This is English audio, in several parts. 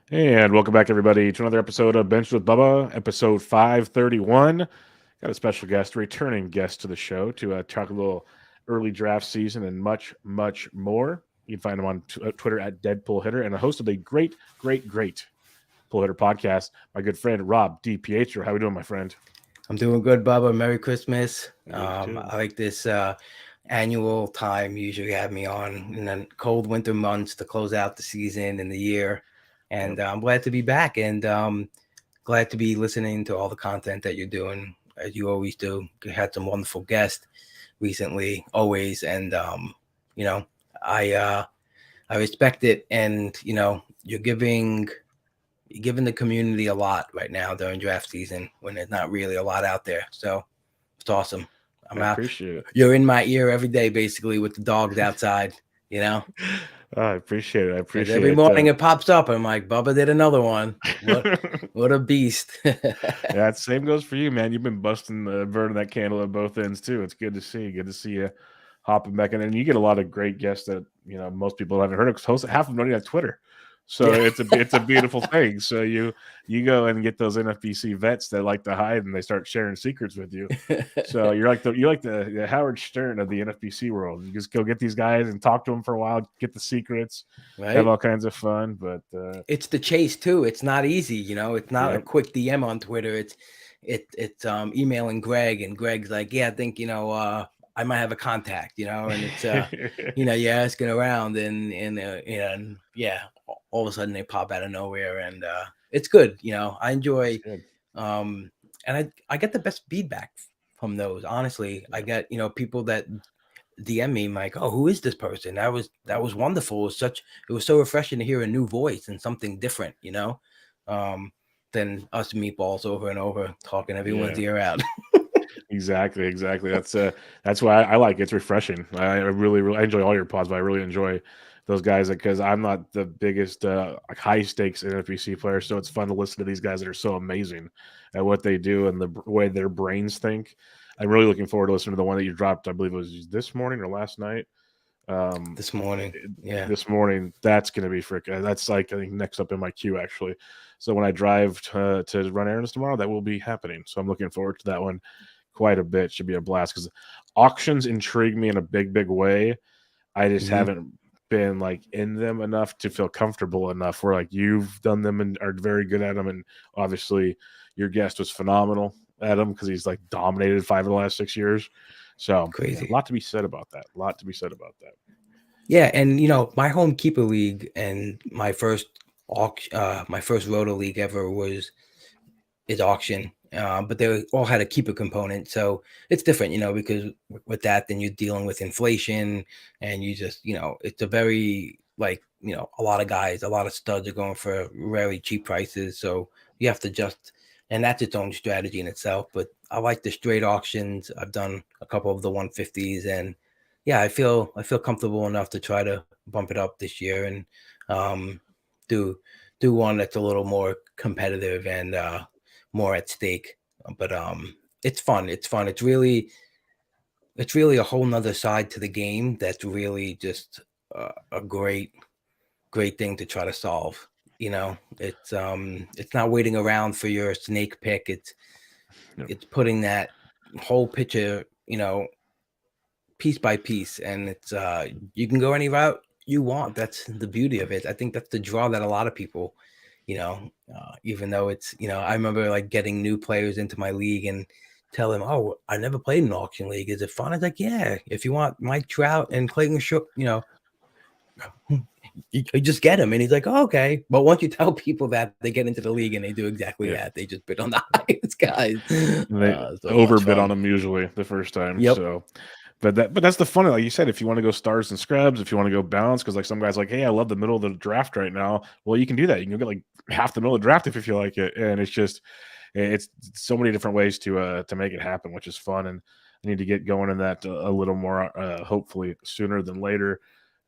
And welcome back, everybody, to another episode of Bench with Bubba, episode 531. Got a special guest, a returning guest to the show to talk a little early draft season and much, much more. You can find him on Twitter at Deadpool Hitter and a host of the great Pull Hitter podcast, my good friend Rob DiPietro. How we doing, my friend? I'm doing good, Bubba. Merry Christmas. You too. I like this annual time you usually have me on in the cold winter months to close out the season and the year. And Yep. I'm glad to be back and glad to be listening to all the content that you're doing, as you always do. You had some wonderful guests recently, always. And, you know, I, uh, I respect it. And, you're giving the community a lot right now during draft season when there's not really a lot out there. So it's awesome. I I'm out. appreciate it. You're in my ear every day, basically, with the dogs outside. You know, I appreciate it. I 'cause appreciate every it. morning it pops up. I'm like, Bubba did another one. What a beast. Yeah, same goes for you, man. You've been burning that candle at both ends too. It's good to see. Good to see you hopping back in, and you get a lot of great guests that most people haven't heard of. 'Cause half of them don't even have Twitter, so Yeah. it's a beautiful thing. So you go and get those NFBC vets that like to hide, and they start sharing secrets with you. So you're like the Howard Stern of the NFBC world. You just go get these guys and talk to them for a while, get the secrets, have Right. all kinds of fun. But It's the chase too. It's not easy. It's not a yeah, quick DM on Twitter. It's emailing Greg, and Greg's like, yeah, I think I might have a contact, and it's you're asking around, and yeah, all of a sudden they pop out of nowhere, and it's good. I it's enjoy, good. um, and I get the best feedback from those. Honestly, I Yeah. get people that DM me like, oh, who is this person? That was wonderful. It was so refreshing to hear a new voice and something different, um, than us meatballs over and over talking everyone's Yeah. ear out. Exactly. That's why I like it. It's refreshing. I really I enjoy all your pods, but I really enjoy those guys because I'm not the biggest like high stakes NFBC player, so it's fun to listen to these guys that are so amazing at what they do and the way their brains think. I'm really looking forward to listening to the one that you dropped. I believe it was this morning or last night. Um, This morning. Yeah. this morning, that's going to be that's like I think next up in my queue actually. So when I drive to run errands tomorrow, that will be happening. So I'm looking forward to that one quite a bit. Should be a blast because auctions intrigue me in a big way. I just Hmm. haven't been like in them enough to feel comfortable enough where like you've done them and are very good at them. And obviously your guest was phenomenal at them because he's like dominated 5 of the last 6 years. So yeah, a Crazy. lot to be said about that. A lot to be said about that. Yeah, and my home keeper league and my first roto league ever is auction. But they all had a keeper component, so it's different, because with that, then you're dealing with inflation, and you just, it's a very like, a lot of guys, a lot of studs are going for very cheap prices, so you have to just, and that's its own strategy in itself. But I like the straight auctions. I've done a couple of the 150s, and yeah, I feel comfortable enough to try to bump it up this year and um, do do one that's a little more competitive and more at stake. But it's fun. It's fun. It's really a whole nother side to the game that's really just a great thing to try to solve. It's not waiting around for your snake pick. It's Yep. it's putting that whole picture, piece by piece, and it's you can go any route you want. That's the beauty of it. I think that's the draw that a lot of people, you know even though it's, I remember like getting new players into my league and tell them, oh, I never played an auction league, is it fun? It's like, yeah, if you want Mike Trout and Clayton Shook, you just get him. And he's like, oh, okay. But once you tell people that, they get into the league and they do exactly Yeah. that. They just bid on the highest guys. And they So much overbid on fun. them usually the first time. Yep. So but that's the fun, like you said, if you want to go stars and scrubs, if you want to go balance, because like some guys like, hey, I love the middle of the draft right now. Well, you can do that. You can go get like half the middle of the draft if you feel like it. And it's so many different ways to make it happen, which is fun. And I need to get going in that a little more hopefully sooner than later.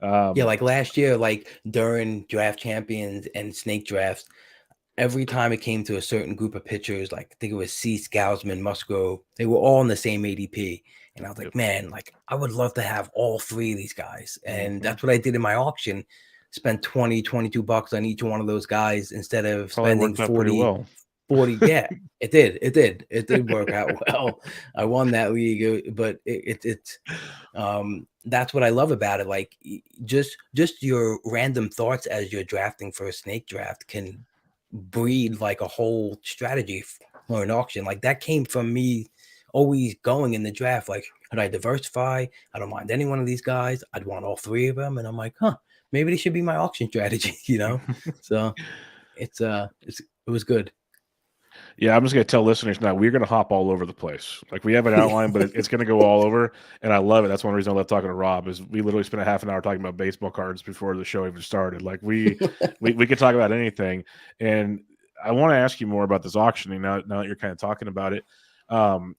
Yeah, Um like last year, like during draft champions and snake drafts, every time it came to a certain group of pitchers, like I think it was Cease, Gausman, Musgrove, they were all in the same ADP. And I was yep. like, man, like I would love to have all three of these guys. And Mhm. that's what I did in my auction. spent 20, $22 on each one of those guys instead of Probably spending worked out pretty 40, well. 40. Yeah, it did work out well. I won that league, but that's what I love about it. Like just your random thoughts as you're drafting for a snake draft can breed like a whole strategy for an auction. Like that came from me always going in the draft. Like, could I diversify? I don't mind any one of these guys. I'd want all three of them. And I'm like, maybe this should be my auction strategy, So it was good. Yeah, I'm just gonna tell listeners now we're gonna hop all over the place. Like we have an outline, but it's gonna go all over, and I love it. That's one reason I love talking to Rob. Is we literally spent a half an hour talking about baseball cards before the show even started. Like we could talk about anything, and I want to ask you more about this auctioning now that you're kind of talking about it.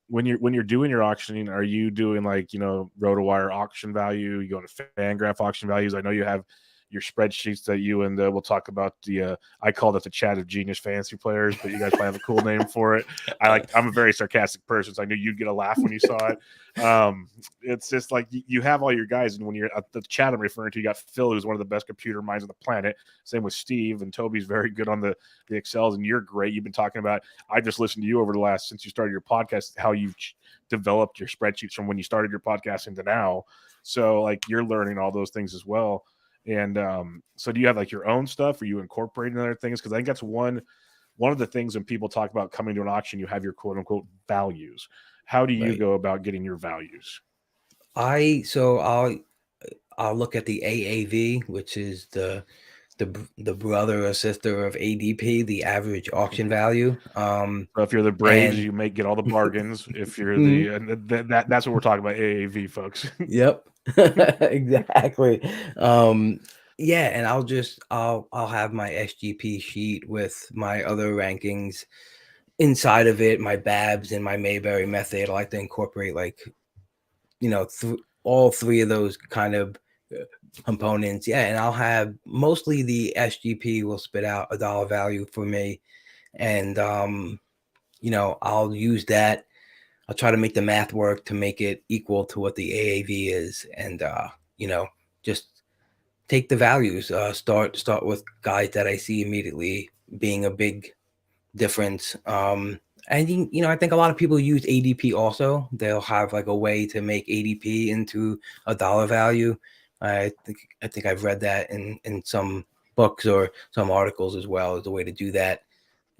When you're doing your auctioning, are you doing like RotoWire auction value? You going to Fangraph auction values? I know you have your spreadsheets that you and we'll talk about the I called it the chat of genius fantasy players, but you guys probably have a cool name for it. I'm a very sarcastic person, so I knew you'd get a laugh when you saw it. It's just like you have all your guys, and when you're at the chat I'm referring to, you got Phil, who's one of the best computer minds on the planet. Same with Steve, and Toby's very good on the Excels, and you're great. You've been talking about. I just listened to you over the last since you started your podcast, how you've developed your spreadsheets from when you started your podcasting to now. So like you're learning all those things as well. And so do you have like your own stuff? Are you incorporating other things? Because I think that's one of the things when people talk about coming to an auction, you have your quote unquote values. How do you go about getting your values? I'll look at the AAV, which is the brother or sister of ADP, the average auction value. So if you're the Braves, you may get all the bargains. If you're that's what we're talking about, AAV, folks. Yep, exactly. Yeah, and I'll have my SGP sheet with my other rankings inside of it, my Babs and my Mayberry method. I like to incorporate all three of those kind of components. Yeah, and I'll have mostly the SGP will spit out a dollar value for me, and I'll use that. I'll try to make the math work to make it equal to what the AAV is, and just take the values. Start with guys that I see immediately being a big difference. And I think a lot of people use ADP also. They'll have like a way to make ADP into a dollar value. I think I've read that in some books or some articles as well as a way to do that.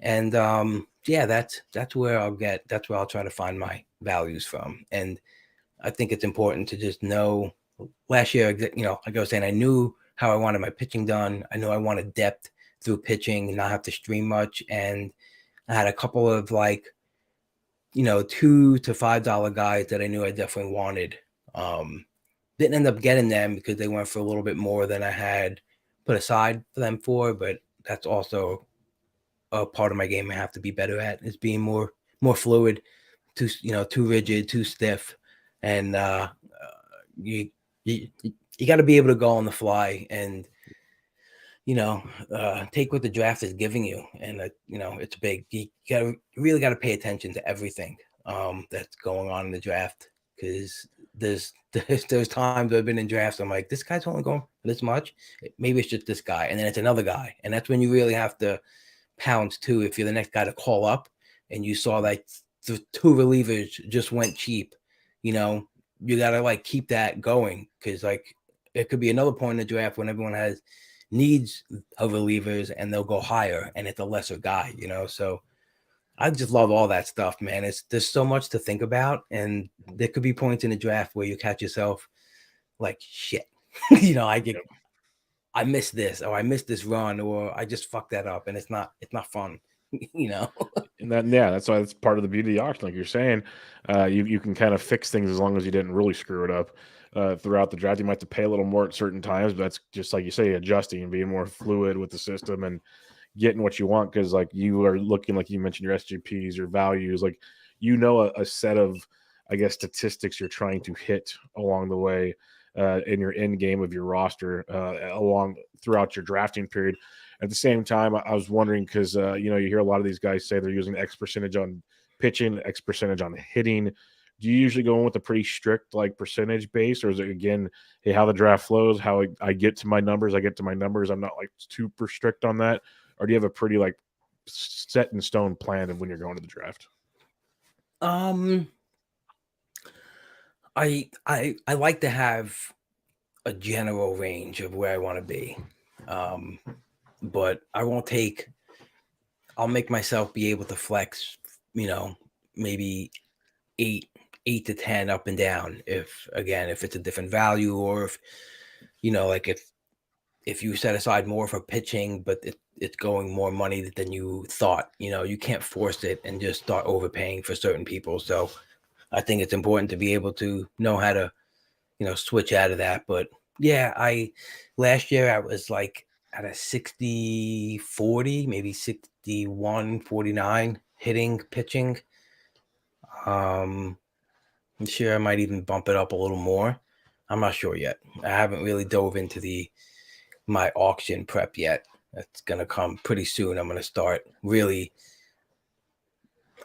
And that's where I'll try to find my values from. And I think it's important to just know. Last year, like I was saying, I knew how I wanted my pitching done. I knew I wanted depth through pitching and not have to stream much. And I had a couple of $2 to $5 guys that I knew I definitely wanted. Didn't end up getting them because they went for a little bit more than I had put aside for them for, but that's also a part of my game I have to be better at, is being more fluid, too rigid, too stiff. And you got to be able to go on the fly and take what the draft is giving you. And it's big. You really got to pay attention to everything that's going on in the draft, because there's times I've been in drafts, I'm like, this guy's only going for this much. Maybe it's just this guy, and then it's another guy, and that's when you really have to pounce too. If you're the next guy to call up, and you saw that the two relievers just went cheap, you gotta keep that going, because it could be another point in the draft when everyone has needs of relievers and they'll go higher and it's a lesser guy, so I just love all that stuff, man. There's so much to think about, and there could be points in the draft where you catch yourself like, shit, I missed this, or I missed this run, or I just fucked that up, and it's not fun. And that's why it's part of the beauty of the auction. Like you're saying, you can kind of fix things as long as you didn't really screw it up throughout the draft. You might have to pay a little more at certain times, but that's just like you say, adjusting and being more fluid with the system and getting what you want. Because like you are looking, like you mentioned, your SGPs, your values, like a set of, I guess, statistics you're trying to hit along the way in your end game of your roster along throughout your drafting period. At the same time, I was wondering because you hear a lot of these guys say they're using X percentage on pitching, X percentage on hitting. do you usually go in with a pretty strict like percentage base, or is it again, hey, how the draft flows, how I get to my numbers, I get to my numbers. I'm not like super strict on that, or do you have a pretty like set in stone plan of when you're going to the draft? Um, I like to have a general range of where I want to be. Um, but I won't take. I'll make myself be able to flex. Maybe eight, 8 to 10 up and down. If it's a different value, or like if you set aside more for pitching, but it's going more money than you thought. You can't force it and just start overpaying for certain people. So I think it's important to be able to know how to, switch out of that. But yeah, last year I was like at a 60-40, maybe 61-49 hitting, pitching. This year I might even bump it up a little more. I'm not sure yet. I haven't really dove into my auction prep yet. That's gonna come pretty soon. I'm gonna start really.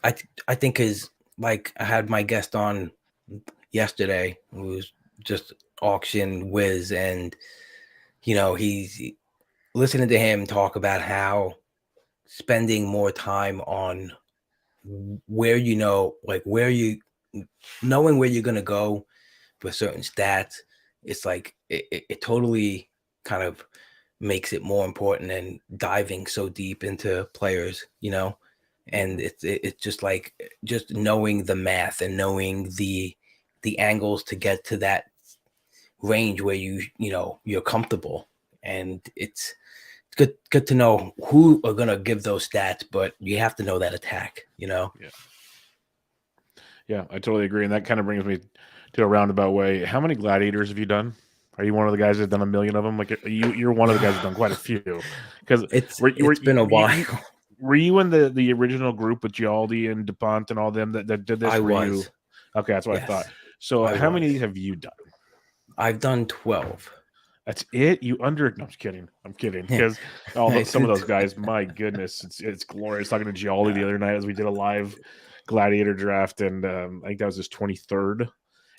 I think is like I had my guest on yesterday, who was just auction whiz, and he's listening to him talk about how spending more time on where knowing where you're gonna go for certain stats. It's like it totally kind of makes it more important than diving so deep into players, and it's just like just knowing the math and knowing the angles to get to that range where you're comfortable. And it's good to know who are gonna give those stats, but you have to know that attack. Yeah, I totally agree, and that kind of brings me to a roundabout way. How many gladiators have you done? Are you one of the guys that's done a million of them? Like you're one of the guys that's done quite a few. Because it's been a while. Were you in the original group with Gialdi and DuPont and all them that did this? I Were was. you? Okay, that's what I Yes, thought. So how many have you done? I've done 12. That's it? No, I'm just kidding. I'm kidding. Because some of those guys, my goodness, it's glorious. Talking to Gialdi the other night as we did a live gladiator draft, and I think that was his 23rd,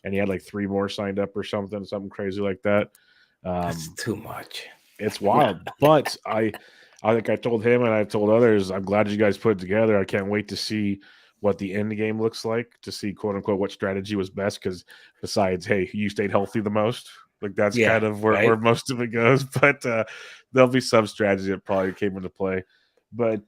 and he had like 3 more signed up or something crazy like that. That's too much. It's wild. But I think I told him and I've told others, I'm glad you guys put it together. I can't wait to see what the end game looks like, to see quote unquote what strategy was best. Because besides, hey, you stayed healthy the most. Like that's kind of where most of it goes. But there'll be some strategy that probably came into play. But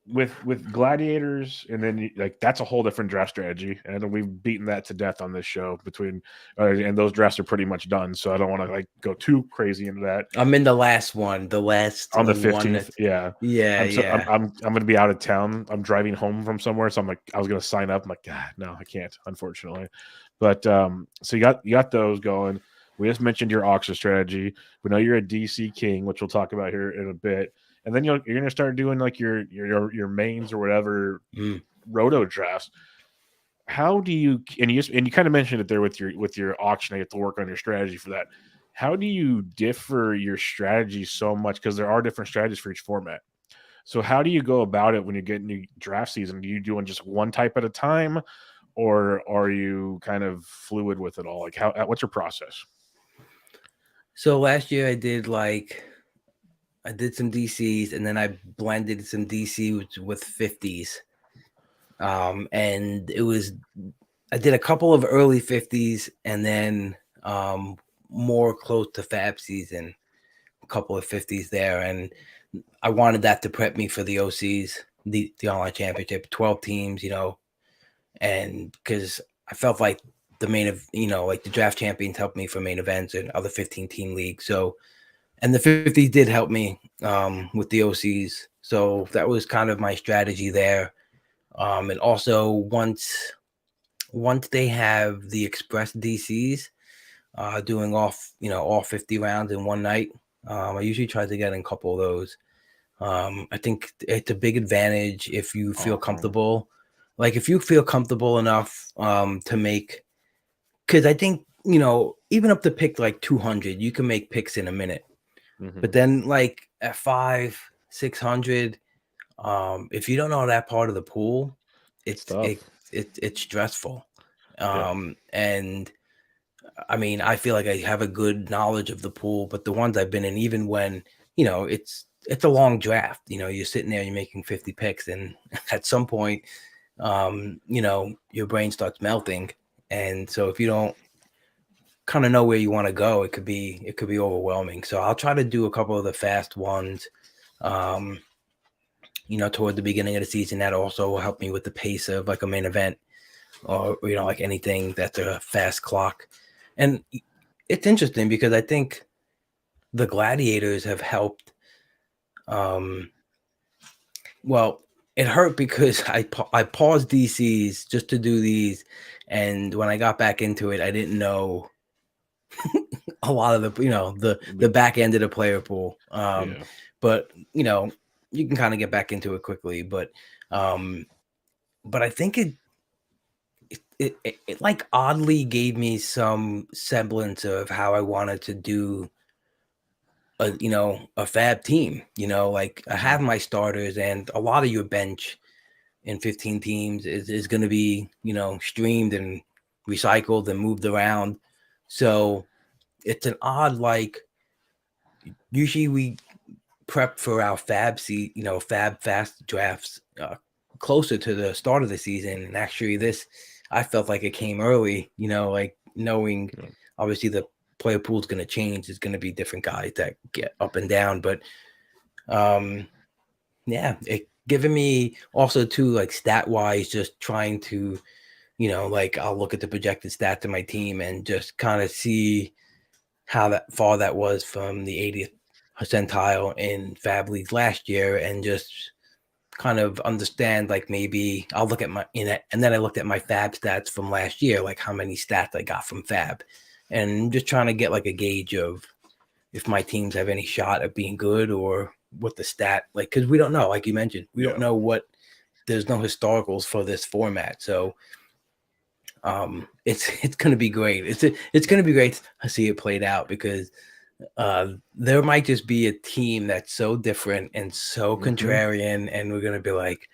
with gladiators, and then like that's a whole different draft strategy, and we've beaten that to death on this show. And those drafts are pretty much done, so I don't want to like go too crazy into that. I'm in the last one, on the 15th. I'm going to be out of town. I'm driving home from somewhere, so I'm like, I was going to sign up. I'm like, God, no, I can't, unfortunately. But so you got those going. We just mentioned your auction strategy. We know you're a DC King, which we'll talk about here in a bit. And then you're going to start doing like your mains or whatever roto drafts. How do you kind of mentioned it there with your auction, you have to work on your strategy for that. How do you differ your strategy so much? Because there are different strategies for each format. So how do you go about it when you get into draft season? Do you doing just one type at a time, or are you kind of fluid with it all? Like what's your process? So last year I did some DCs, and then I blended some DC with 50s. And I did a couple of early 50s, and then more close to Fab season, a couple of 50s there. And I wanted that to prep me for the OCs, the online championship, 12 teams, and because I felt like the draft champions helped me for main events and other 15 team leagues. So, and the 50s did help me with the OCs. So that was kind of my strategy there. And also once they have the express DCs doing all 50 rounds in one night, I usually try to get in a couple of those. I think it's a big advantage if you feel comfortable. Like if you feel comfortable enough to make, because I think, even up to pick like 200, you can make picks in a minute. Mm-hmm. But then like at 500-600, if you don't know that part of the pool, it's stressful. Yeah. And I mean, I feel like I have a good knowledge of the pool, but the ones I've been in, even when, it's a long draft, you're sitting there, you're making 50 picks, and at some point, your brain starts melting. And so if you don't kind of know where you want to go, it could be overwhelming. So I'll try to do a couple of the fast ones, um, toward the beginning of the season. That also will help me with the pace of like a main event, or like anything that's a fast clock. And it's interesting because I think the gladiators have helped. Well, it hurt because I paused DCs just to do these, and when I got back into it, I didn't know a lot of the back end of the player pool. Yeah. But you can kind of get back into it quickly. But I think it like oddly gave me some semblance of how I wanted to do a fab team. Like I have my starters, and a lot of your bench in 15 teams is going to be streamed and recycled and moved around. So it's an odd, like, usually we prep for our fab fast drafts closer to the start of the season, and actually this, I felt like it came early, like knowing Yeah. obviously the player pool is going to change. There's going to be different guys that get up and down, but yeah, it given me also too, like, stat wise, just trying to, like, I'll look at the projected stats of my team and just kind of see how that far that was from the 80th percentile in Fab Leagues last year, and just kind of understand, like, maybe I'll look at my in it, and then I looked at my Fab stats from last year, like how many stats I got from Fab, and just trying to get like a gauge of if my teams have any shot at being good, or what the stat, like, because we don't know, like you mentioned, we don't Yeah. know what, there's no historicals for this format. So it's going to be great. It's going to be great to see it played out, because there might just be a team that's so different and so Hmm. contrarian, and we're going to be like,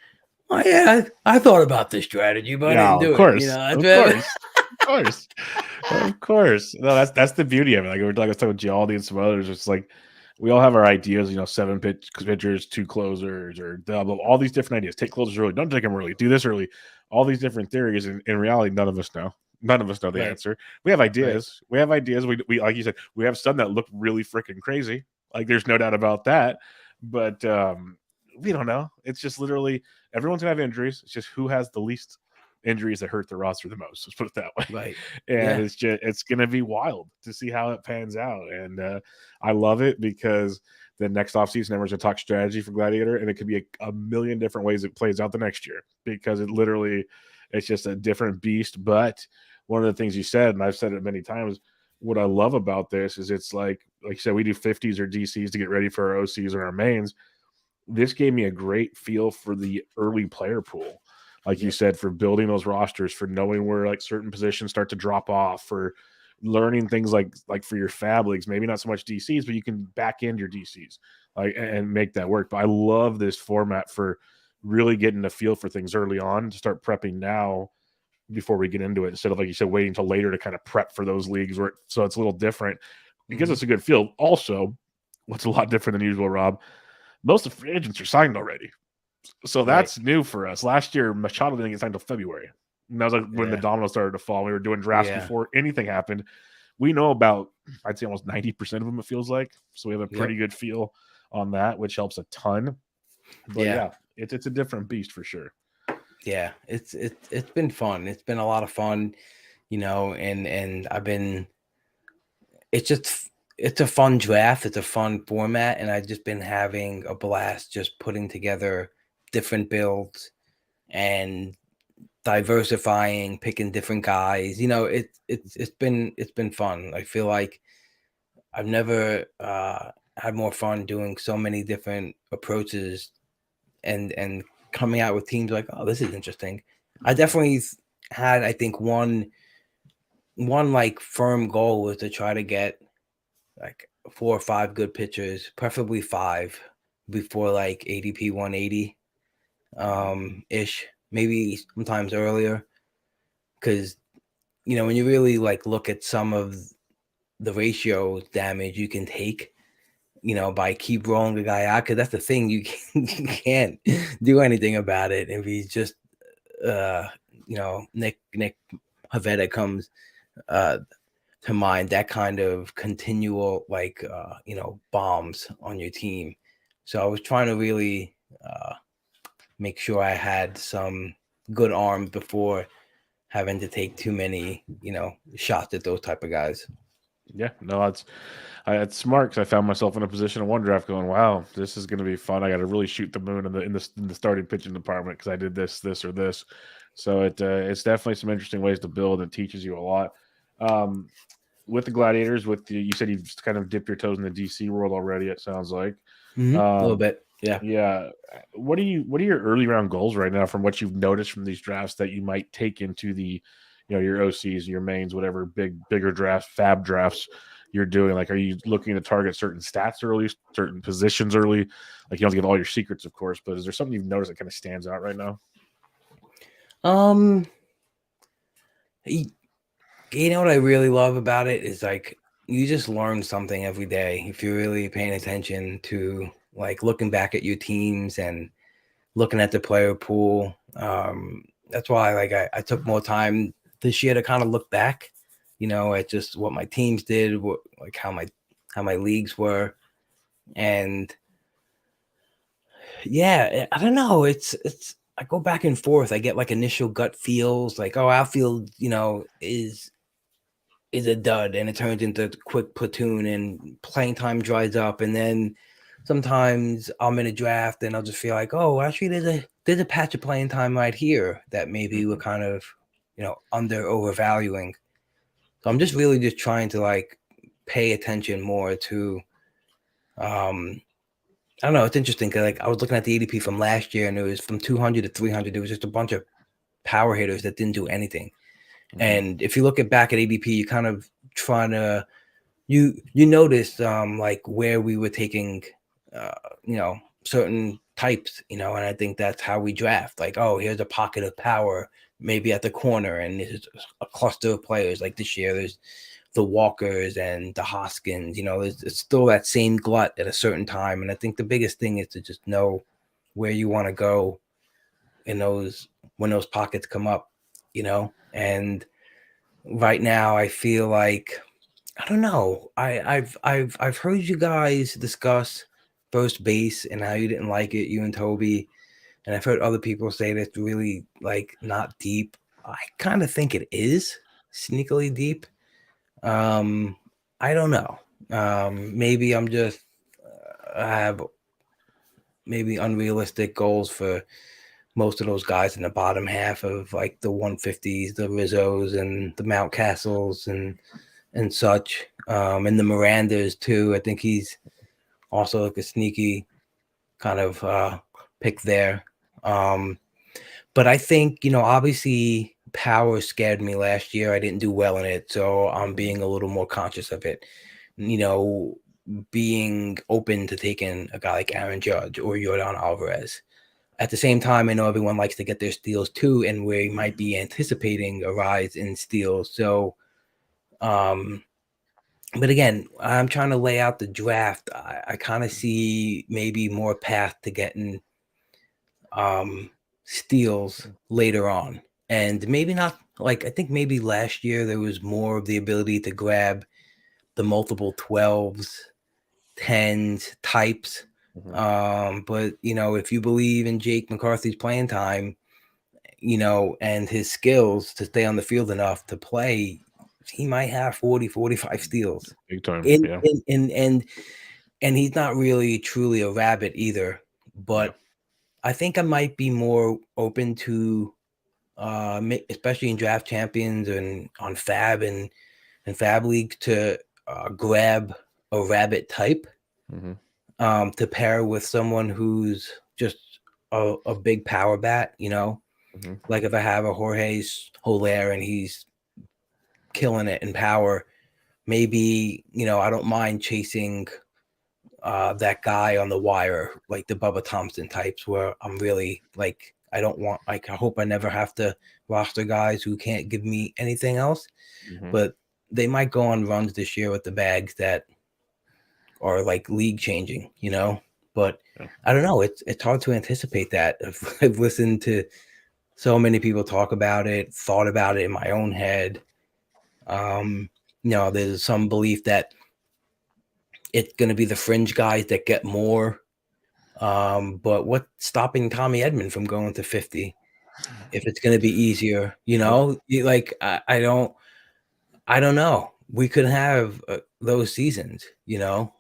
oh yeah, I thought about this strategy, but I Yeah, didn't of do it. course, That's of course, of course, of course. No, that's the beauty of it. Like I was talking with Gialdi and some others. It's like we all have our ideas. Seven pitchers, two closers, or double. All these different ideas. Take closers early. Don't take them early. Do this early. All these different theories. And in reality, none of us know. None of us know the right, answer. We have right. ideas. We have ideas. We like you said. We have some that look really freaking crazy. Like there's no doubt about that. But we don't know. It's just literally everyone's gonna have injuries. It's just who has the least injuries that hurt the roster the most. Let's put it that way. Right. And Yeah. it's going to be wild to see how it pans out. And I love it because the next offseason, everyone's going to talk strategy for Gladiator, and it could be a million different ways it plays out the next year, because it's just a different beast. But one of the things you said, and I've said it many times, what I love about this is it's like you said, we do 50s or DCs to get ready for our OCs and our mains. This gave me a great feel for the early player pool, like you Yep. said, for building those rosters, for knowing where like certain positions start to drop off, for learning things like for your fab leagues, maybe not so much DCs, but you can back end your DCs like and make that work. But I love this format for really getting a feel for things early on to start prepping now before we get into it, instead of, like you said, waiting until later to kind of prep for those leagues so it's a little different because Mhm. it's a good feel. Also, what's a lot different than usual, Rob, most of the free agents are signed already. So Right. that's new for us. Last year, Machado didn't get signed until February. And that was like when the Yeah. dominoes started to fall. We were doing drafts Yeah. before anything happened. We know about, I'd say, almost 90% of them, it feels like. So we have a pretty Yep. good feel on that, which helps a ton. But Yeah. yeah, it's a different beast for sure. Yeah. It's been fun. It's been a lot of fun, and I've been, it's just, it's a fun draft. It's a fun format, and I've just been having a blast just putting together different builds and diversifying, picking different guys. It's been fun. I feel like I've never had more fun doing so many different approaches, and coming out with teams like, oh, this is interesting. I definitely had, I think, one like firm goal was to try to get like 4 or 5 good pitchers, preferably 5, before like ADP 180 ish, maybe sometimes earlier, because when you really like look at some of the ratio damage you can take, by keep rolling the guy out, because that's the thing, you can't do anything about it if he's just Nick Havetta comes to mind, that kind of continual bombs on your team. So I was trying to really make sure I had some good arms before having to take too many shots at those type of guys. Yeah, no, it's smart because I found myself in a position in one draft going, "Wow, this is going to be fun. I got to really shoot the moon in the starting pitching department because I did this, or this." So it's definitely some interesting ways to build. It teaches you a lot. Um, with the Gladiators, you said you've kind of dipped your toes in the DC world already. It sounds like. A little Um, bit, yeah. yeah. What are your early round goals right now from what you've noticed from these drafts that you might take into your OCs, your mains, whatever bigger drafts, fab drafts you're doing? Like, are you looking to target certain stats early, certain positions early? Like, you don't have to give all your secrets, of course, but is there something you've noticed that kind of stands out right now? Um, you know what I really love about it is like you just learn something every day if you're really paying attention to like looking back at your teams and looking at the player pool. That's why like I took more time this year to kind of look back, at just what my teams did, like how my leagues were, and yeah, I don't know. It's I go back and forth. I get like initial gut feels, like oh, outfield, is a dud, and it turns into quick platoon, and playing time dries up, and then sometimes I'm in a draft and I'll just feel like, oh, actually there's a patch of playing time right here that maybe we're Mhm. kind of under overvaluing. So I'm just really just trying to like pay attention more to I don't know, it's interesting because like I was looking at the ADP from last year and it was from 200 to 300. There was just a bunch of power hitters that didn't do anything. Mhm. And if you look at back at ADP, you kind of trying to you noticed like where we were taking uh certain types, and I think that's how we draft. Like, oh, here's a pocket of power maybe at the corner, and there's a cluster of players. Like this year there's the Walkers and the Hoskins. It's still that same glut at a certain time, and I think the biggest thing is to just know where you want to go in those when those pockets come up, and right now I feel like I don't know. I've heard you guys discuss first base and how you didn't like it, you and Toby, and I've heard other people say that's really like not deep. I kind of think it is sneakily deep. Um, I don't know. Maybe I'm just I have maybe unrealistic goals for most of those guys in the bottom half of like the 150s, the Rizzos and the Mount Castles and such, and the Mirandas too. I think he's also like a sneaky kind of pick there. But I think, obviously power scared me last year. I didn't do well in it, so I'm being a little more conscious of it. You know, being open to taking a guy like Aaron Judge or Jordan Alvarez. At the same time, I know everyone likes to get their steals too, and we might be anticipating a rise in steals. So, um, but again, I'm trying to lay out the draft. I kind of see maybe more path to getting steals later on. And maybe not like I think maybe last year there was more of the ability to grab the multiple 12s, 10s types. Mhm. But if you believe in Jake McCarthy's playing time, and his skills to stay on the field enough to play, he might have 40, 45 steals. Big time. In, Yeah. and he's not really truly a rabbit either. Yeah. But I think I might be more open to, especially in draft champions and on Fab and Fab League, to grab a rabbit type Mhm. to pair with someone who's just a big power bat. Mhm. Like if I have a Jorge Soler and he's killing it in power, maybe, I don't mind chasing that guy on the wire, like the Bubba Thompson types, where I'm really like I don't want, like, I hope I never have to roster guys who can't give me anything else. Mhm. But they might go on runs this year with the bags that are like league changing, you know. But Yeah. I don't know. It's hard to anticipate that. I've listened to so many people talk about it, thought about it in my own head. You know, there's some belief that it's going to be the fringe guys that get more. But what's stopping Tommy Edmond from going to 50 if it's going to be easier? You know, like I don't know. We could have those seasons. You know,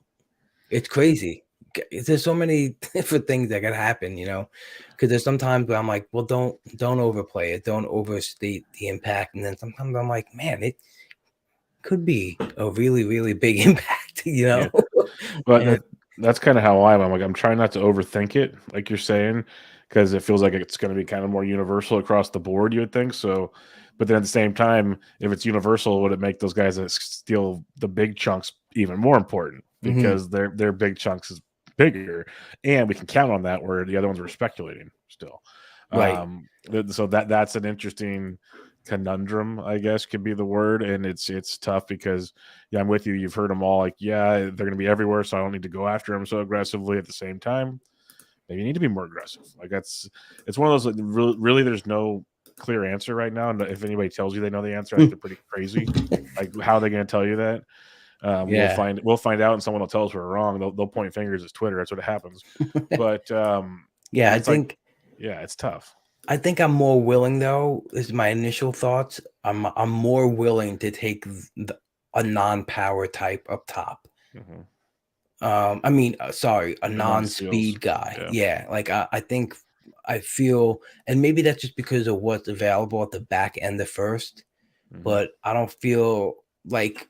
it's crazy. There's so many different things that could happen. You know, because there's sometimes where I'm like, well, don't overplay it, don't overstate the impact, and then sometimes I'm like, man, it could be a really really big impact. You know, Yeah. But and that's kinda how I am. I'm like, I'm trying not to overthink it, like you're saying, because it feels like it's gonna be kinda more universal across the board, you would think, so but then at the same time, if it's universal, would it make those guys that steal the big chunks even more important? mhm, Because their big chunks is bigger, and we can count on that where the other ones were speculating still. right. So that's an interesting conundrum, I guess, could be the word, and it's tough because yeah, I'm with you. You've heard them all. Like, yeah, they're going to be everywhere, so I don't need to go after them so aggressively. At the same time, maybe you need to be more aggressive. Like it's one of those. Like, really, there's no clear answer right now. And if anybody tells you they know the answer, I think they're pretty crazy. Like, how are they going to tell you that? Yeah. We'll find out, and someone will tell us we're wrong. They'll point fingers at Twitter. That's what happens. But Yeah, it's like, yeah, it's tough. I think I'm more willing though. This is my initial thoughts. I'm more willing to take a non-power type up top. Hmm. I mean, sorry, a The non-steals. non-speed guy. Yeah. Yeah, like I think I feel, and maybe that's just because of what's available at the back end of first. Hmm. But I don't feel like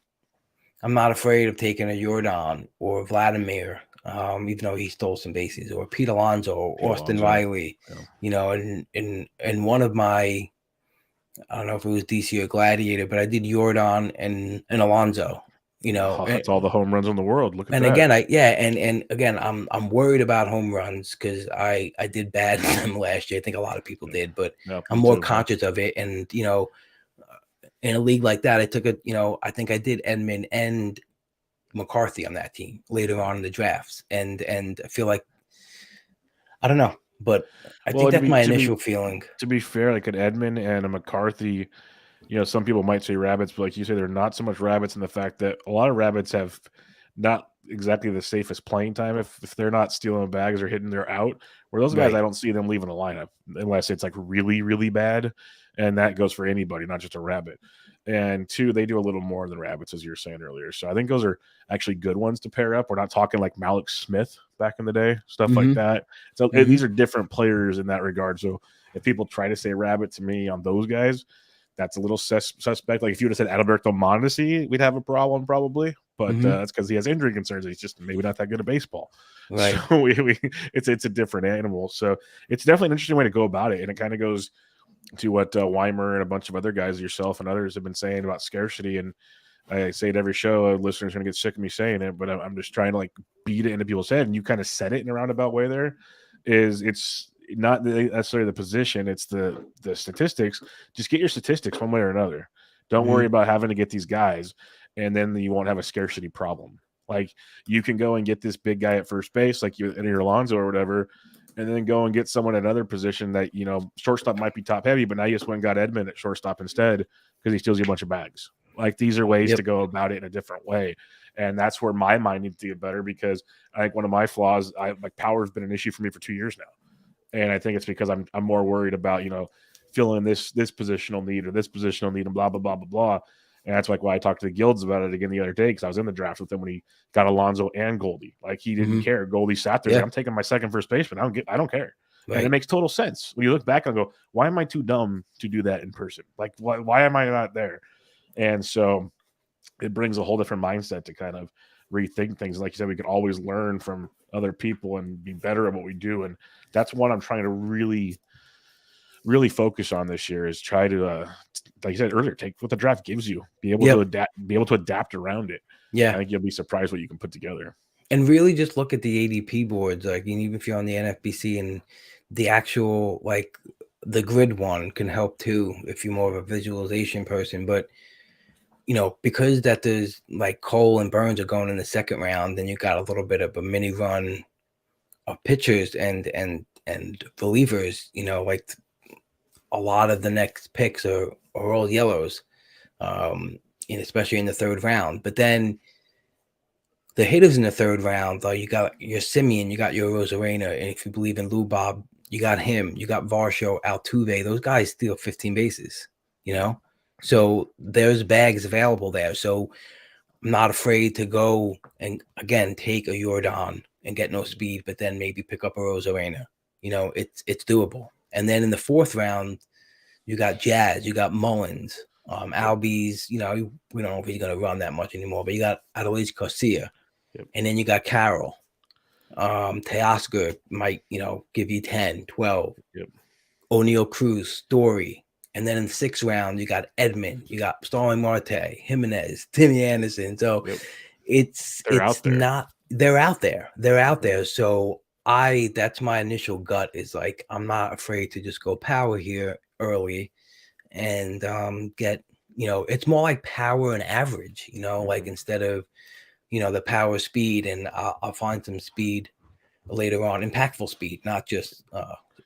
I'm not afraid of taking a Jordan or Vladimir, even though he stole some bases, or Pete Alonso, Pete or Austin Alonso. Riley. Yeah. You know, and one of my, I don't know if it was DC or Gladiator, but I did Jordan and Alonso. You know, Oh, that's all the home runs in the world. Look at and that. again, and again, I'm worried about home runs because I did bad in them last year. I think a lot of people Yeah. did, but Yeah, I'm me more too. Yeah. conscious of it. And you know, in a league like that, I took a, you know, I think I did Edmund and McCarthy on that team later on in the drafts, and I feel like I don't know, but I Well, think to that's be my to be initial feeling. to be fair, like an Edmund and a McCarthy, some people might say rabbits, but like you say, they're not so much rabbits in the fact that a lot of rabbits have not exactly the safest playing time if they're not stealing bags or hitting their out. Where those guys, I Right. don't see them leaving the lineup unless it's like really, really bad. And that goes for anybody, not just a rabbit. And two, they do a little more than rabbits, as you were saying earlier. So I think those are actually good ones to pair up. We're not talking like Malik Smith back in the day, stuff like Mm-hmm. that. So Mm-hmm. these are different players in that regard. So if people try to say rabbit to me on those guys, that's a little suspect. Like if you would have said Adalberto Mondesi, we'd have a problem probably, but Mm-hmm. that's because he has injury concerns. He's just maybe not that good at baseball. So Right. it's a different animal. So it's definitely an interesting way to go about it, and it kind of goes to what Weimer and a bunch of other guys, yourself and others, have been saying about scarcity. And I say it every show. Listeners are going to get sick of me saying it, but I'm just trying to like beat it into people's head. And you kind of said it in a roundabout way. There is it's not necessarily the position; it's the statistics. Just get your statistics one way or another. Don't Mm-hmm. worry about having to get these guys, and then you won't have a scarcity problem. Like you can go and get this big guy at first base, like you in your Alonso or whatever, and then go and get someone at another position that shortstop might be top heavy, but now you just went and got Edmund at shortstop instead because he steals you a bunch of bags. Like these are ways to Yep. go about it in a different way. And that's where my mind needs to get better because I think one of my flaws, like power has been an issue for me for 2 years now. And I think it's because I'm more worried about, filling this positional need or this positional need and blah, blah, blah, blah, blah. And that's like why I talked to the Guilds about it again the other day because I was in the draft with him when he got Alonso and Goldie. Like he didn't Mm-hmm. care. Goldie sat there. Like, Yeah. I'm taking my second first baseman. I don't care. And it Right. makes total sense. When you look back and go, why am I too dumb to do that in person? Like, why am I not there? And so it brings a whole different mindset to kind of rethink things. Like you said, we can always learn from other people and be better at what we do. And that's what I'm trying to really, really focus on this year is try to, like you said earlier, take what the draft gives you, be able to Yep. adapt around it. I Yeah. think you'll be surprised what you can put together. And really just look at the ADP boards, like, and even if you're on the NFBC and the actual like the grid one can help too if you're more of a visualization person. But because that there's like Cole and Burns are going in the second round, then you got a little bit of a mini run of pitchers and relievers. Like a lot of the next picks are all yellows, and especially in the third round. But then the hitters in the third round, though, you got your Simeon, you got your Rosarena, and if you believe in Lou Bob, you got him, you got Varsho, Altuve. Those guys steal 15 bases, So there's bags available there. So I'm not afraid to go and again take a Jordan and get no speed, but then maybe pick up a Rosarena. It's doable. And then in the fourth round, you got Jazz, you got Mullins, Albies. We don't know if he's going to run that much anymore, but you got Adolis Garcia, and then you got Carroll. Teoscar might, give you 10, 12. O'Neill Cruz, Story. And then in the sixth round, you got Edmund, you got Starling Marte, Jimenez, Timmy Anderson. So they're out there. They're out there. So that's my initial gut is like, I'm not afraid to just go power here early and get, it's more like power and average, like instead of, the power speed, and I'll find some speed later on, impactful speed, not just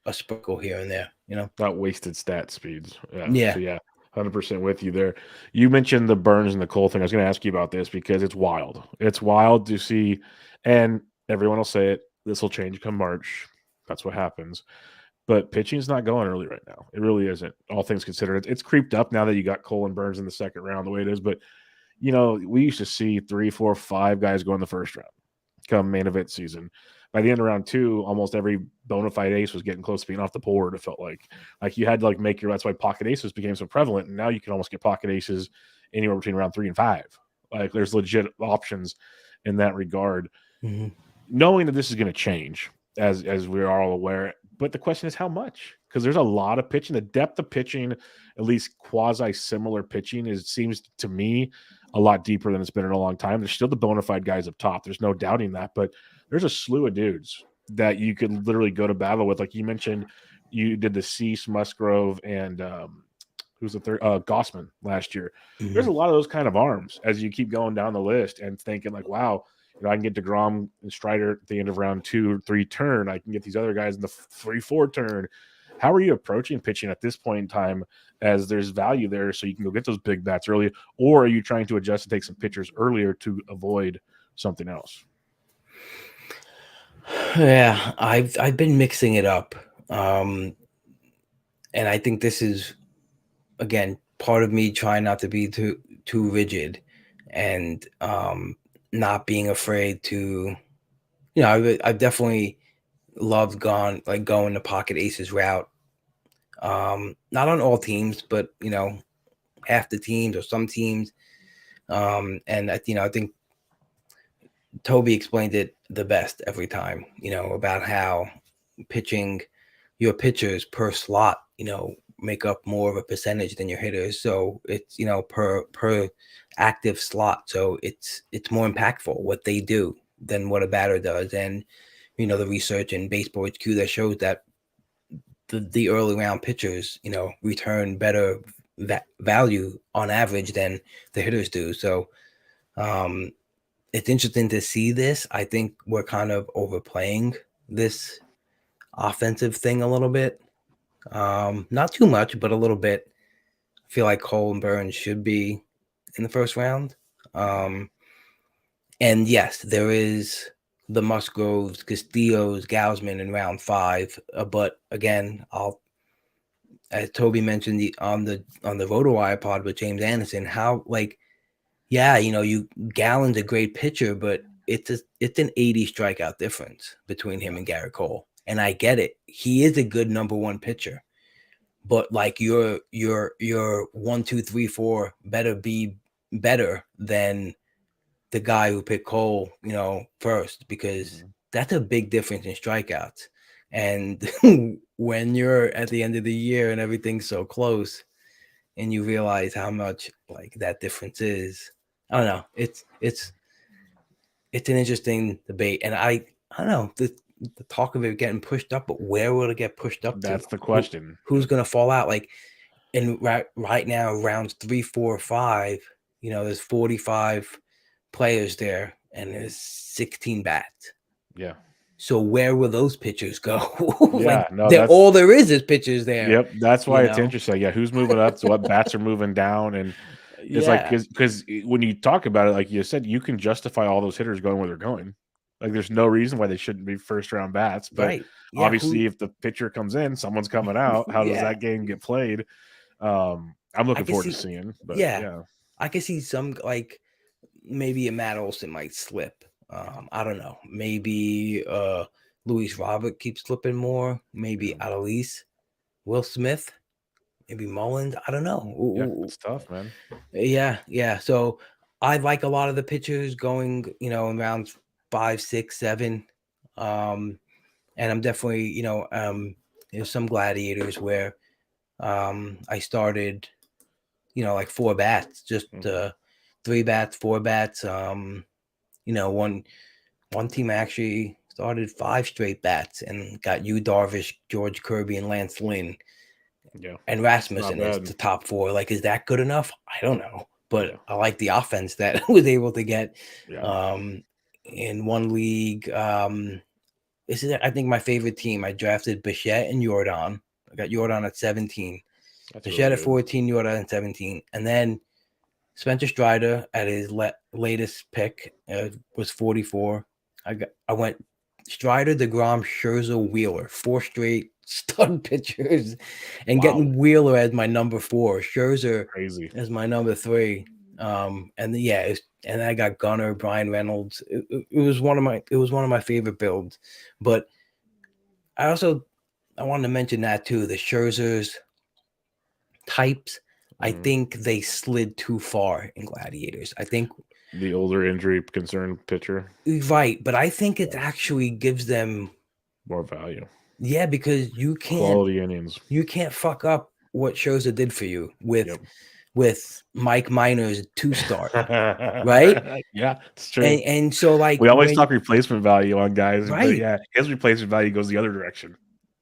a sprinkle here and there, not wasted stat speeds. Yeah. So yeah, 100% with you there. You mentioned the Burns and the Cole thing. I was going to ask you about this because it's wild. It's wild to see, and everyone will say it. This will change come March. That's what happens. But pitching is not going early right now. It really isn't. All things considered, it's creeped up now that you got Cole and Burns in the second round the way it is. But we used to see 3, 4, 5 guys go in the first round come main event season. By the end of round 2, almost every bona fide ace was getting close to being off the board. It felt like you had to make that's why pocket aces became so prevalent. And now you can almost get pocket aces anywhere between round 3 and 5. Like there's legit options in that regard. Mm-hmm. Knowing that this is going to change as we're all aware, but the question is how much? Because there's a lot of pitching. The depth of pitching, at least quasi-similar pitching, seems to me a lot deeper than it's been in a long time. There's still the bona fide guys up top. There's no doubting that, but there's a slew of dudes that you could literally go to battle with. Like you mentioned, you did the Cease, Musgrove, and who's the third? Gossman last year. Mm-hmm. There's a lot of those kind of arms as you keep going down the list and thinking like, wow, I can get DeGrom and Strider at the end of round 2 or 3 turn. I can get these other guys in the 3-4 turn. How are you approaching pitching at this point in time as there's value there so you can go get those big bats early? Or are you trying to adjust and take some pitchers earlier to avoid something else? Yeah, I've been mixing it up. And I think this is, again, part of me trying not to be too rigid and not being afraid to, I've definitely loved going the pocket aces route. Not on all teams, but half the teams or some teams. And I think Toby explained it the best every time, about how pitching your pitchers per slot, make up more of a percentage than your hitters. So it's, per active slot. So it's more impactful what they do than what a batter does. And, the research in Baseball HQ that shows that the early round pitchers, return better value on average than the hitters do. So it's interesting to see this. I think we're kind of overplaying this offensive thing a little bit. Not too much, but a little bit. I feel like Cole and Burns should be in the first round. And yes, there is the Musgroves, Castillos, Gausman in round 5. But again, as Toby mentioned on the RotoWire pod with James Anderson, how Gallen's a great pitcher, but it's an 80 strikeout difference between him and Garrett Cole. And I get it. He is a good number 1 pitcher. But your 1, 2, 3, 4 better be better than the guy who picked Cole, first, because that's a big difference in strikeouts. And when you're at the end of the year and everything's so close and you realize how much that difference is, I don't know. It's an interesting debate. And I don't know, the talk of it getting pushed up, but where will it get pushed up to? That's the question. Who's going to fall out? Like, and right now, rounds 3, 4, 5, there's 45 players there, and there's 16 bats. Yeah. So where will those pitchers go? Yeah, no, they're that's all there is pitchers there. Yep, that's why it's know? interesting. Yeah, who's moving up? So what bats are moving down, and it's like Yeah, because when you talk about it, like you said, you can justify all those hitters going where they're going. Like, there's no reason why they shouldn't be first round bats. But right. Yeah, obviously, if the pitcher comes in, someone's coming out. How does yeah, that game get played? I'm I looking can forward to see. seeing. But Yeah, yeah, I can see some like maybe a Matt Olson might slip. I don't know. Maybe Luis Robert keeps slipping more. Maybe yeah, Adelise, Will Smith, maybe Mullins. I don't yeah, know. it's tough, man. Yeah, yeah. So I like a lot of the pitchers going, in rounds 5, 6, 7. And I'm definitely, there's some gladiators where I started, like 4 bats, just Mhm. 3 bats, 4 bats. One team actually started 5 straight bats and got Yu Darvish, George Kirby, and Lance Lynn. Yeah, And it's not Rasmussen is bad. the top 4. Like, is that good enough? I don't know. But Yeah, I like the offense that I was able to get yeah, in one league. This is, I think, my favorite team. I drafted Bichette and Jordan. I got Jordan at 17. that's really Bichette at good. 14, Jordan at 17. And then Spencer Strider at his latest pick was 44. I went Strider, DeGrom, Scherzer, Wheeler, 4 straight stud pitchers, and Wow, getting Wheeler as my number 4, Scherzer crazy. as my number 3. And I got Gunnar, Brian Reynolds. It was one of my favorite builds. But I wanted to mention that too. The Scherzers types, I Mhm. think they slid too far in Gladiators. I think The older injury concerned pitcher, right, but I think it actually gives them more value, because quality innings. you can't fuck up what Scherzer did for you Yep. with Mike Minor's 2 start, right? Yeah, it's true. And so like We always when talk replacement value on guys, but right, yeah, his replacement value goes the other direction.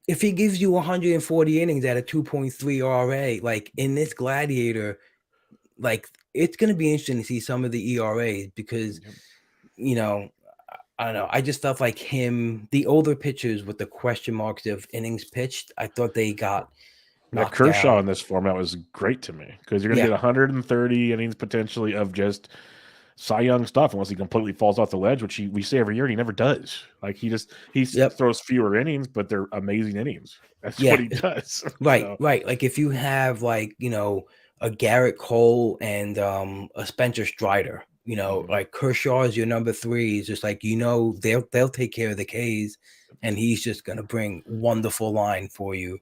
if he gives you 140 innings at a 2.3 RA, like in this Gladiator, like it's going to be interesting to see some of the ERAs because Yep. you know I don't know. I just felt like the older pitchers with the question marks of innings pitched, I thought they got Yeah, knocked Kershaw in down. this format was great to me because you're going to Yeah. get 130 innings potentially of just Cy Young stuff unless he completely falls off the ledge, which we say every year and he never does. Like he Yep. throws fewer innings, but they're amazing innings. That's what Yeah. he does. Right. So Right. Like if you have like, a Garrett Cole and a Spencer Strider, mhm. like Kershaw is your number 3. It's just like, they'll take care of the K's and he's just gonna bring wonderful line for you.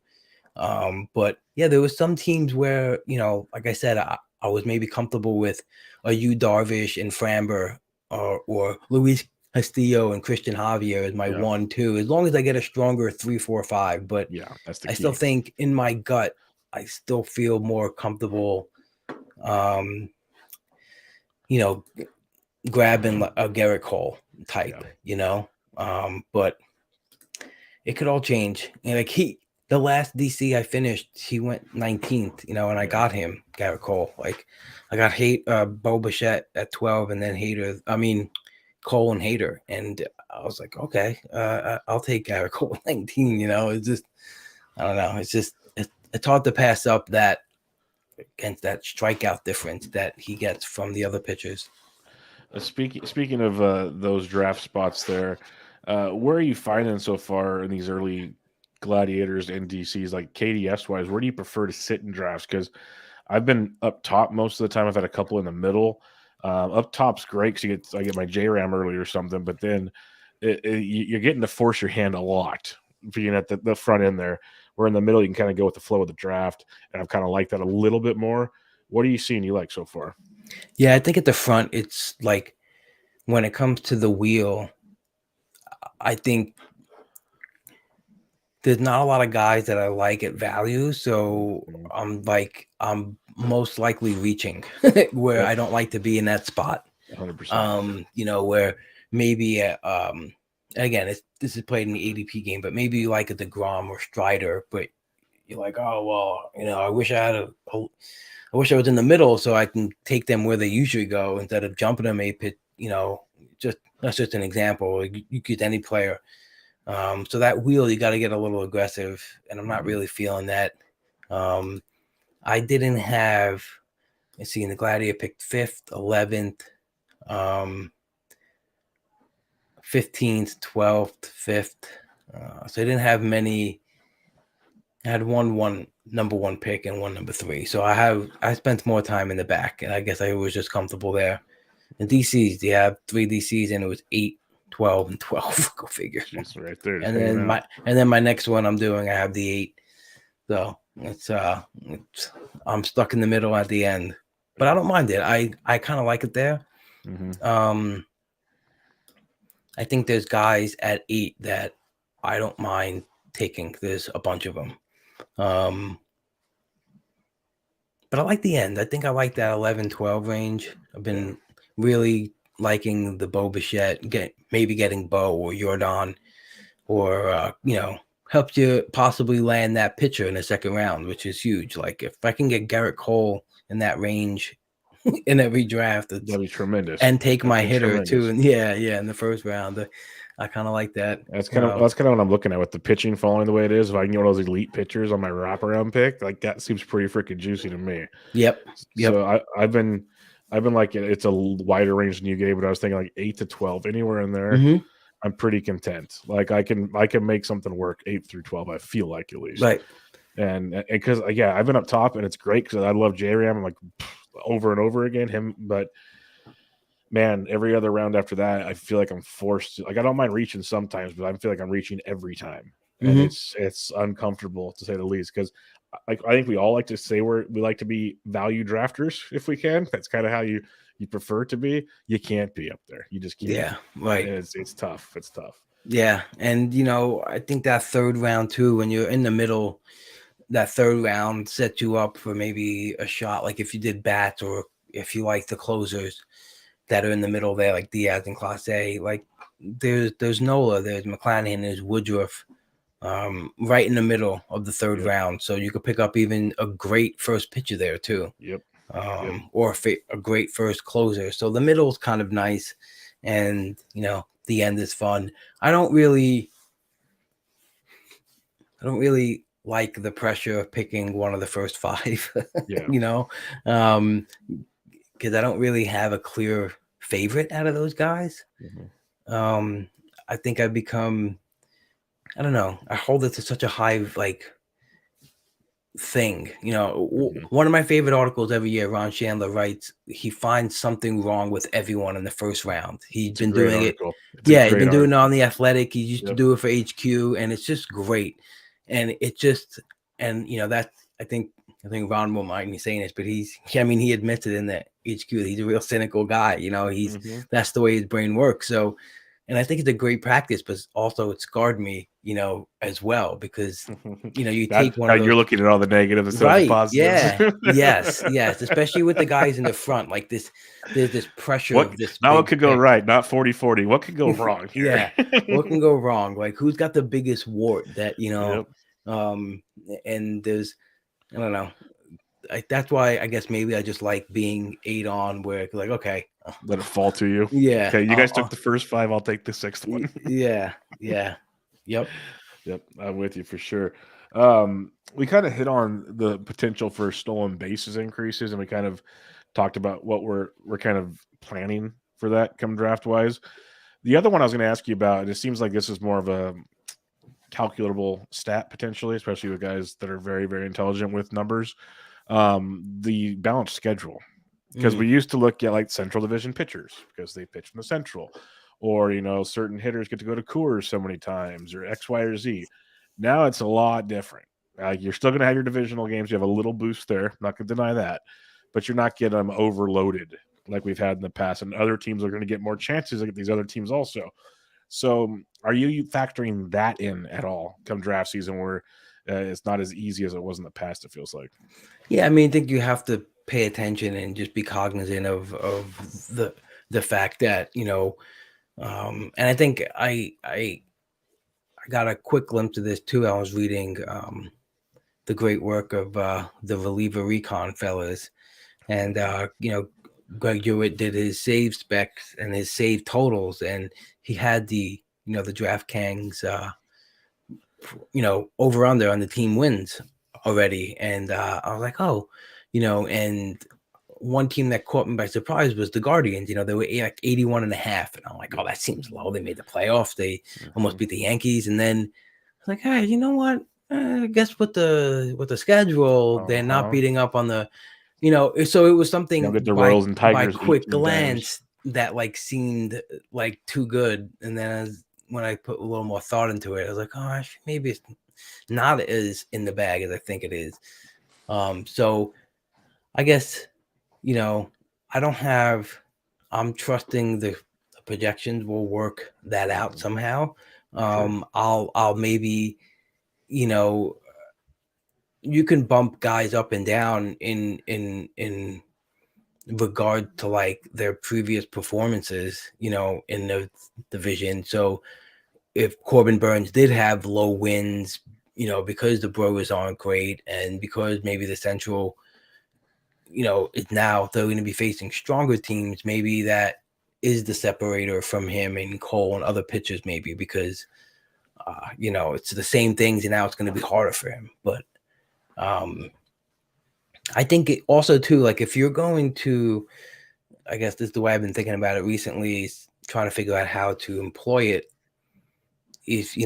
But yeah, there was some teams where, like I said, I was maybe comfortable with a Yu Darvish and Framber or Luis Castillo and Christian Javier as my Yeah, 1, 2, as long as I get a stronger 3, 4, 5. But yeah, that's the I still key. think in my gut, I still feel more comfortable, um, you know, grabbing a Garrett Cole Yeah, type, but it could all change. And like the last DC I finished, he went 19th, and I yeah. got him, Garrett Cole. Like I got Bo Bichette at 12 and then Cole and Hater. And I was like, okay, I'll take Garrett Cole at 19, it's just, I don't know. It's just, it's hard to pass up that against that strikeout difference that he gets from the other pitchers. Speaking of those draft spots there, where are you finding so far in these early gladiators and DCs, like KDS wise? Where do you prefer to sit in drafts? Because I've been up top most of the time. I've had a couple in the middle. Up top's great because I get my J Ram early or something, but then you're getting to force your hand a lot being at the front end there. Where in the middle you can kind of go with the flow of the draft, and I've kind of liked that a little bit more. What are you seeing you like so far? Yeah, I think at the front, it's like when it comes to the wheel, I think there's not a lot of guys that I like at value. So Mhm. I'm most likely reaching where Yep, I don't like to be in that spot. 100%. Where maybe again, this is played in the ADP game, but maybe you like a DeGrom or Strider, but you're like, oh well, I wish I had I wish I was in the middle so I can take them where they usually go instead of jumping them a pit. Just that's just an example. You get any player. So that wheel, you got to get a little aggressive, and I'm not really feeling that. I didn't have. Let's see, in the Gladiator picked 5th, 11th, 15th, 12th, 5th. So I didn't have many. I had one number 1 pick and one number 3. So I spent more time in the back, and I guess I was just comfortable there. And DCs, you have 3 DCs, and it was 8, 12, and 12. Go figure. Jeez, right there. And then my next one I'm doing, I have the 8. So I'm stuck in the middle at the end, but I don't mind it. I kind of like it there. Mm-hmm. I think there's guys at 8 that I don't mind taking. There's a bunch of them. But I like the end. I think I like that 11-12 range. I've been really liking the Bo Bichette, maybe getting Bo or Jordan, or helps you possibly land that pitcher in the second round, which is huge. Like if I can get Garrett Cole in that range in every draft, that'd be tremendous. And take my hitter too, and in the first round. I kind of like that. That's kind of what I'm looking at with the pitching falling the way it is. If I can get one of those elite pitchers on my wraparound pick, like that seems pretty freaking juicy to me. Yep. So I've been like it's a wider range than you gave, but I was thinking like 8 to 12, anywhere in there. Mm-hmm. I'm pretty content. Like I can make something work 8 through 12. I feel like at least. Right. And because I've been up top and it's great because I love J-Ram. I'm like over and over again him, but. Man, every other round after that, I feel like I'm forced to. Like I don't mind reaching sometimes, but I feel like I'm reaching every time, and it's uncomfortable to say the least. Because I think we all like to say we like to be value drafters if we can. That's kind of how you prefer to be. You can't be up there. You just can't. Yeah, right. It's tough. It's tough. Yeah, and I think that third round too, when you're in the middle, that third round sets you up for maybe a shot. Like if you did bats or if you like the closers that are in the middle there, like Diaz and Clase, like there's Nola, there's McClanahan, there's Woodruff, right in the middle of the third round. So you could pick up even a great first pitcher there too. Yep. Or a great first closer. So the middle is kind of nice, and the end is fun. I don't really like the pressure of picking one of the first 5. Because I don't really have a clear favorite out of those guys. I think I've become, I don't know, I hold it to such a high thing. One of my favorite articles every year, Ron Chandler writes, he finds something wrong with everyone in the first round. He's been doing it. Yeah, he's been doing it on The Athletic. He used to do it for HQ, and it's just great. And it just, and that I think Ron won't mind me saying this, but he admits it in the HQ. He's a real cynical guy. That's the way his brain works. So, and I think it's a great practice, but also it scarred me, as well, because, you take one of those, you're looking at all the negatives instead of the positives. Yeah. yes. Especially with the guys in the front, like this, there's this pressure of this. Now what could go right? Not 40-40. What could go wrong here? What can go wrong? Like who's got the biggest wart that, and there's, I don't know. That's why I guess maybe I just like being 8 on, where like, okay, let it fall to you. Yeah. Okay, you guys took the first 5. I'll take the 6th one. Yeah. Yep. I'm with you for sure. We kind of hit on the potential for stolen bases increases, and we kind of talked about what we're kind of planning for that come draft wise. The other one I was going to ask you about, and it seems like this is more of a calculable stat potentially, especially with guys that are very, very intelligent with numbers. The balanced schedule, because we used to look at like Central Division pitchers because they pitch in the Central, or certain hitters get to go to Coors so many times, or X, Y, or Z. Now it's a lot different. You're still going to have your divisional games. You have a little boost there. I'm not going to deny that, but you're not getting them overloaded like we've had in the past. And other teams are going to get more chances against these other teams also. So are you factoring that in at all come draft season, where it's not as easy as it was in the past, it feels like? Yeah, I think you have to pay attention and just be cognizant of the fact that, And I think I got a quick glimpse of this too. I was reading the great work of the reliever recon fellas, and Greg Hewitt did his save specs and his save totals, and he had the the DraftKings over under on the team wins already, and I was like, oh, and one team that caught me by surprise was the Guardians. They were like 81 and a half. And I'm like, oh, that seems low. They made the playoffs. They almost beat the Yankees. And then I was like, hey, you know what? I guess with the schedule, they're not beating up on the, so it was something get the Royals and by Tigers quick 18 times. glance that like seemed like too good. And then when I put a little more thought into it, I was like, oh, maybe it's not as in the bag as I think it is. So I guess, I'm trusting the projections will work that out somehow. Sure. I'll maybe, you can bump guys up and down in regard to like their previous performances, in the division. So if Corbin Burns did have low wins, because the Brewers aren't great and because maybe the Central is now they're going to be facing stronger teams. Maybe that is the separator from him and Cole and other pitchers, maybe because, it's the same things and now it's going to be harder for him. But I think it also, too, like if you're going to, I guess this is the way I've been thinking about it recently, is trying to figure out how to employ it. If,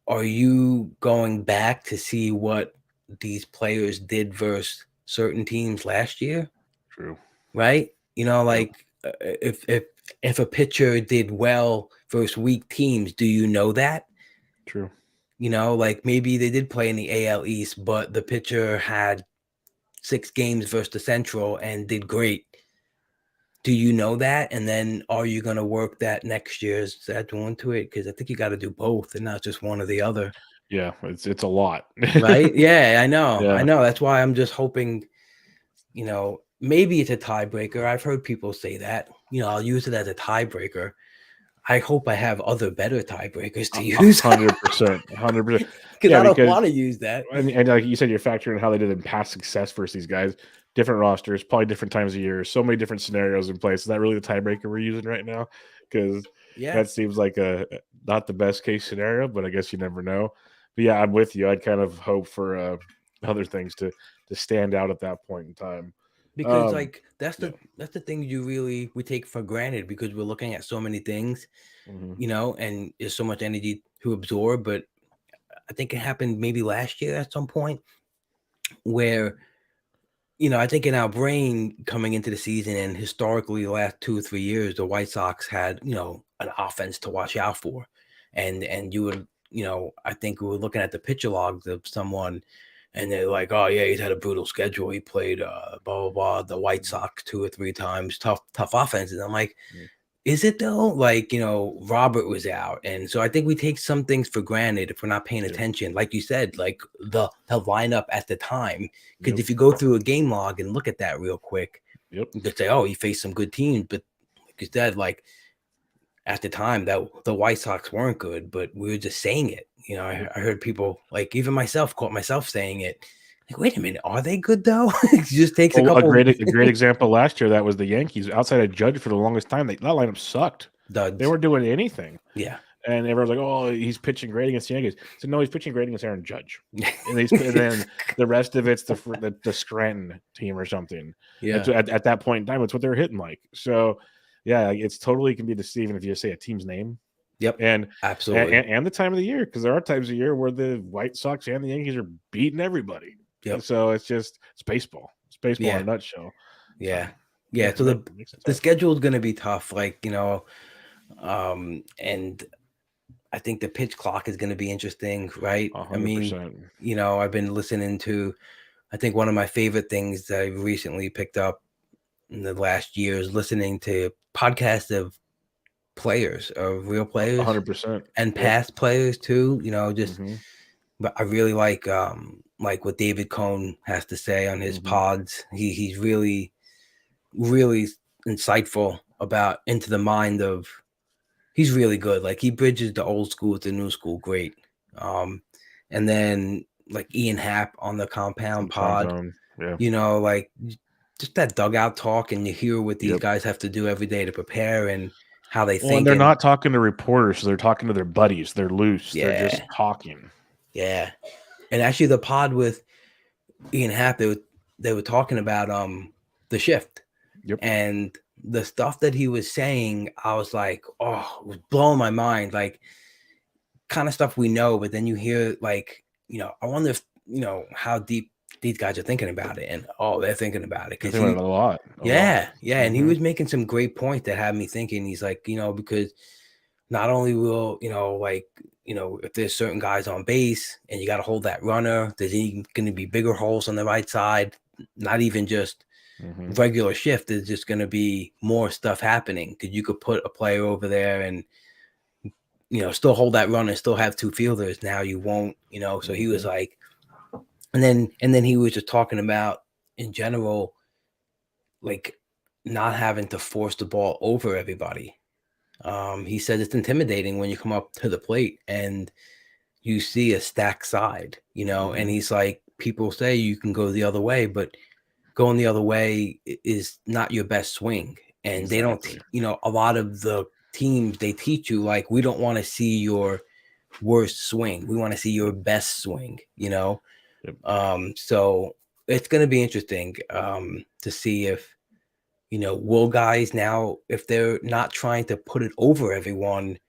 are you going back to see what these players did versus certain teams last year? True. Right? Like if a pitcher did well versus weak teams, do you know that? True. Like maybe they did play in the AL East, but the pitcher had 6 games versus the Central and did great. Do you know that? And then are you going to work that next year's schedule into it? Because I think you got to do both and not just one or the other. Yeah, it's a lot. Right? Yeah, I know. Yeah. That's why I'm just hoping, maybe it's a tiebreaker. I've heard people say that. I'll use it as a tiebreaker. I hope I have other better tiebreakers to use. 100%. 100%. Because Yeah, I don't because want to use that. and like you said, you're factoring in how they did in past success versus these guys. Different rosters, probably different times of year, so many different scenarios in place. Is that really the tiebreaker we're using right now? Because Yeah. that seems like a not the best case scenario, but I guess you never know. But yeah, I'm with you. I'd kind of hope for other things to stand out at that point in time. Because like that's Yeah. the thing we take for granted because we're looking at so many things, Mhm. and there's so much energy to absorb. But I think it happened maybe last year at some point where, I think in our brain coming into the season and historically the last 2 or 3 years, the White Sox had, an offense to watch out for. And you would, I think we were looking at the pitcher logs of someone and they're like, oh yeah, he's had a brutal schedule. He played blah blah blah the White Sox 2 or 3 times, tough offense. And I'm like, Mhm. is it though? Like, Robert was out. And so I think we take some things for granted if we're not paying Yeah. attention. Like you said, like the lineup at the time. Because Yep. if you go through a game log and look at that real quick, Yep. you could say, oh, he faced some good teams. But like you said, like at the time that the White Sox weren't good, but we were just saying it. I heard people like even myself caught myself saying it. Like, wait a minute, are they good though? It just takes a Well, couple a great example last year, that was the Yankees. Outside of Judge for the longest time, that lineup sucked. They duds. weren't doing anything. Yeah. And everyone's like, "Oh, he's pitching great against the Yankees." So no, he's pitching great against Aaron Judge, and then the rest of it's the Scranton team or something. Yeah. At that point in time, it's what they were hitting like. So yeah, it's totally can be deceiving if you just say a team's name Yep. and Absolutely. and the time of the year, because there are times of year where the White Sox and the Yankees are beating everybody. Yep. So it's baseball. It's baseball in Yeah. a nutshell. Yeah. So Yeah. So that makes it the tough. schedule is going to be tough. Like, and I think the pitch clock is going to be interesting, right? I mean, 100%. I've been listening to, I think one of my favorite things that I recently picked up in the last year is listening to podcasts of players, of real players 100%. and Yep. past players too, just, Mhm. but I really like what David Cohn has to say on his Mhm. pods. He's really, really insightful about into the mind of He's really good. Like he bridges the old school with the new school, great. And then like Ian Happ on the compound pod, Yeah. like just that dugout talk, and you hear what these Yep. guys have to do every day to prepare and how they Well, and think. they're And not talking to reporters, so they're talking to their buddies. They're loose. They're just yeah, talking. yeah. And actually, the pod with Ian Happ, they were talking about the shift. Yep. And the stuff that he was saying, I was like, oh, it was blowing my mind. Like, kind of stuff we know, but then you hear, like, I wonder if, how deep these guys are thinking about it. And, they're thinking about it. I Because think about it a lot. yeah. And he Mm-hmm. was making some great points that had me thinking. He's like, because not only will, if there's certain guys on base and you got to hold that runner, there's going to be bigger holes on the right side, not even just Mm-hmm. regular shift, is just going to be more stuff happening because you could put a player over there and still hold that run and still have two fielders. Now you won't, so he was like, and then he was just talking about in general, like not having to force the ball over everybody. He said it's intimidating when you come up to the plate and you see a stacked side, and he's like, people say you can go the other way, but going the other way is not your best swing. And they don't, Exactly. a lot of the teams, they teach you, like, we don't want to see your worst swing. We want to see your best swing, Yep. So it's going to be interesting to see if, will guys now, if they're not trying to put it over everyone,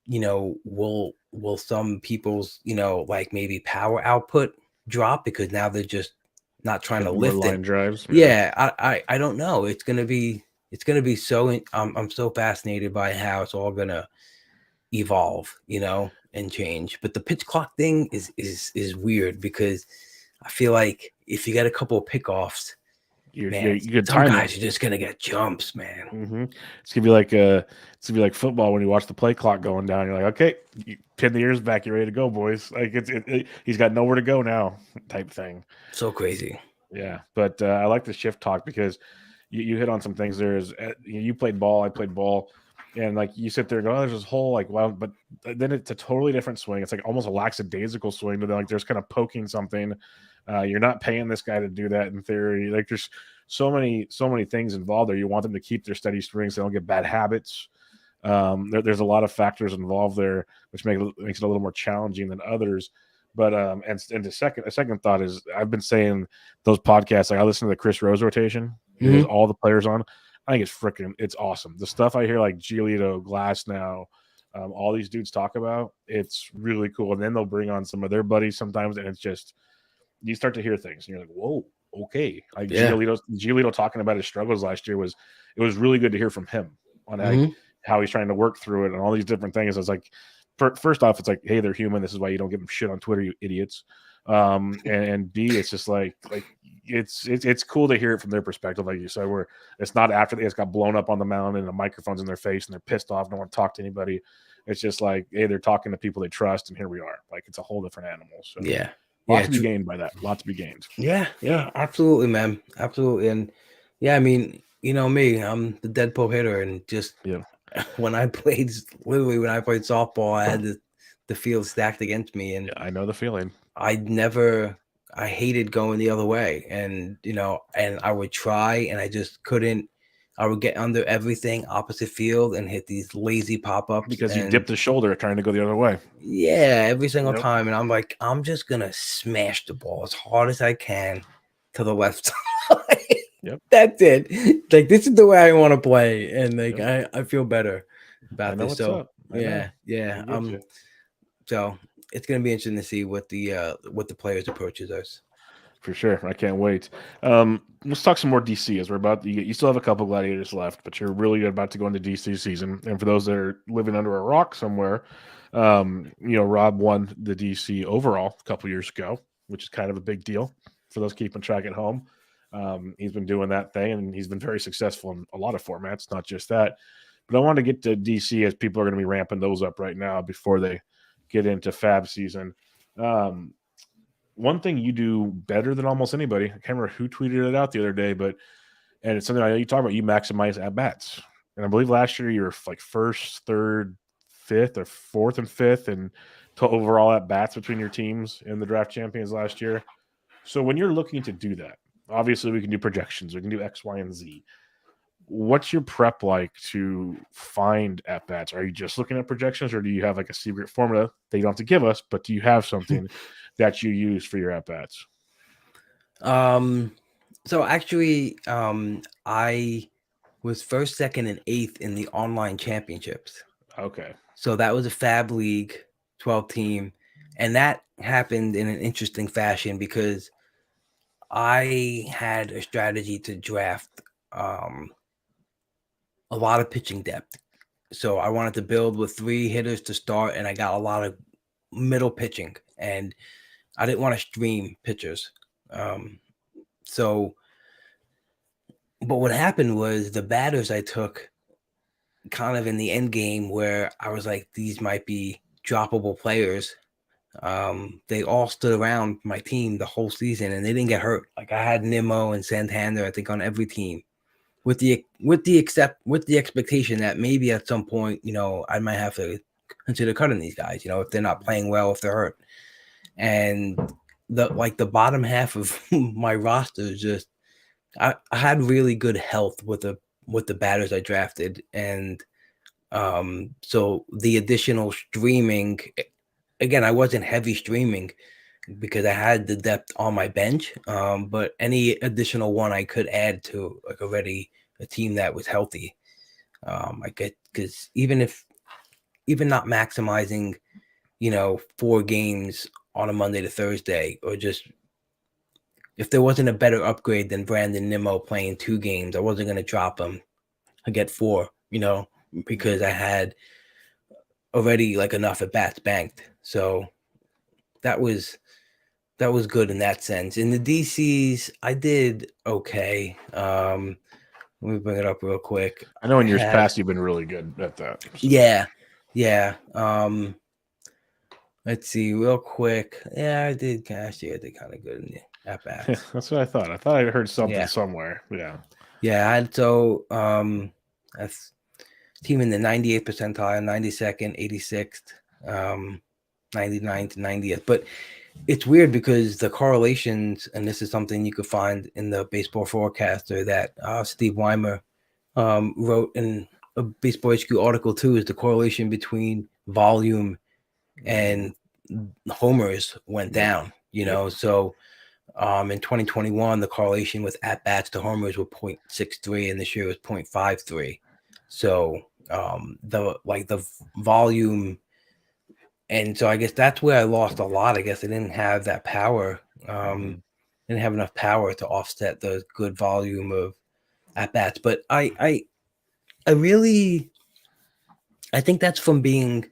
will some people's, like maybe power output drop because now they're just not trying to Hitting more lift it. line drives. Yeah, I don't know. It's gonna be so. I'm so fascinated by how it's all gonna evolve, and change. But the pitch clock thing is weird because I feel like if you get a couple of pickoffs, man, You could some time guys it. are just gonna get jumps, man. Mm-hmm. It's gonna be like football when you watch the play clock going down. You're like, okay, you pin the ears back. You're ready to go, boys. Like he's got nowhere to go now, type thing. So crazy. Yeah, but I like the shift talk because you hit on some things. You played ball, I played ball, and like you sit there and go, oh, there's this whole like wow, but then it's a totally different swing. It's like almost a lackadaisical swing, but then like there's kind of poking something. You're not paying this guy to do that in theory. Like there's so many things involved there. You want them to keep their steady swing so they don't get bad habits. There's a lot of factors involved there, which makes it a little more challenging than others. But and a second thought is I've been saying those podcasts, like I listen to the Chris Rose rotation. He has all the players on. I think it's awesome. The stuff I hear like Giolito, Glass now, all these dudes talk about, it's really cool. And then they'll bring on some of their buddies sometimes, and it's just you start to hear things, and you're like, whoa, okay. Like Giolito talking about his struggles last year it was really good to hear from him on how he's trying to work through it and all these different things. It's like first off, it's like, hey, they're human. This is why you don't give them shit on Twitter, you idiots. And B, it's just like it's cool to hear it from their perspective, like you said, where it's not after they just got blown up on the mound and the microphone's in their face and they're pissed off, don't want to talk to anybody. It's just like, hey, they're talking to people they trust, and here we are. Like it's a whole different animal. So lots to be gained by that. Lots to be gained. Yeah, absolutely, man, absolutely. And I mean, me, I'm the Deadpool hitter, and just when I played softball, I had the field stacked against me, and I know the feeling. I hated going the other way, and and I would try, and I just couldn't. I would get under everything opposite field and hit these lazy pop-ups because you dipped the shoulder trying to go the other way. Yeah, every single time, and I'm like, I'm just gonna smash the ball as hard as I can to the left side. That's it. Like this is the way I want to play, and like I feel better about this. So yeah. So it's gonna be interesting to see what the players' approaches is. For sure, I can't wait. Let's talk some more DC as we're about. You still have a couple gladiators left, but you're really about to go into DC season. And for those that are living under a rock somewhere, Rob won the DC overall a couple years ago, which is kind of a big deal for those keeping track at home. He's been doing that thing, and he's been very successful in a lot of formats, not just that. But I want to get to DC as people are going to be ramping those up right now before they get into Fab season. One thing you do better than almost anybody, I can't remember who tweeted it out the other day, and it's something I know you talk about, you maximize at bats. And I believe last year you were like first, third, fifth, or fourth and fifth, and to overall at bats between your teams in the draft champions last year. So when you're looking to do that, obviously we can do projections, we can do X, Y, and Z. What's your prep like to find at bats? Are you just looking at projections, or do you have like a secret formula that you don't have to give us, but do you have something that you use for your at bats? So actually, I was first, second, and eighth in the online championships. Okay. So that was a Fab League 12 team. And that happened in an interesting fashion because I had a strategy to draft a lot of pitching depth. So I wanted to build with 3 hitters to start, and I got a lot of middle pitching, and I didn't want to stream pitchers. So, but what happened was the batters I took kind of in the end game where I was like, these might be droppable players. They all stood around my team the whole season and they didn't get hurt. Like I had Nimmo and Santander, I think, on every team, with the expectation that maybe at some point, I might have to consider cutting these guys, if they're not playing well, if they're hurt. And the bottom half of my roster is just I had really good health with the batters I drafted. And so the additional streaming, again, I wasn't heavy streaming because I had the depth on my bench. But any additional one I could add to like already a team that was healthy. I get, because even not maximizing, 4 games on a Monday to Thursday, or just if there wasn't a better upgrade than Brandon Nimmo playing 2 games, I wasn't going to drop him. I get 4, because I had already like enough at bats banked. So that was good in that sense. In the DCs, I did okay. Let me bring it up real quick. I know in years past you've been really good at that. So. Yeah. Let's see real quick. Yeah, I did actually. I did kind of good in the at bats. That's what I thought. I thought I heard something somewhere. Yeah. I had that's team in the 98th percentile, 92nd, 86th, 99th, 90th. But it's weird because the correlations, and this is something you could find in the Baseball Forecaster that Steve Weimer wrote in a Baseball HQ article too, is the correlation between volume and homers went down, So in 2021, the correlation with at-bats to homers were 0.63, and this year was 0.53. So the volume, and so I guess that's where I lost a lot. I guess I didn't have that power. Didn't have enough power to offset the good volume of at-bats. But I think that's from being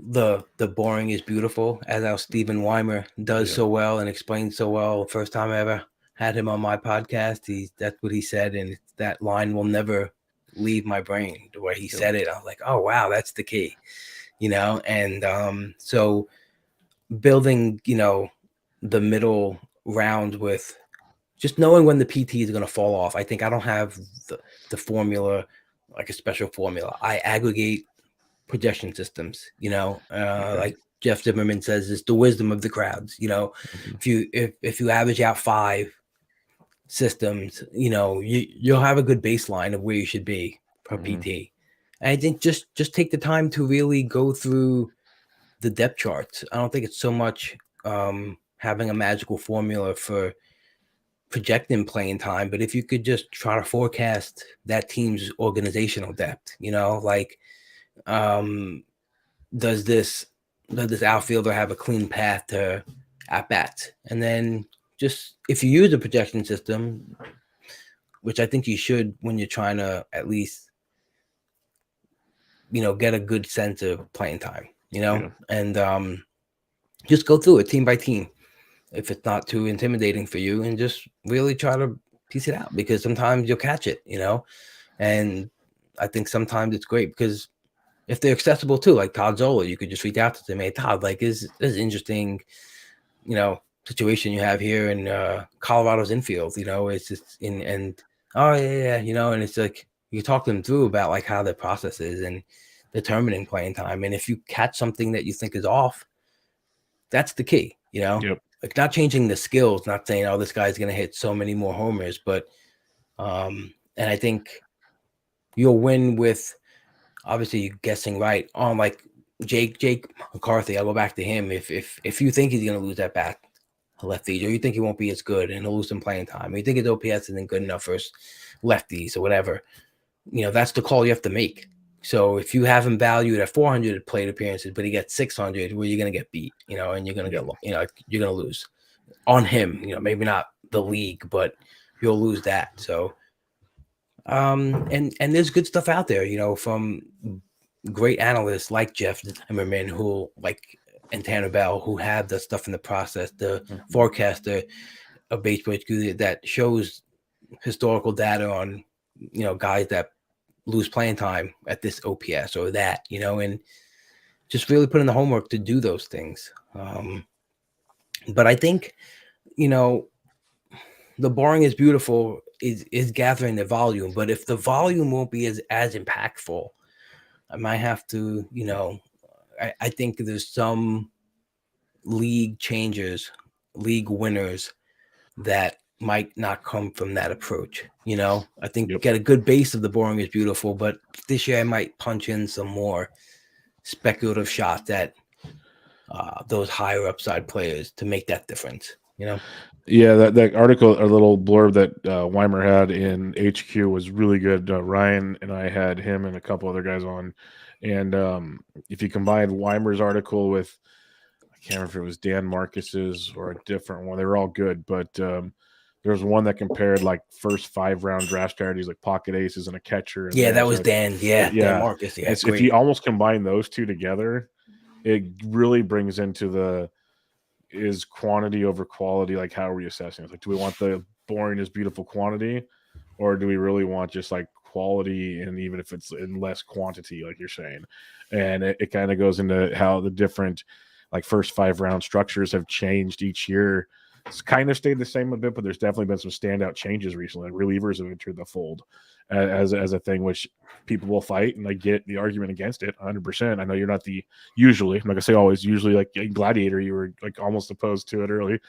the boring is beautiful, as our Stephen Weimer does so well and explains so well. The first time I ever had him on my podcast, that's what he said, and that line will never leave my brain. The way he said it, I was like, oh wow, that's the key, and so building, the middle round with just knowing when the PT is going to fall off. I think I don't have the formula, like a special formula. I aggregate projection systems, like Jeff Zimmerman says, it's the wisdom of the crowds. If you average out 5 systems, you'll have a good baseline of where you should be per PT. And I think just take the time to really go through the depth charts. I don't think it's so much having a magical formula for projecting playing time, but if you could just try to forecast that team's organizational depth, like does this outfielder have a clean path to at bats? And then just if you use a projection system, which I think you should when you're trying to at least get a good sense of playing time, and just go through it team by team if it's not too intimidating for you, and just really try to piece it out, because sometimes you'll catch it, and I think sometimes it's great because if they're accessible too, like Todd Zola, you could just reach out to them. Hey, Todd, like is interesting, situation you have here in Colorado's infield. It's just and Oh yeah, and it's like you talk them through about like how their process is and determining playing time. And if you catch something that you think is off, that's the key, Yep. like not changing the skills, not saying, oh, this guy's gonna hit so many more homers, but and I think you'll win with obviously guessing right on like Jake McCarthy. I'll go back to him. If you think he's gonna lose that bat lefties, or you think he won't be as good and he'll lose some playing time, or you think his OPS isn't good enough for lefties or whatever, that's the call you have to make. So if you have him valued at 400 plate appearances, but he gets 600, well, you're going to get beat, and you're going to Yep. you're going to lose on him, maybe not the league, but you'll lose that. So, and there's good stuff out there, from great analysts like Jeff Zimmerman, who and Tanner Bell, who have the stuff in the process, the forecaster of baseball that shows historical data on, guys that lose playing time at this OPS or that, and just really put in the homework to do those things. But I think, the boring is beautiful is gathering the volume. But if the volume won't be as impactful, I might have to, I think there's some league changers, league winners that might not come from that approach. I think get a good base of the boring is beautiful, but this year I might punch in some more speculative shots at those higher upside players to make that difference. Yeah, that article, a little blurb that Weimer had in HQ was really good. Ryan and I had him and a couple other guys on, and if you combine Weimer's article with, I can't remember if it was Dan Marcus's or a different one, they were all good, but there was one that compared like first 5 round draft strategies, like pocket aces and a catcher. And that was Dan. Yeah, Dan Marcus. Yeah, if you almost combine those two together, it really brings into the is quantity over quality. Like, how are we assessing it? Like, do we want the boring is beautiful quantity, or do we really want just like quality, and even if it's in less quantity, like you're saying? And it kind of goes into how the different like first 5 round structures have changed each year. It's kind of stayed the same a bit, but there's definitely been some standout changes recently. Like relievers have entered the fold as a thing, which people will fight, and I get the argument against it 100%. I know you're not usually, I'm not gonna say always, usually like in Gladiator, you were like almost opposed to it early,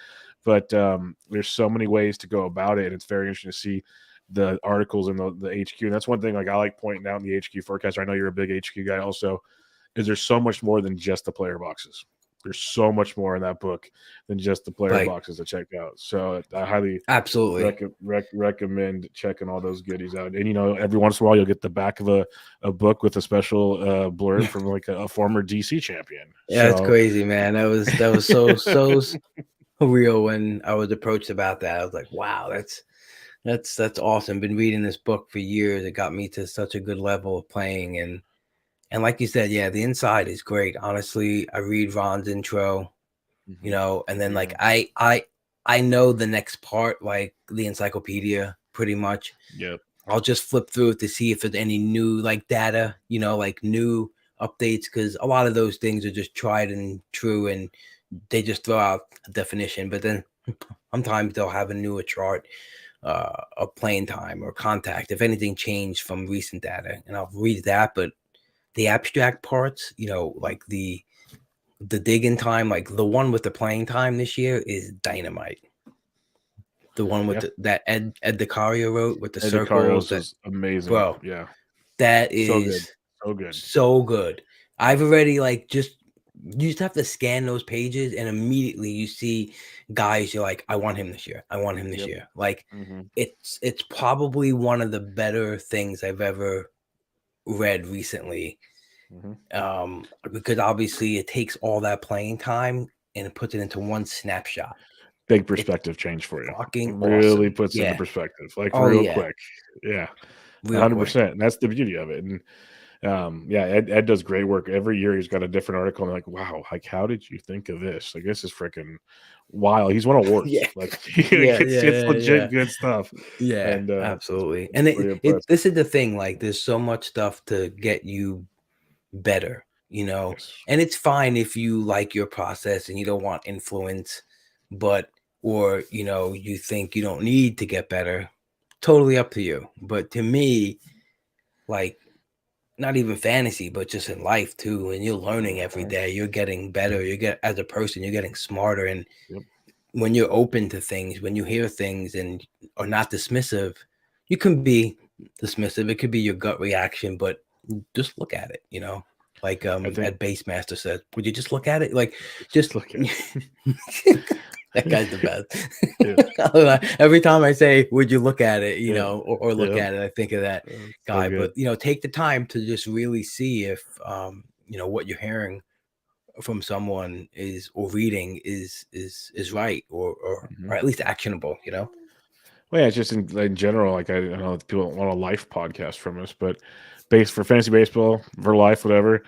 but there's so many ways to go about it, and it's very interesting to see the articles in the HQ. And that's one thing like I like pointing out in the HQ forecaster. I know you're a big HQ guy also, is there's so much more than just the player boxes. There's so much more in that book than just the player boxes to check out. So I highly recommend checking all those goodies out. And, every once in a while you'll get the back of a book with a special blurb from like a former DC champion. Yeah, it's crazy, man. That was so real when I was approached about that. I was like, wow, that's awesome. Been reading this book for years. It got me to such a good level of playing. And like you said, yeah, the inside is great. Honestly, I read Ron's intro, and then like I know the next part, like the encyclopedia, pretty much. Yep. I'll just flip through it to see if there's any new like data, like new updates, because a lot of those things are just tried and true, and they just throw out a definition. But then sometimes they'll have a newer chart of playing time or contact, if anything changed from recent data, and I'll read that. But the abstract parts, like the digging time, like the one with the playing time this year is dynamite. The one with that Ed DeCario wrote with the Ed circles, is amazing, bro. Yeah, that is so good. I've already you just have to scan those pages, and immediately you see guys you're like, I want him this year. I want him this year. Like it's probably one of the better things I've ever read recently, because obviously it takes all that playing time and it puts it into one snapshot. Big perspective change for you. Fucking really awesome. Puts into perspective, like quick. 100%. And that's the beauty of it. And Ed does great work. Every year he's got a different article, and like, wow, like how did you think of this? Like this is freaking wild. He's won awards. It's legit good stuff. Yeah, and absolutely. And this is the thing, like there's so much stuff to get you better, and it's fine if you like your process and you don't want influence, or you think you don't need to get better. totally up to you. But to me, like, not even fantasy, but just in life too. And you're learning every day. You're getting better. As a person, you're getting smarter. And Yep. when you're open to things, when you hear things and are not dismissive, you can be dismissive. It could be your gut reaction, but just look at it, Like I think Ed Basemaster said, would you just look at it? Like just just look at that guy's the it. best. Every time I say, would you look at it, Yeah. or look Yeah. at it, I think of that So guy. good. But take the time to just really see if what you're hearing from someone is or reading is right or Mhm. at least actionable. Well, yeah, it's just in general. Like I don't know if people want a life podcast from us, but for fantasy baseball, for life, whatever,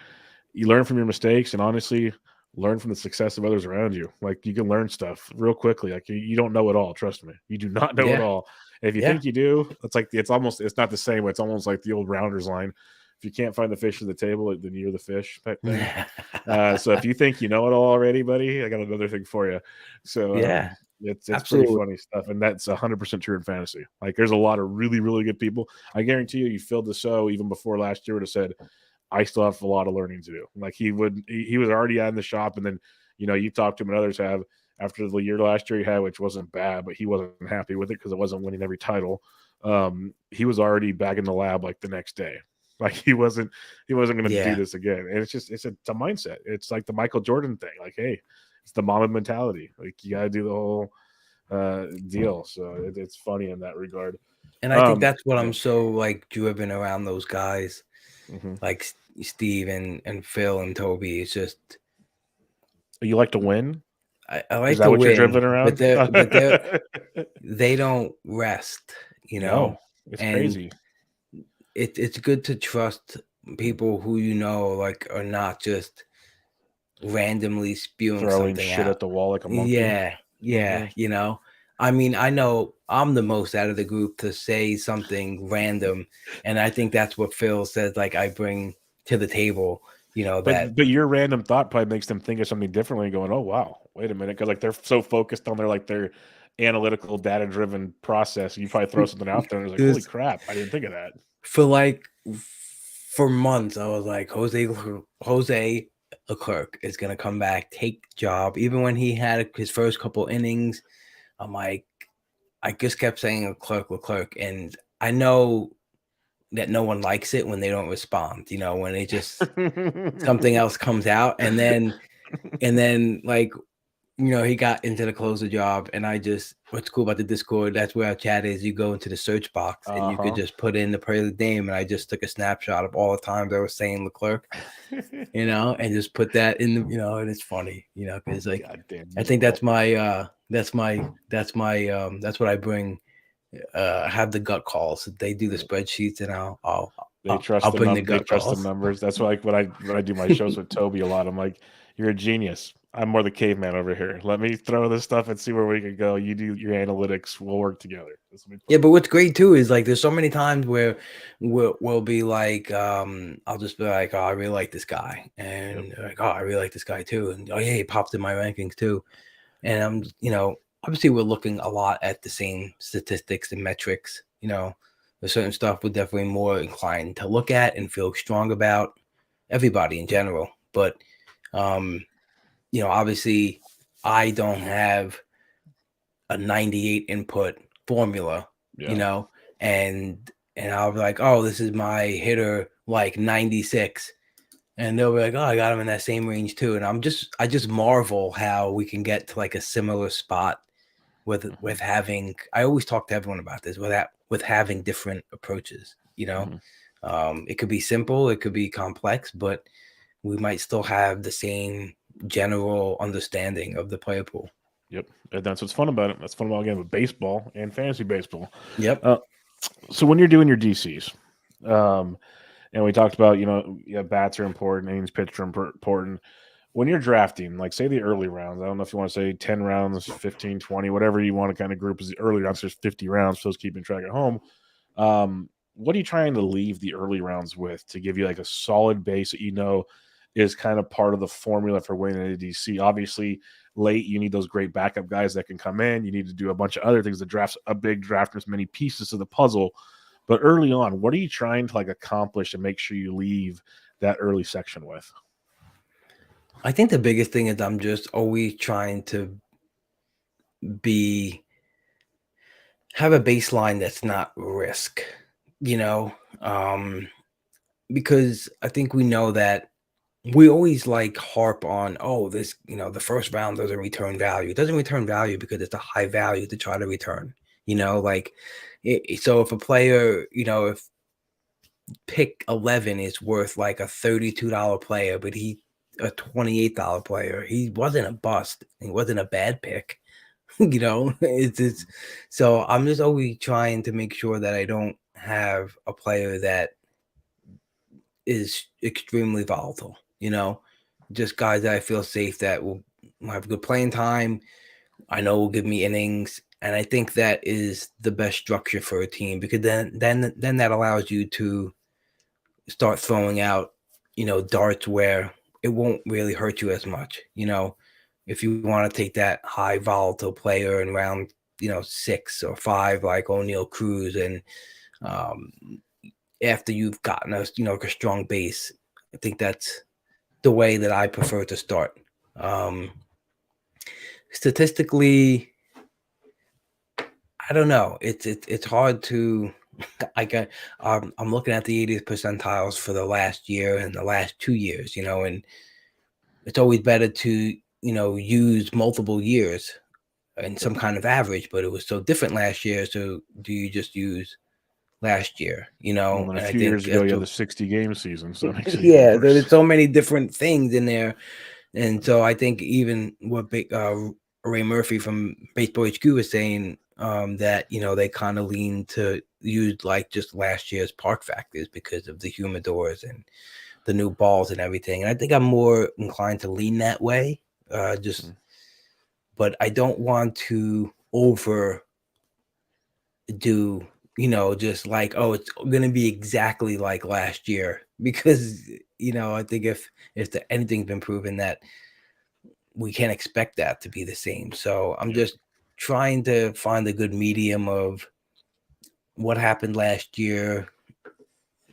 you learn from your mistakes and honestly learn from the success of others around you. Like you can learn stuff real quickly. Like you don't know it all. Trust me, you do not know it Yeah, all. And if you yeah. think you do, it's not the same. It's almost like the old Rounders line. If you can't find the fish at the table, then you're the fish type thing. So if you think you know it all already, buddy, I got another thing for you. So Yeah, it's pretty absolutely. funny stuff, and that's 100% true in fantasy. Like there's a lot of really really good people. I guarantee you filled the show even before last year would have said I still have a lot of learning to do. Like he was already out in the shop, and then you talked to him and others have after the year last year he had, which wasn't bad, but he wasn't happy with it because it wasn't winning every title. He was already back in the lab like the next day. Like he wasn't going to do Yeah, this again. And it's a mindset. It's like the Michael Jordan thing. Like, hey, it's the mama mentality. Like you got to do the whole deal. So it's funny in that regard. and I think that's what Yeah. I'm so like driven around those guys Hmm. like Steve and Phil and Toby. It's just You like to win? I Is like that to what you're win, driven but around? they don't rest, No, it's and crazy. it's good to trust people who like are not just randomly spewing Throwing something shit out. at the wall like a monkey. Yeah, yeah, Mhm. I mean, I know I'm the most out of the group to say something random, and I think that's what Phil says. Like I bring to the table, that But your random thought probably makes them think of something differently and going, "Oh, wow, wait a minute," because like they're so focused on their analytical, data-driven process. You probably throw something out there and it's like, "Holy there's crap, I didn't think of that." for for months. I was like, Jose Leclerc is gonna come back, take the job. Even when he had his first couple innings, I'm like, I just kept saying Leclerc, and I know that no one likes it when they don't respond. When it just something else comes out, and then like he got into the closer job, and what's cool about the Discord, that's where our chat is. You go into the search box and you could Uh-huh. just put in the prelude name, and I just took a snapshot of all the times I was saying Leclerc, and just put that in and it's funny, because like Goddamn I think miserable. that's what I bring. I have the gut calls. They do the spreadsheets, and I'll bring the They gut trust the calls. numbers. That's why, like when I do my shows with Toby a lot, I'm like, "You're a genius. I'm more the caveman over here. Let me throw this stuff and see where we can go. You do your analytics. We'll work together. This will be Yeah, fun." but what's great too is like there's so many times where we'll be like, I'll just be like, oh, I really like this guy, Yep. and like, oh, I really like this guy too, and oh yeah, he popped in my rankings too, and obviously we're looking a lot at the same statistics and metrics. There's certain stuff we're definitely more inclined to look at and feel strong about. Everybody in general, but um, obviously I don't have a 98 input formula, you Yeah. know, and I'll be like, oh, this is my hitter like 96. And they'll be like, oh, I got him in that same range too. And I just marvel how we can get to like a similar spot with having, I always talk to everyone about this, with having different approaches, Mhm. it could be simple, it could be complex, but we might still have the same general understanding of the player pool. Yep. And that's what's fun about it. That's fun about again with baseball and fantasy baseball. Yep. Uh, so when you're doing your DCs, um, and we talked about yeah, bats are important, innings pitched are important. When you're drafting, like say the early rounds, I don't know if you want to say 10 rounds, 15, 20, whatever you want to kind of group as the early rounds. There's 50 rounds, so it's keeping track at home. What are you trying to leave the early rounds with to give you like a solid base that is kind of part of the formula for winning an ADC. Obviously, late you need those great backup guys that can come in. You need to do a bunch of other things. The draft's a big draft. There's many pieces to the puzzle. But early on, what are you trying to like accomplish and make sure you leave that early section with? I think the biggest thing is I'm just always trying to have a baseline that's not risk, you know, because I think we know that we always like harp on, oh, this, the first round doesn't return value. It doesn't return value because it's a high value to try to return, like, so if a player, if pick 11 is worth like a $32 player, but he a $28 player, he wasn't a bust. He wasn't a bad pick. It's so I'm just always trying to make sure that I don't have a player that is extremely volatile, just guys that I feel safe that will have good playing time. I know will give me innings. And I think that is the best structure for a team, because then that allows you to start throwing out, darts where it won't really hurt you as much. If you want to take that high volatile player in round, 6 or 5, like O'Neal Cruz, and after you've gotten a strong base, I think that's the way that I prefer to start. Statistically, I don't know. It's hard to. I'm looking at the 80th percentiles for the last year and the last 2 years, and it's always better to use multiple years and some kind of average. But it was so different last year. So do you just use last year? Well, then And a I few think years ago, you had the 60-game season, so it makes it even yeah, worse. there's so many different things in there. And so I think even what Ray Murphy from Baseball HQ was saying, that they kind of lean to use like just last year's park factors because of the humidors and the new balls and everything. And I think I'm more inclined to lean that way. But I don't want to overdo, just like, oh, it's gonna be exactly like last year, because I think if anything's been proven, that we can't expect that to be the same. So I'm just trying to find a good medium of what happened last year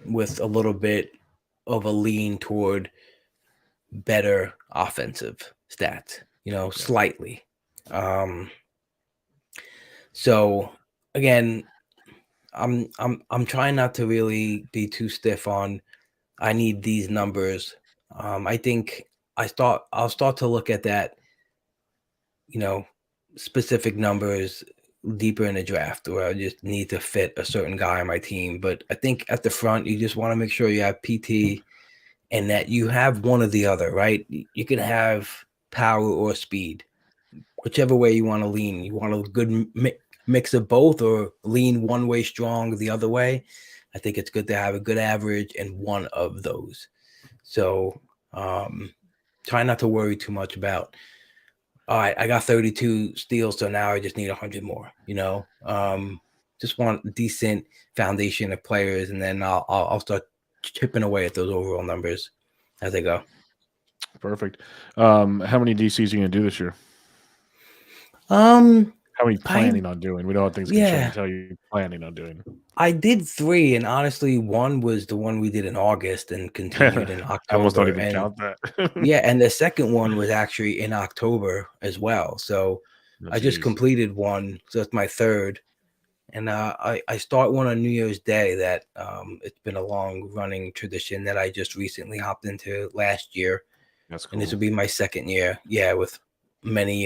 with a little bit of a lean toward better offensive stats, slightly. So again, I'm trying not to really be too stiff on I need these numbers. I think I'll start to look at that, specific numbers deeper in the draft, where I just need to fit a certain guy on my team. But I think at the front, you just want to make sure you have PT and that you have one or the other, right? You can have power or speed, whichever way you want to lean. You want a good mix of both, or lean one way strong the other way. I think it's good to have a good average and one of those. So try not to worry too much about, all right, I got 32 steals, so now I just need 100 more, just want a decent foundation of players, and then I'll start chipping away at those overall numbers as they go. Perfect. How many DCs are you gonna do this year? Um, How many I planning on doing? We know how things can yeah, change. How you planning on doing? I did 3, and honestly, one was the one we did in August and continued in I almost don't October, even and count that. yeah, and the second one was actually in October as well. So Oh, I just geez. completed one, so it's my third. And I start one on New Year's Day. That it's been a long running tradition that I just recently hopped into last year, That's and this cool. will be my second year. Yeah, with many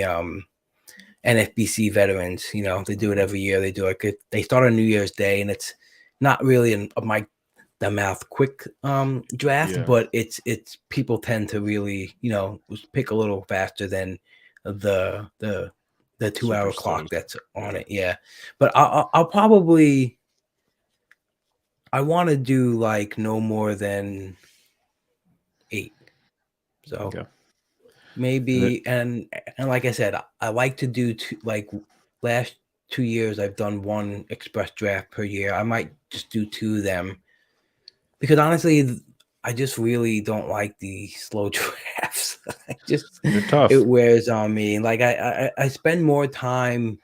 NFBC veterans. They do it every year. They do they start on New Year's Day, and it's not really a Mike the mouth quick draft, Yeah. but it's people tend to really pick a little faster than the 2 hour clock Superstars. that's on Yeah. it. Yeah, but I'll probably, I want to do like no more than 8. So Okay. And it, maybe, and like I said, I like to do two, like last 2 years I've done one express draft per year. I might just do 2 of them, because honestly, I just really don't like the slow drafts. They're It tough. wears on me. Like I spend more time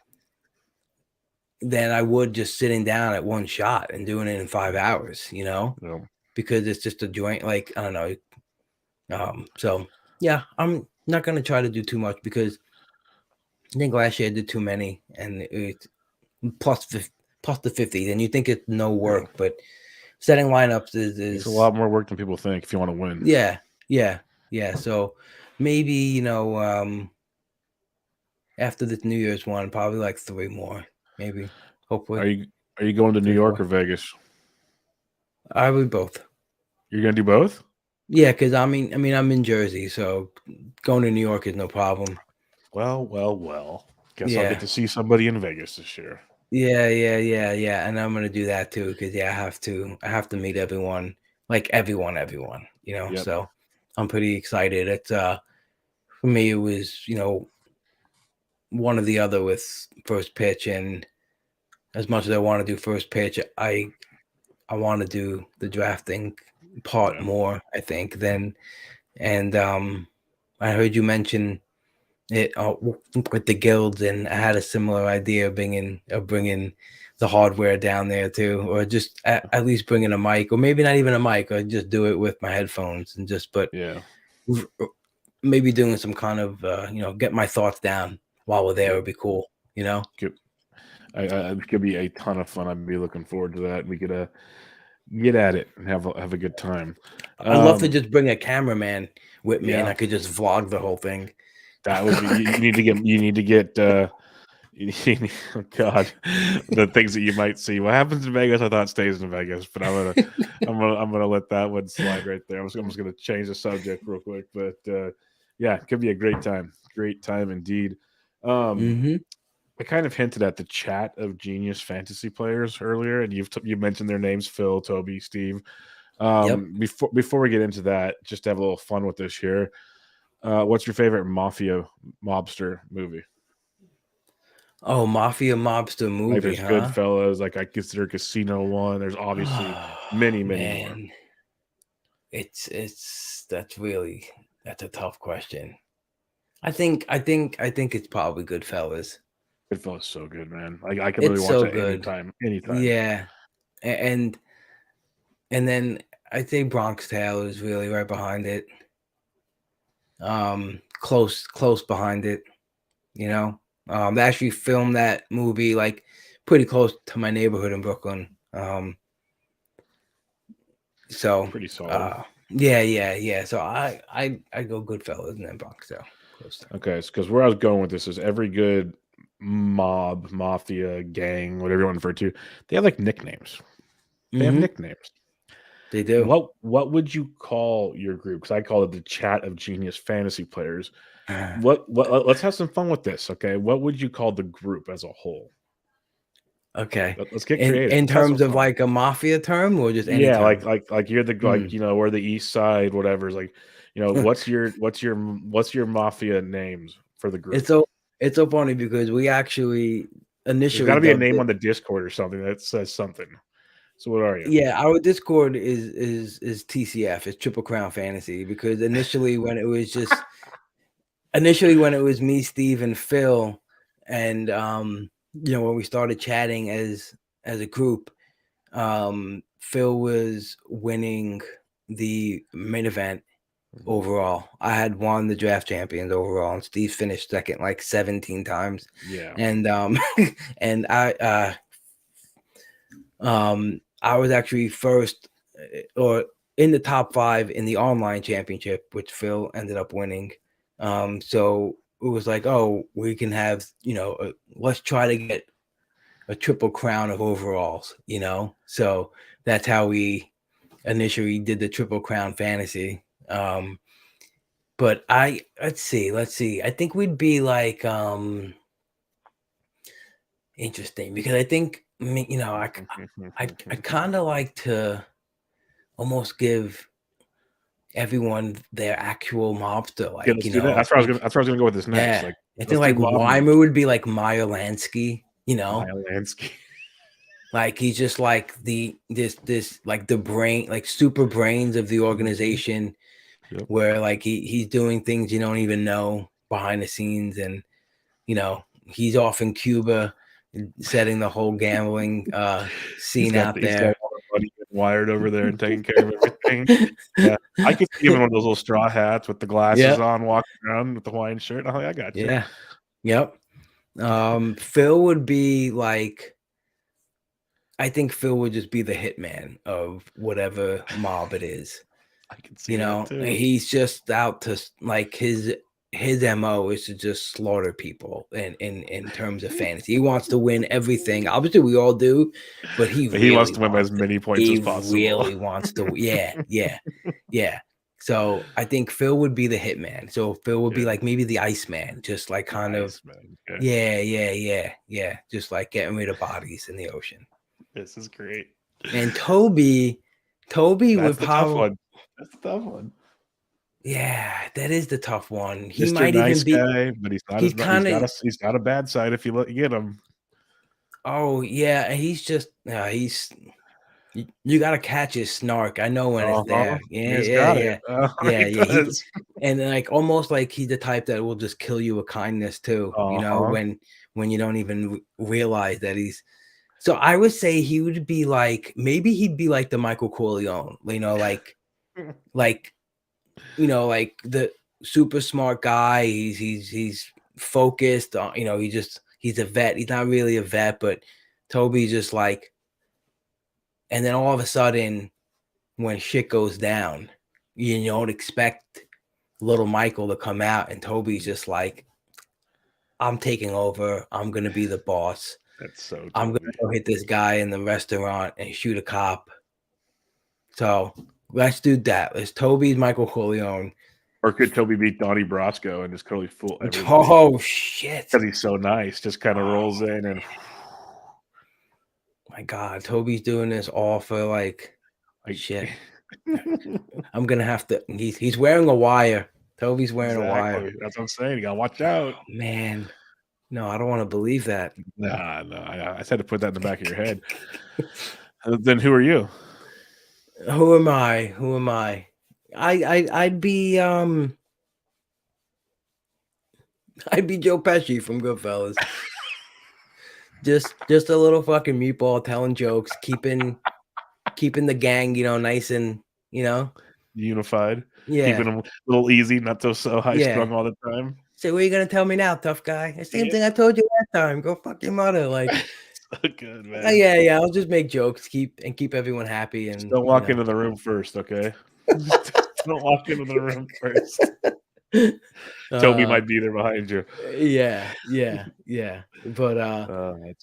than I would just sitting down at one shot and doing it in 5 hours, because it's just a joint. Like, I don't know. So yeah, I'm not gonna try to do too much because I think last year I did too many, and it's plus the 50. Then you think it's no Yeah. work, but setting lineups It's a is lot more work than people think if you want to win. yeah. So maybe after this New Year's one, probably like 3 more, maybe, Are hopefully you are you going to New 3, York 4. or Vegas? I would both. You're gonna do both? Yeah, because I mean, I'm in Jersey, so going to New York is no problem. Well. Guess I'll get Yeah, to see somebody in Vegas this year. yeah, and I'm gonna do that too because yeah, I have to meet everyone, like everyone, Yep. So I'm pretty excited. It's for me, it was one or the other with first pitch, and as much as I want to do first pitch, I want to do the drafting part Yeah. more, I think, than and I heard you mention it with the guilds, and I had a similar idea of bringing the hardware down there too, or just at least bringing a mic, or maybe not even a mic, or just do it with my headphones and just Yeah. maybe doing some kind of get my thoughts down while we're there Yep. would be cool. Could, it could be a ton of fun. I'd be looking forward to that. We could get at it and have a good time. I'd love to just bring a cameraman with me, and I Yeah, could just vlog the whole thing. that would be. You need to get. Oh God, the things that you might see. What happens in Vegas, I thought stays in Vegas, but I'm gonna let that one slide right there. I'm just gonna change the subject real quick, but yeah, it could be a great time indeed. Um, Hmm. I kind of hinted at the chat of genius fantasy players earlier, and you mentioned their names: Phil, Toby, Steve. Yep. Before we get into that, just to have a little fun with this here. What's your favorite mafia mobster movie? Oh, Mafia Mobster Like movie, there's huh? Goodfellas, like I consider Casino one. There's obviously Oh, many more. man, that's a tough question. I think it's probably Goodfellas. Goodfellas is so good, man. Like I can literally It's watch so that good. anytime. Yeah, and then I think Bronx Tale is really right behind it. Close behind it. You know, they actually filmed that movie like pretty close to my neighborhood in Brooklyn. So Pretty solid. yeah. So I go Goodfellas and then Bronx Tale close to. Okay, because where I was going with this is every good mafia, gang, whatever you want to refer to, they have like nicknames. They have Mm-hmm. nicknames. They do. What would you call your group? Because I call it the chat of genius fantasy players. Uh, Let's have some fun with this, okay? What would you call the group as a whole? Okay. Let's get creative. In Let's have some terms of fun. like a mafia term or just any Yeah, term? like you're the Hmm. we're the East Side, whatever. It's like, what's your mafia names for the It's group? so it's so funny because we actually There's got initially to be a dubbed name it. on the Discord or something that says something. So what are you? Yeah, our Discord is TCF, it's Triple Crown Fantasy, because initially when it was me, Steve, and Phil, and when we started chatting as a group, Phil was winning the main event Mhm. overall. I had won the draft champions overall, and Steve finished second like 17 times. Yeah, And and I was actually first or in the top 5 in the online championship, which Phil ended up winning. So it was like, oh, we can have, let's try to get a triple crown of overalls. So that's how we initially did the triple crown fantasy. But let's see. I think we'd be like interesting because I think I kind of like to almost give everyone their actual mobster, yeah. like Let's do that. That's where I was gonna go with this next. yeah. Like, I think let's do like mob Weimer mobster. would be like Meyer Lansky. Maya Lansky. Like he's just like this like the brain, like super brains of the organization, Yep. where like he's doing things you don't even know behind the scenes, and he's off in Cuba setting the whole gambling scene out He's got there. all the money wired over there and taking care of everything. Yeah, I could see him in one of those little straw hats with the glasses Yep. on, walking around with the Hawaiian shirt. Oh, I got you. Yeah. Yep. Phil would be like, I think Phil would just be the hitman of whatever mob it is. I can see that too. He's just out to like his MO is to just slaughter people in terms of fantasy. He wants to win everything. Obviously, we all do, but he But he wants really to win as many points as possible. wants to. Yeah. So I think Phil would be the hitman. So Phil would be Yeah. like maybe the Iceman, just like kind of. Man. Okay. Yeah. Just like getting rid of bodies in the ocean. This is great. And Toby would That's the tough probably. one. That's the tough one. Yeah, that is the tough one. He Mr. might Nice even be. guy, but he's not He's as kind of. he's got a bad side if you get him. Oh yeah, he's just. He's. You got to catch his snark. I know when it's there. He's got it. Yeah. He does. And like almost like he's the type that will just kill you with kindness too. When you don't even realize that he's. So I would say he would be like, maybe he'd be like the Michael Corleone. Like like the super smart guy. He's focused on. He's a vet. He's not really a vet, but Toby's just like. And then all of a sudden, when shit goes down, you don't expect little Michael to come out, and Toby's just like, I'm taking over. I'm going to be the boss. That's so Toby. I'm going to go hit this guy in the restaurant and shoot a cop. So let's do that. Let's Toby's Michael Corleone. Or could Toby beat Donnie Brasco and just totally fool everybody? Oh, shit. Because he's so nice. Just kind of rolls in and... My God, Toby's doing this all for like shit. I'm gonna have to. He's wearing a wire. Toby's wearing a wire. That's what I'm saying. You gotta watch out, man. No, I don't want to believe that. Nah. I just had to put that in the back of your head. Then who are you? Who am I? I'd be Joe Pesci from Goodfellas. Just a little fucking meatball telling jokes, keeping the gang, nice and unified. Yeah, keeping them a little easy, not so high strung all the time. So what are you gonna tell me now, tough guy? The same thing I told you last time. Go fuck your mother. Like, so good, man. Yeah. I'll just make jokes, keep everyone happy, and just don't walk into the room first, okay? Don't walk into the room first. Toby might be there behind you. Yeah. But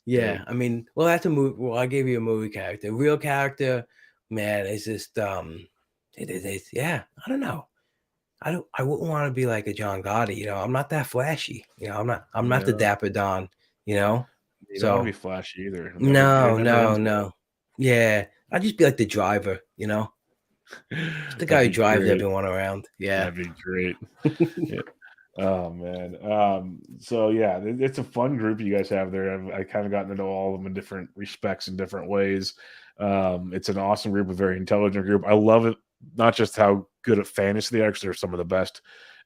yeah. I mean, well, that's a movie. Well, I gave you a movie character. Real character, man, it's just it is. Yeah, I don't know. I wouldn't want to be like a John Gotti. I'm not that flashy. I'm not the Dapper Don. You don't want to be flashy either. No. Yeah, I'd just be like the driver. The guy who drives everyone around. Yeah, that'd be great. Yeah. Oh man. So yeah, it's a fun group you guys have there. I kind of gotten to know all of them in different respects in different ways. It's an awesome group, a very intelligent group. I love it, not just how good at fantasy they are, because they're some of the best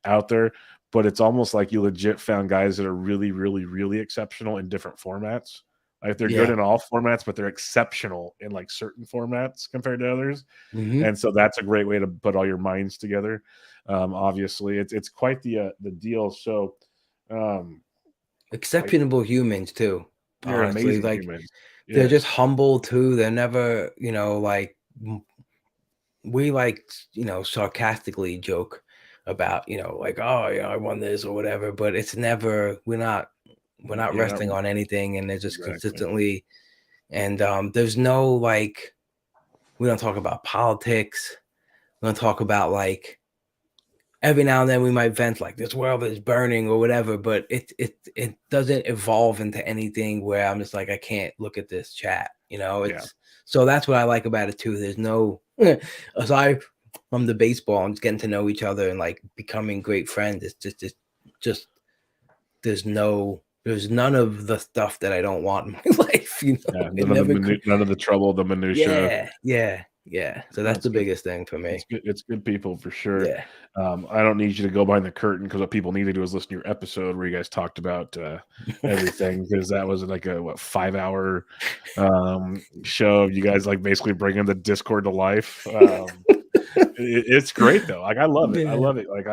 out there, but it's almost like you legit found guys that are really, really, really exceptional in different formats. Like they're good in all formats, but they're exceptional in like certain formats compared to others. Mm-hmm. And so that's a great way to put all your minds together. Obviously, it's quite the deal. So, exceptional humans too. They're amazing humans. Yeah. They're just humble too. They're never, like we sarcastically joke about, like, oh yeah, I won this or whatever. But it's never. We're not resting on anything, and they're just consistently. And there's no like. We don't talk about politics. We don't talk about like. Every now and then we might vent like this world is burning or whatever, but it doesn't evolve into anything where I'm just like, I can't look at this chat, So that's what I like about it too. There's no, aside from the baseball and just getting to know each other and like becoming great friends. It's just there's no there's none of the stuff that I don't want in my life, you know? Yeah, It never could. none of the trouble, the minutia. Yeah, yeah, yeah. So that's That's the good. biggest thing for me. It's good people for sure. Yeah. I don't need you to go behind the curtain because what people need to do is listen to your episode where you guys talked about everything because that was like a 5 hour show of you guys like basically bringing the Discord to life. It's great though. Like I love it. I Yeah. love it. Like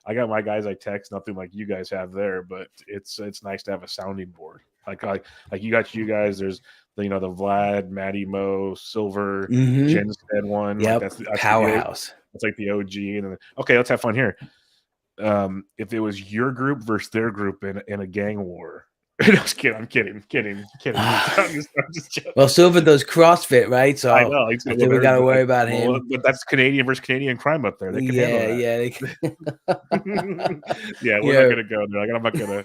I got my guys I text, nothing like you guys have there, but it's nice to have a sounding board. Like you guys. There's the the Vlad, Matty Mo, Silver, Mhm. Jenstead one. Like Yep. Powerhouse. that's like the OG. And then okay, let's have fun here. If it was your group versus their group in a gang war. No, just kidding. I'm kidding. I'm just joking. Well, Silver does CrossFit, right? So I know. I think we got to worry about him. But that's Canadian versus Canadian crime up there. They can handle that. Yeah, we're not gonna go there. Like, I'm not gonna.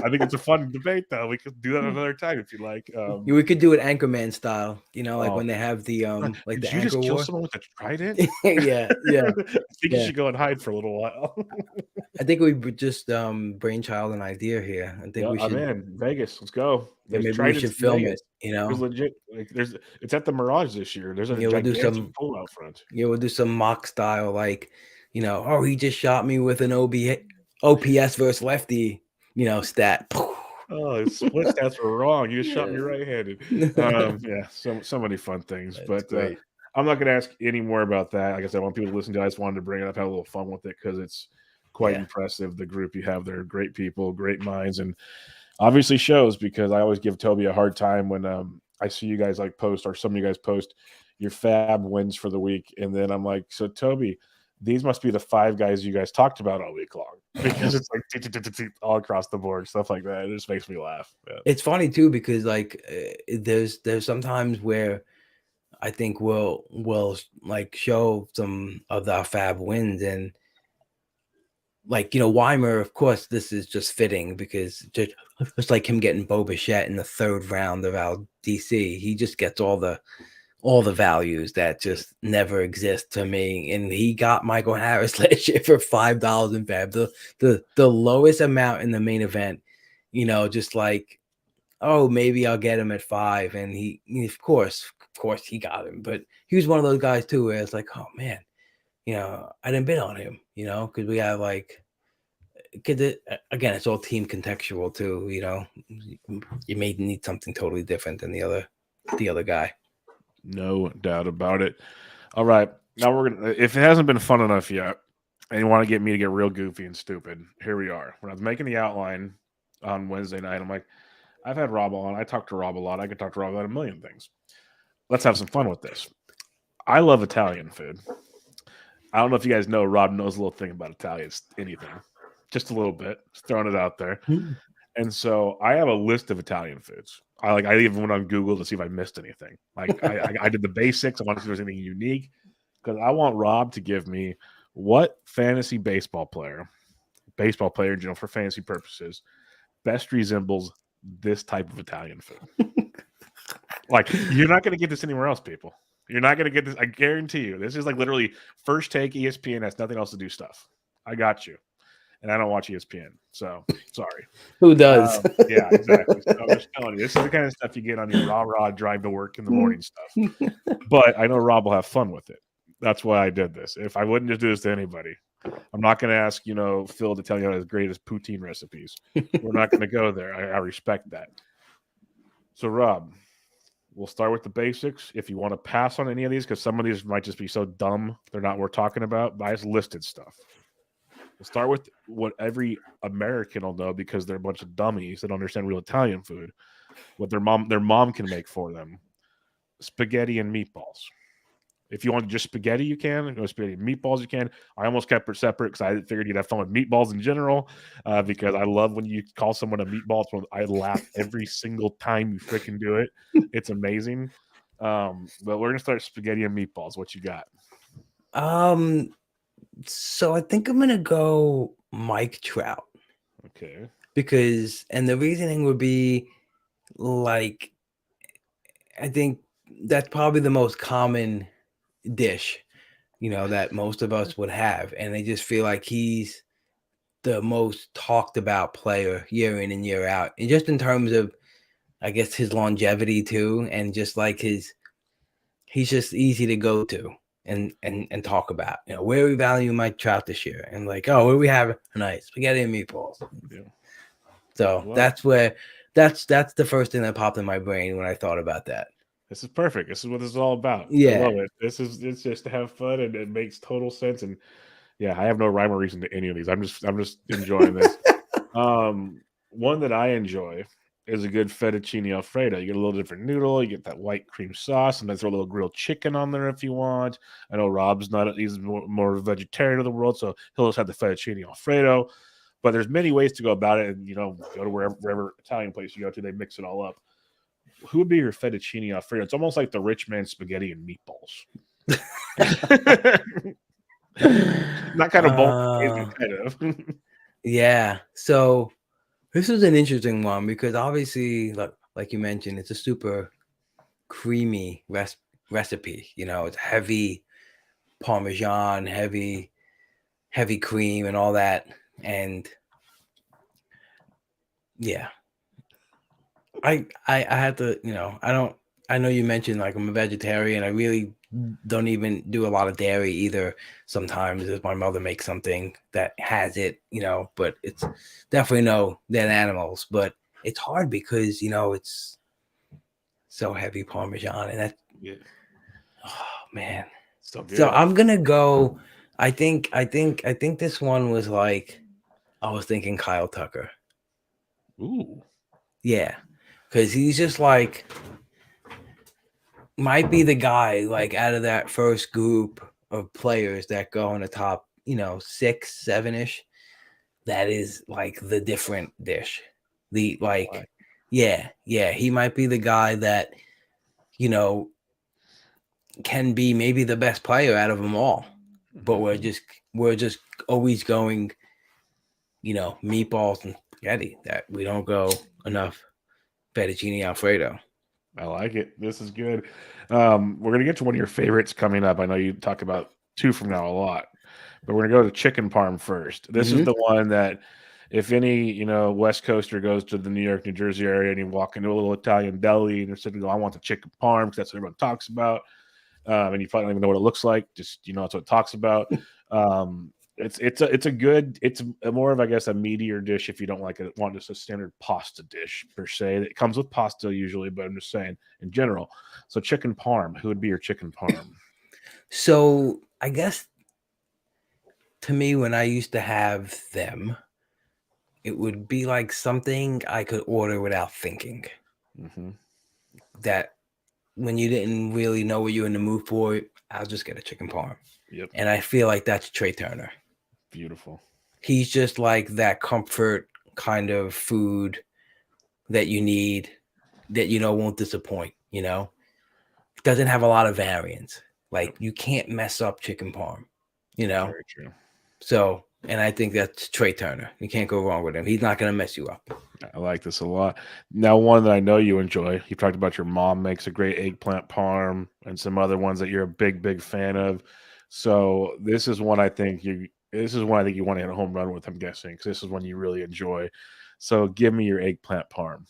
I think it's a fun debate, though. We could do that another time if you like. We could do it Anchorman style, like when they have the like did the you just anchor kill war. someone with a trident? Yeah. I think you should go and hide for a little while. I think we just brainchild an idea here. I think we should. I'm in Vegas. Let's go. Yeah, There's maybe we tridents should in film Vegas. it. There's legit. Like, it's at the Mirage this year. There's a Yeah, we'll do gigantic pool out front. Yeah, we'll do some mock style, like oh, he just shot me with an OPS versus lefty, stat. Oh, his split stats were wrong. You just shot me right-handed. Yeah, so many fun things. That's But great. I'm not going to ask any more about that. Like I said, I want people to listen to it. I just wanted to bring it up, have a little fun with it because it's quite impressive. The group you have there, great people, great minds, and obviously shows because I always give Toby a hard time when I see you guys like post or some of you guys post your fab wins for the week, and then I'm like, so Toby, these must be the 5 guys you guys talked about all week long because it's like all across the board, stuff like that. It just makes me laugh. Yeah. It's funny too because like there's sometimes where I think we'll like show some of our fab wins and like Weimer, of course, this is just fitting because just like him getting Bo Bichette in the 3rd round of our DC, he just gets all the values that just never exist to me. And he got Michael Harris last year for $5 in fab, the lowest amount in the main event. Just like, oh, maybe I'll get him at 5, and he of course he got him, but he was one of those guys too where it's like, oh man, I didn't bid on him, because we have like, because again, it's all team contextual too. You may need something totally different than the other guy. No doubt about it. All right, now we're gonna. If it hasn't been fun enough yet, and you want to get me to get real goofy and stupid, here we are. When I was making the outline on Wednesday night, I'm like, I've had Rob on. I talked to Rob a lot. I could talk to Rob about a million things. Let's have some fun with this. I love Italian food. I don't know if you guys know, Rob knows a little thing about Italian anything. Just a little bit. Just throwing it out there. And so I have a list of Italian foods. I even went on Google to see if I missed anything. Like I did the basics. I want to see if there's anything unique because I want Rob to give me what fantasy baseball player in general for fantasy purposes, best resembles this type of Italian food. Like you're not going to get this anywhere else, people. You're not going to get this. I guarantee you. This is like literally first take ESPN has nothing else to do stuff. I got you. And I don't watch ESPN, so sorry. Who does? Yeah, exactly. So I'm just telling you, this is the kind of stuff you get on your rah drive to work in the morning stuff. But I know Rob will have fun with it. That's why I did this. If I wouldn't just do this to anybody, I'm not going to ask Phil to tell you his greatest poutine recipes. We're not going to go there. I respect that. So Rob, we'll start with the basics. If you want to pass on any of these, because some of these might just be so dumb they're not worth talking about. But I just listed stuff. We'll start with what every American will know because they're a bunch of dummies that don't understand real Italian food. What their mom can make for them: spaghetti and meatballs. If you want just spaghetti, you can. If you want spaghetti and meatballs, you can. I almost kept it separate because I figured you'd have fun with meatballs in general. Because I love when you call someone a meatball. I laugh every single time you freaking do it. It's amazing. But we're gonna start spaghetti and meatballs. What you got? So I think I'm gonna go Mike Trout. Okay. Because the reasoning would be like, I think that's probably the most common dish, that most of us would have, and I just feel like he's the most talked about player year in and year out, and just in terms of, I guess, his longevity too, and just like he's just easy to go to and talk about. You know, where we value Mike Trout this year, and like, oh, where we have tonight, spaghetti and meatballs. Yeah. So that's the first thing that popped in my brain when I thought about that. This is perfect. This is what this is all about. I Yeah. love it. It's just to have fun, and it makes total sense. And yeah, I have no rhyme or reason to any of these. I'm just enjoying this. One that I enjoy is a good fettuccine alfredo. You get a little different noodle, you get that white cream sauce, and then throw a little grilled chicken on there if you want. I know Rob's not he's more vegetarian of the world, so he'll just have the fettuccine alfredo. But there's many ways to go about it, and go to wherever Italian place you go to, they mix it all up. Who would be your fettuccine alfredo? It's almost like the rich man spaghetti and meatballs. Not kind of bold, kind of. Yeah. So this is an interesting one because obviously, like you mentioned, it's a super creamy recipe. You know, it's heavy Parmesan, heavy cream, and all that. And yeah, I had to, I know you mentioned like I'm a vegetarian. I really don't even do a lot of dairy either. Sometimes if my mother makes something that has it, but it's definitely no dead animals. But it's hard because it's so heavy Parmesan, and that, oh man. So good. So I'm gonna go. I think this one was like, I was thinking Kyle Tucker. Ooh. Yeah, because he's just like, might be the guy like out of that first group of players that go in the top, 6, 7-ish. That is like the different dish. The like, yeah, he might be the guy that, can be maybe the best player out of them all. But we're just always going, meatballs and spaghetti, that we don't go enough fettuccine alfredo. I like it. This is good. We're gonna get to one of your favorites coming up. I know you talk about two from now a lot, but we're gonna go to chicken parm first. This is the one that, if any West Coaster goes to the New York, New Jersey area, and you walk into a little Italian deli and they're sitting, I want the chicken parm because that's what everyone talks about. And you probably don't even know what it looks like. Just that's what it talks about. It's more of, I guess, a meatier dish if you don't want just a standard pasta dish per se. It comes with pasta usually, but I'm just saying in general. So chicken parm, who would be your chicken parm? So I guess to me, when I used to have them, it would be like something I could order without thinking. That when you didn't really know what you're in the mood for, I'll just get a chicken parm. Yep. And I feel like that's Trey Turner. Beautiful. He's just like that comfort kind of food that you need, that won't disappoint. Doesn't have a lot of variance. Like, you can't mess up chicken parm. Very true. So, and I think that's Trey Turner. You can't go wrong with him. He's not going to mess you up. I like this a lot. Now, one that I know you enjoy, you talked about your mom makes a great eggplant parm and some other ones that you're a big fan of. So this is one I think you want to hit a home run with, I'm guessing, because this is one you really enjoy. So give me your eggplant parm.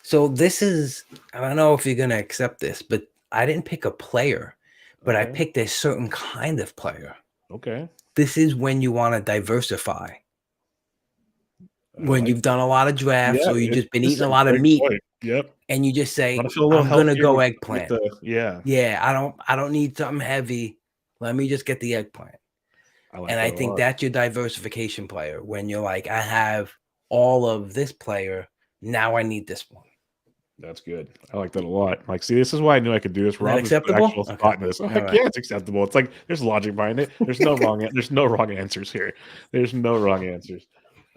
So this is, I don't know if you're going to accept this, but I didn't pick a player, but I picked a certain kind of player. Okay. This is when you want to diversify. When you've done a lot of drafts, or you've just been eating a lot of meat. Yep. And you just say, I'm going to go eggplant. Yeah. I don't need something heavy. Let me just get the eggplant. I think that's your diversification player. When you're like, I have all of this player, now I need this one. That's good. I like that a lot. Like, see, this is why I knew I could do this. Rob, acceptable? Thought in this. Yeah, it's acceptable. It's like there's logic behind it. There's no wrong. There's no wrong answers here. There's no wrong answers.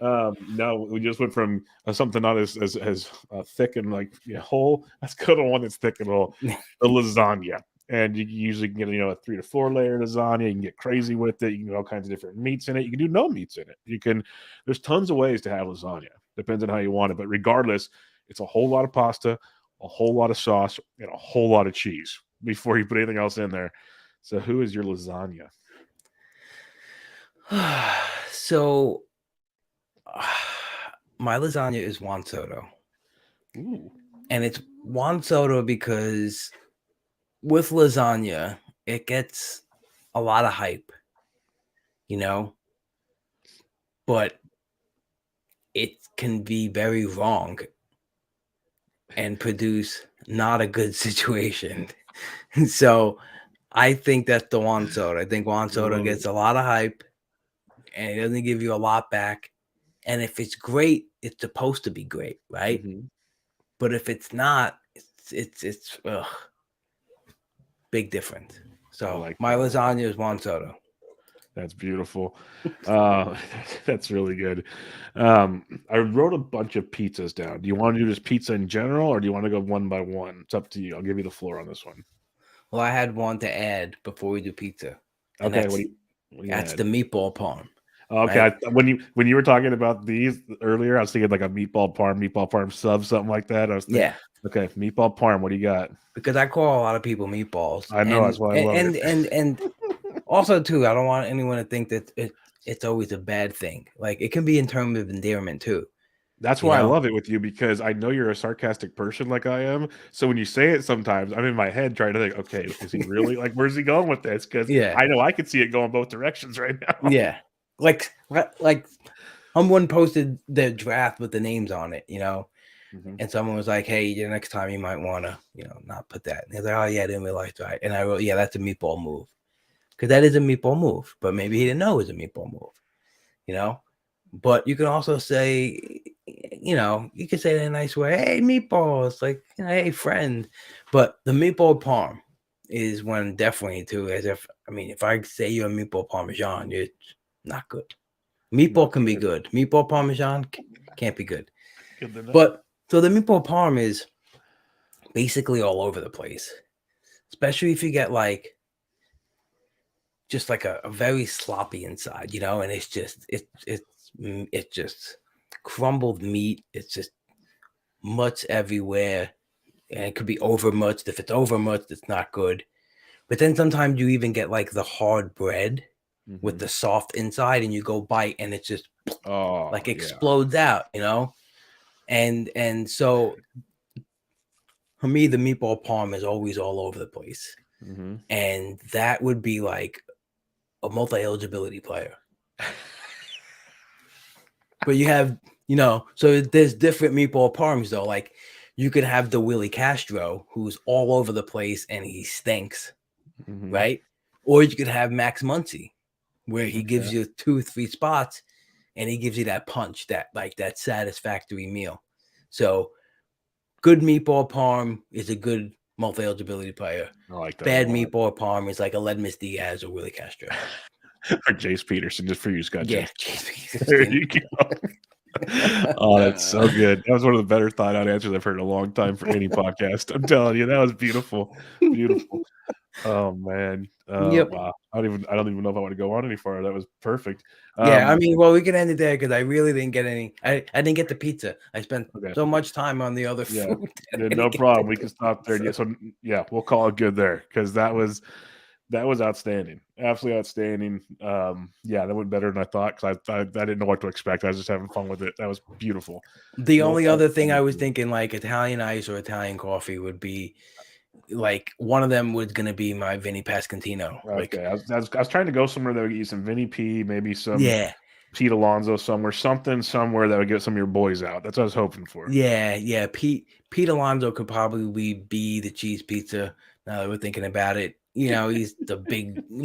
No, we just went from something not as thick and whole. Let's go to one that's thick and whole. The lasagna, and you usually get a 3 to 4 layer lasagna. You can get crazy with it. You can get all kinds of different meats in it. You can do no meats in it. There's tons of ways to have lasagna. Depends on how you want it, but regardless, it's a whole lot of pasta, a whole lot of sauce, and a whole lot of cheese before you put anything else in there. So who is your lasagna? So My lasagna is Juan Soto. Ooh. And it's Juan Soto because with lasagna, it gets a lot of hype, but it can be very wrong and produce not a good situation. So I think that's the Juan Soto. I think Juan Soto Love gets it. a lot of hype and it doesn't give you a lot back. And if it's great, it's supposed to be great, right? Mhm. But if it's not, it's big difference. I So like my that a lot. lasagna is Juan Soto. That's beautiful. That's really good. I wrote a bunch of pizzas down. Do you want to do just pizza in general, or do you want to go one by one? It's up to you. I'll give you the floor on this one. Well, I had one to add before we do pizza, and Okay. that's What do you that's had? the meatball parm, Okay. right? When you were talking about these earlier, I was thinking like a meatball parm sub, something like that. I was thinking, Yeah, okay, meatball parm. What do you got? because I call a lot of people meatballs, I know that's and why I and love it. and and also too, I don't want anyone to think that it's always a bad thing. Like it can be in terms of endearment too, That's you why I know? love it with you because I know you're a sarcastic person like I am. So when you say it sometimes, I'm in my head trying to think, okay, is he really like where's he going with this? Because Yeah, I know I could see it going both directions right now. yeah. Like someone posted the draft with the names on it, Mhm. and someone was like, "Hey, the next time you might want to, not put that." And he's like, "Oh yeah, I didn't realize that." And I wrote, "Yeah, that's a meatball move." Because that is a meatball move, but maybe he didn't know it was a meatball move, you know. But you can also say, you can say it in a nice way, "Hey, meatballs," like, "Hey, friend." But the meatball parm is one definitely too. As if I mean, if I say you're a meatball parmesan, it's not good. Not Meatball can be good. good. Meatball parmesan can't be good. Good to know. But so the meatball parm is basically all over the place, especially if you get like just like a very sloppy inside, and it's just crumbled meat. It's just mutts everywhere, and it could be over much. If it's over much, it's not good. But then sometimes you even get like the hard bread with Mhm. the soft inside, and you go bite, and it just Oh like yeah. explodes out. And so for me, the meatball parm is always all over the place, Mhm. and that would be like a multi-eligibility player. But you have, so there's different meatball parms though. Like you could have the Willie Castro, who's all over the place and he stinks, Mhm. right? Or you could have Max Muncy, where he Okay. gives you 2 3 spots and he gives you that punch, that satisfactory meal. So good meatball parm is a good multi-eligibility player. I like that a Bad lot. meatball parm is like a Ledmus Diaz or Willie Castro. Or Jace Peterson, just for you, Scott Yeah, Jace. There Peterson. you go. Oh, that's so good. That was one of the better thought out answers I've heard in a long time for any podcast. I'm telling you, that was beautiful. Beautiful. Oh man. Yep. Wow. I don't even know if I want to go on any further. That was perfect. Yeah, I Um, mean, well, we can end it there because I really didn't get any. I didn't get the pizza. I spent okay. so much time on the other Yeah. food that Yeah, I no didn't get to problem. We the can stop there. Yeah, pizza. so yeah, we'll call it good there because that was outstanding. Absolutely outstanding. Yeah, that went better than I thought because I didn't know what to expect. I was just having fun with it. That was beautiful. The No only problem. other thing I was thinking, like Italian ice or Italian coffee, would be like one of them was gonna be my Vinny Pascantino. Like, Okay, I was trying to go somewhere that would get you some Vinny P, maybe some yeah, Pete Alonso somewhere, somewhere that would get some of your boys out. That's what I was hoping for. yeah. Pete Alonso could probably be the cheese pizza. Now that we're thinking about it, he's the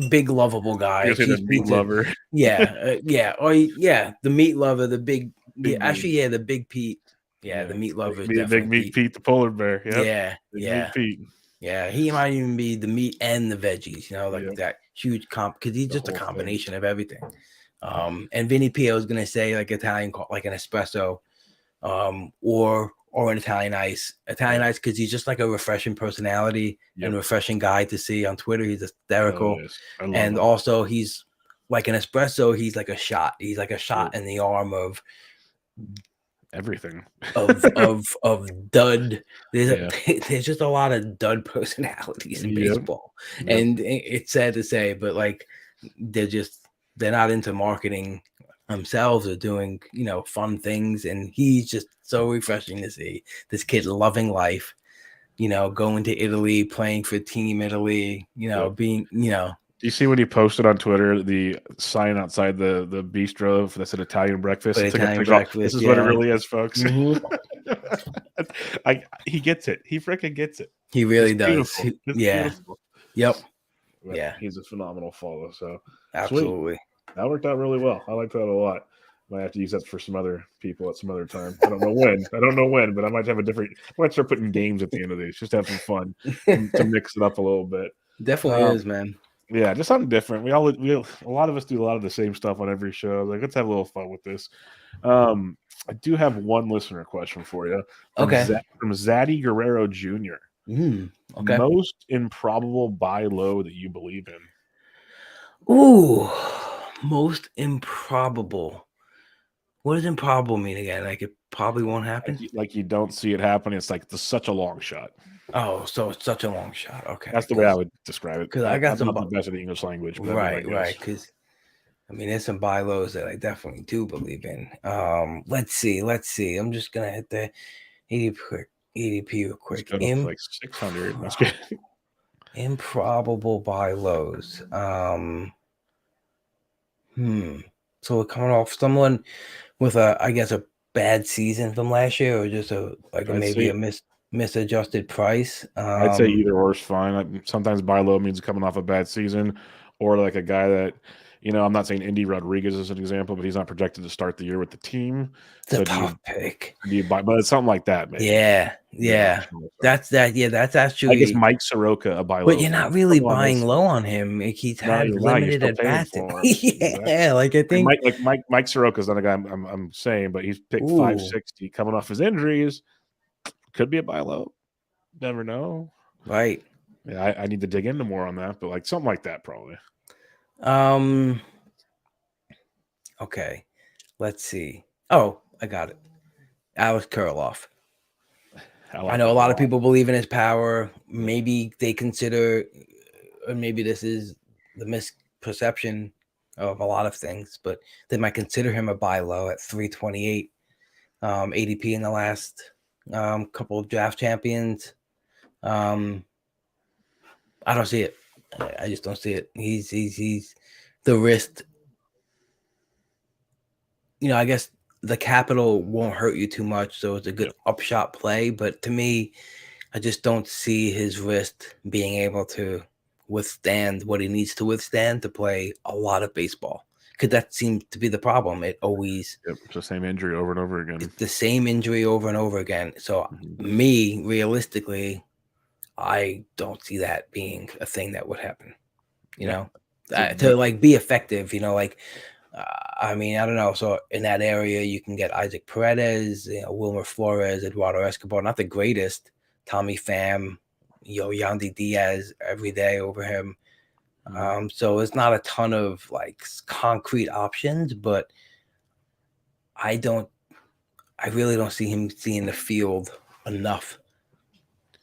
big lovable You're guy. gonna say the Cheese meat pizza, lover, yeah, yeah, the meat lover, the big, yeah, big meat. actually, yeah, the big Pete, yeah, the Yeah, meat lover is big definitely meat Pete. Pete the polar bear. Yep, Yeah, big meat yeah, Pete. yeah. He might even be the meat and the veggies, like Yep, that huge because he's the just a whole thing. combination of everything. And Vinny P, I was gonna say like Italian, like an espresso, or an Italian ice. Italian Yeah, ice because he's just like a refreshing personality and yep. refreshing guy to see on Twitter. He's Oh, it hysterical, is. I love and him. also he's like an espresso. He's like a shot. He's like a Yep, shot in the arm everything. of dud. Yeah. There's just a lot of dud personalities in Yep. baseball, Yep. and it's sad to say, but like they're not into marketing themselves are doing, fun things, and he's just so refreshing to see this kid loving life, going to Italy, playing for Team Italy, Yep. being, Do you see when he posted on Twitter the sign outside the bistro that said Italian breakfast? for He took a Italian picture. This breakfast. is what it Yeah. really is, folks. Mhm. He gets it. He freaking gets it. He really It's does. beautiful. It's Yeah. beautiful. Yep. But Yeah. he's a phenomenal follow. So sweet. Absolutely. That worked out really well. I like that a lot. Might have to use that for some other people at some other time. I don't know when. But I might have a different. I might start putting games at the end of these just to have some fun to mix it up a little bit. Definitely Um, is, man. yeah, just something different. A lot of us do a lot of the same stuff on every show. Like, let's have a little fun with this. I do have one listener question for you Okay. from Zaddy Guerrero Jr. Okay. Most improbable buy low that you believe in. Ooh, most improbable. What does improbable mean again? Like it probably won't happen? Like you don't see it happening. It's like such a long shot. Oh, so it's such a long shot. Okay. That's the way I would describe it. Because I got I'm some not the best at the English language, but that'd be my right. guess. Because I mean, there's some buy lows that I definitely do believe in. Let's see. I'm just gonna hit the ADP real Let's quick. go to like 600. That's good. Improbable buy lows. So we're coming off someone with I guess a bad season from last year, or just maybe a misadjusted price. I'd say either or is fine. Like, sometimes buy low means coming off a bad season, or like a guy that, I'm not saying Indy Rodriguez is an example, but he's not projected to start the year with the team. It's a So tough pick. do you buy? But it's something like that, maybe. Yeah. That's that. Yeah, that's actually. I guess Mike Soroka a buy low. But you're not for really someone buying that's, low on him. Like, he's no, had you're not. You're limited still at paying bats. for him. Yeah, Exactly. like I think Mike Soroka's not a guy I'm saying, but he's picked Ooh. 560 coming off his injuries. Could be a buy low. Never know. Right. Yeah, I need to dig into more on that, but like something like that probably. Okay. Let's see. Oh, I got it. Alex Kurloff. I know a lot of people believe in his power. Maybe they consider, or maybe this is the misperception of a lot of things, but they might consider him a buy low at 328 ADP in the last couple of draft champions. I don't see it. I just don't see it. He's the risk. I guess the capital won't hurt you too much, so it's a good upshot play. But to me, I just don't see his wrist being able to withstand what he needs to withstand to play a lot of baseball. Because that seems to be the problem. It always it's the same injury over and over again. It's the same injury over and over again. So me, realistically, I don't see that being a thing that would happen. To like be effective. I mean, I don't know. So in that area, you can get Isaac Paredes, Wilmer Flores, Eduardo Escobar, not the greatest. Tommy Pham, Yandy Diaz every day over him. So it's not a ton of like concrete options, but I really don't see him seeing the field enough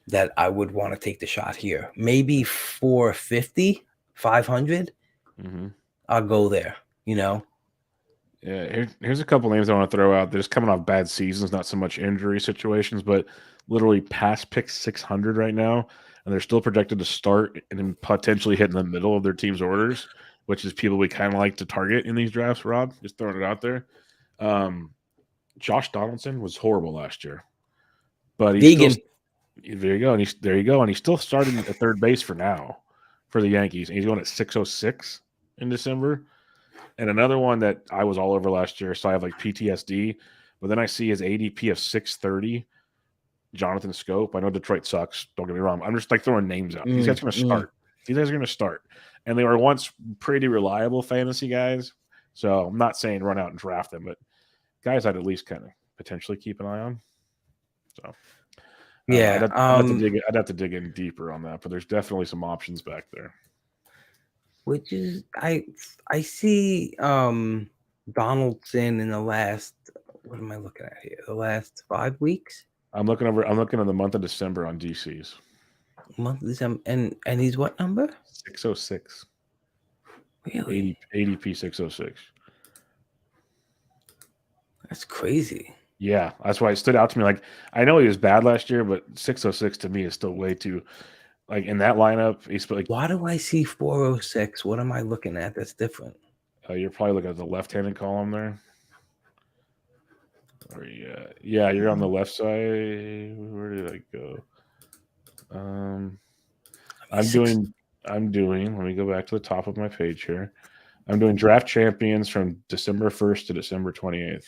that I would want to take the shot here. Maybe 450, 500. I'll go there, Yeah, here's a couple names I want to throw out. They're just coming off bad seasons, not so much injury situations, but literally past pick 600 right now, and they're still projected to start and then potentially hit in the middle of their team's orders, which is people we kind of like to target in these drafts. Rob, just throwing it out there. Josh Donaldson was horrible last year, but he's still there. You go, and he's still starting at third base for now for the Yankees, and he's going at 606 in December. And another one that I was all over last year, so I have like PTSD. But then I see his ADP of 630, Jonathan Scope. I know Detroit sucks. Don't get me wrong. I'm just like throwing names out. These guys are going to start. These guys are going to start. And they were once pretty reliable fantasy guys. So I'm not saying run out and draft them, but guys I'd at least kind of potentially keep an eye on. So yeah, I'd have to dig in deeper on that, but there's definitely some options back there. Which is I see Donaldson in the last, what am I looking at here? The last 5 weeks? I'm looking at the month of December on DCs. Month of December, and he's what number? 606. Really? ADP 606. That's crazy. Yeah, that's why it stood out to me. Like, I know he was bad last year, but 606 to me is still way too like in that lineup. He's like, Why do I see 406? What am I looking at that's different? you're probably looking at the left-handed column there. Or yeah, you're on the left side. Where did I go? Um, I mean, I'm doing. I'm doing. Let me go back to the top of my page here. I'm doing draft champions from December 1st to December 28th.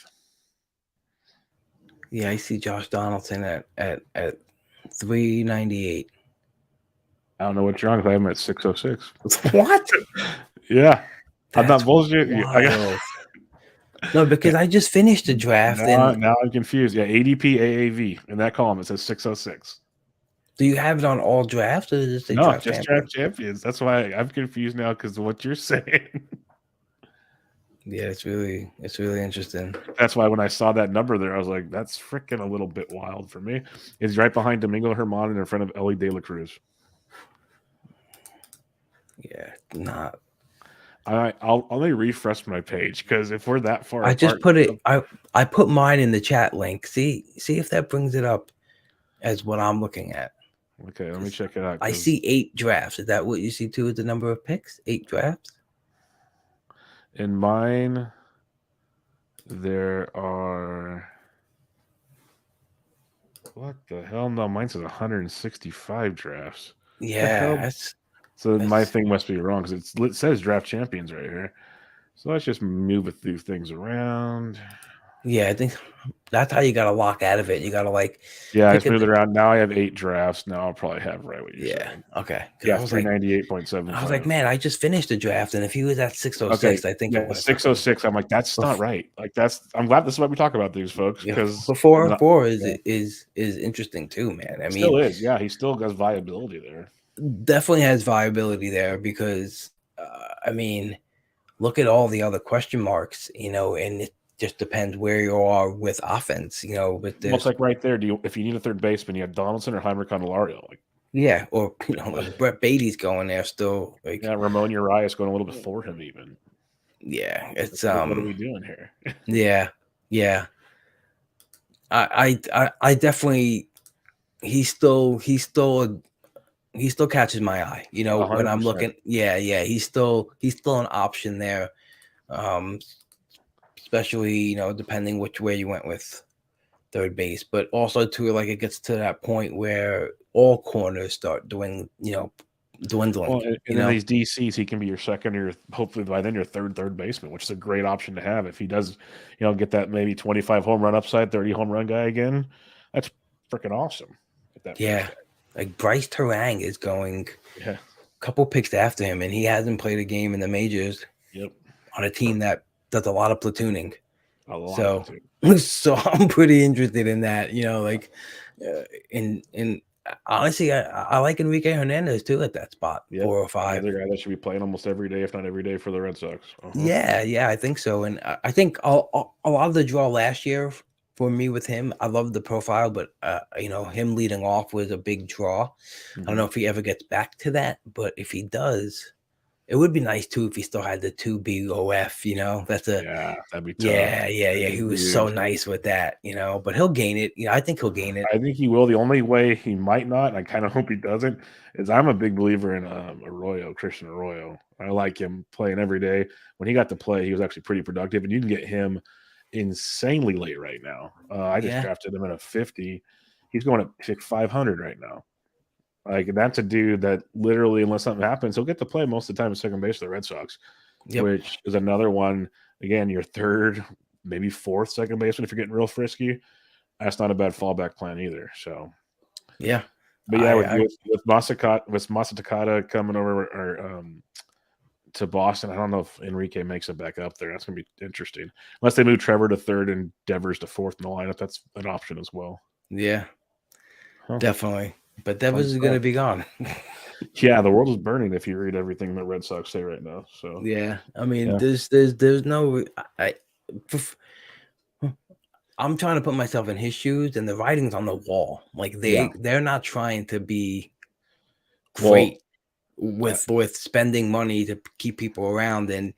yeah, I see Josh Donaldson at 398. I don't know what you're on because I have him at 606. What? Yeah, I'm not That's bullshit. I got. wild. No, because I just finished the draft, Now, and now I'm confused. Yeah, ADP AAV in that column it says 606. do you have it on all drafts, or does it say No, draft just champion? draft champions. That's why I'm confused now because of what you're saying. Yeah, it's really interesting. That's why when I saw that number there, I was like, that's freaking a little bit wild for me. It's right behind Domingo Herman and in front of Ellie De La Cruz. Yeah, not. I'll let me refresh my page because if we're that far I just apart, put it. I put mine in the chat link. See if that brings it up as what I'm looking at. okay, let me check it out. I see 8 drafts. Is that what you see too? Is the number of picks? 8 drafts. In mine, there are what the hell? No, mine says 165 drafts. The Yeah, hell? So my that's thing must be wrong because it says draft champions right here. So let's just move a few things around. yeah. I think that's how you got to lock out of it. You got to like Yeah, I pick just moved it. it around. Now I have 8 drafts. Now I'll probably have right what you're Yeah. saying. Okay. Because Yeah, 398.75. man, I just finished the draft, and if he was at Okay, 606, I think it yeah, would have took him. 606. I'm like, that's not right. Like I'm glad this is why we talk about these folks Yeah, because but 404 yeah, is interesting too, man. I still mean, is. Yeah, he still has viability there. definitely has viability there because I mean, look at all the other question marks, and it just depends where you are with offense, but Well, it's there's like right there. If you need a third baseman, you have Donaldson or Heimer Candelario. Like, yeah, or like Brett Beatty's going there still, like yeah, Ramon Urias going a little before him even. yeah, it's What are we doing here? yeah, yeah. I definitely he still catches my eye, when I'm 100%. looking. Yeah, he's still an option there. Um, especially, depending which way you went with third base, but also too, like it gets to that point where all corners start dwindling, Well, and then these DCs, he can be your second or hopefully by then your third baseman, which is a great option to have if he does, get that maybe 25 home run upside, 30 home run guy again. That's freaking awesome at that price Yeah. tag. Like Bryce Terang is going Yeah. a couple picks after him, and he hasn't played a game in the majors Yep. on a team that does a lot of platooning. A lot of So, platoon. so I'm pretty interested in that. In honestly, I like Enrique Hernandez too at that spot, Yep. 405. Another guy that should be playing almost every day, if not every day, for the Red Sox. Yeah, I think so. And I think a lot of the draw last year for me with him, I love the profile, but him leading off was a big draw. I don't know if he ever gets back to that, but if he does, it would be nice too if he still had the 2 BOF. That's a Yeah, that'd be tough. yeah. That'd He be was so huge. nice with that, but he'll gain it. I think he'll gain it. I think he will. The only way he might not, and I kind of hope he doesn't, is I'm a big believer in Arroyo, Christian Arroyo. I like him playing every day. When he got to play, he was actually pretty productive, and you can get him insanely late right now. I just Yeah. drafted him at a 50. He's going at pick 500 right now. Like that's a dude that literally, unless something happens, he'll get to play most of the time at second base for the Red Sox, Yep. which is another one. Again, your third, maybe fourth second baseman if you're getting real frisky. That's not a bad fallback plan either. So, Yeah. but yeah, with Masataka coming over or to Boston, I don't know if Enrique makes it back up there. That's gonna be interesting. Unless they move Trevor to third and Devers to fourth in the lineup, that's an option as well. Yeah. Huh. Definitely. But Fun Devers is going to stuff. be gone. Yeah, the world is burning if you read everything the Red Sox say right now. So Yeah. I mean, yeah. there's no I'm trying to put myself in his shoes, and the writing's on the wall. Like Yeah. they're not trying to be Well, great with spending money to keep people around, and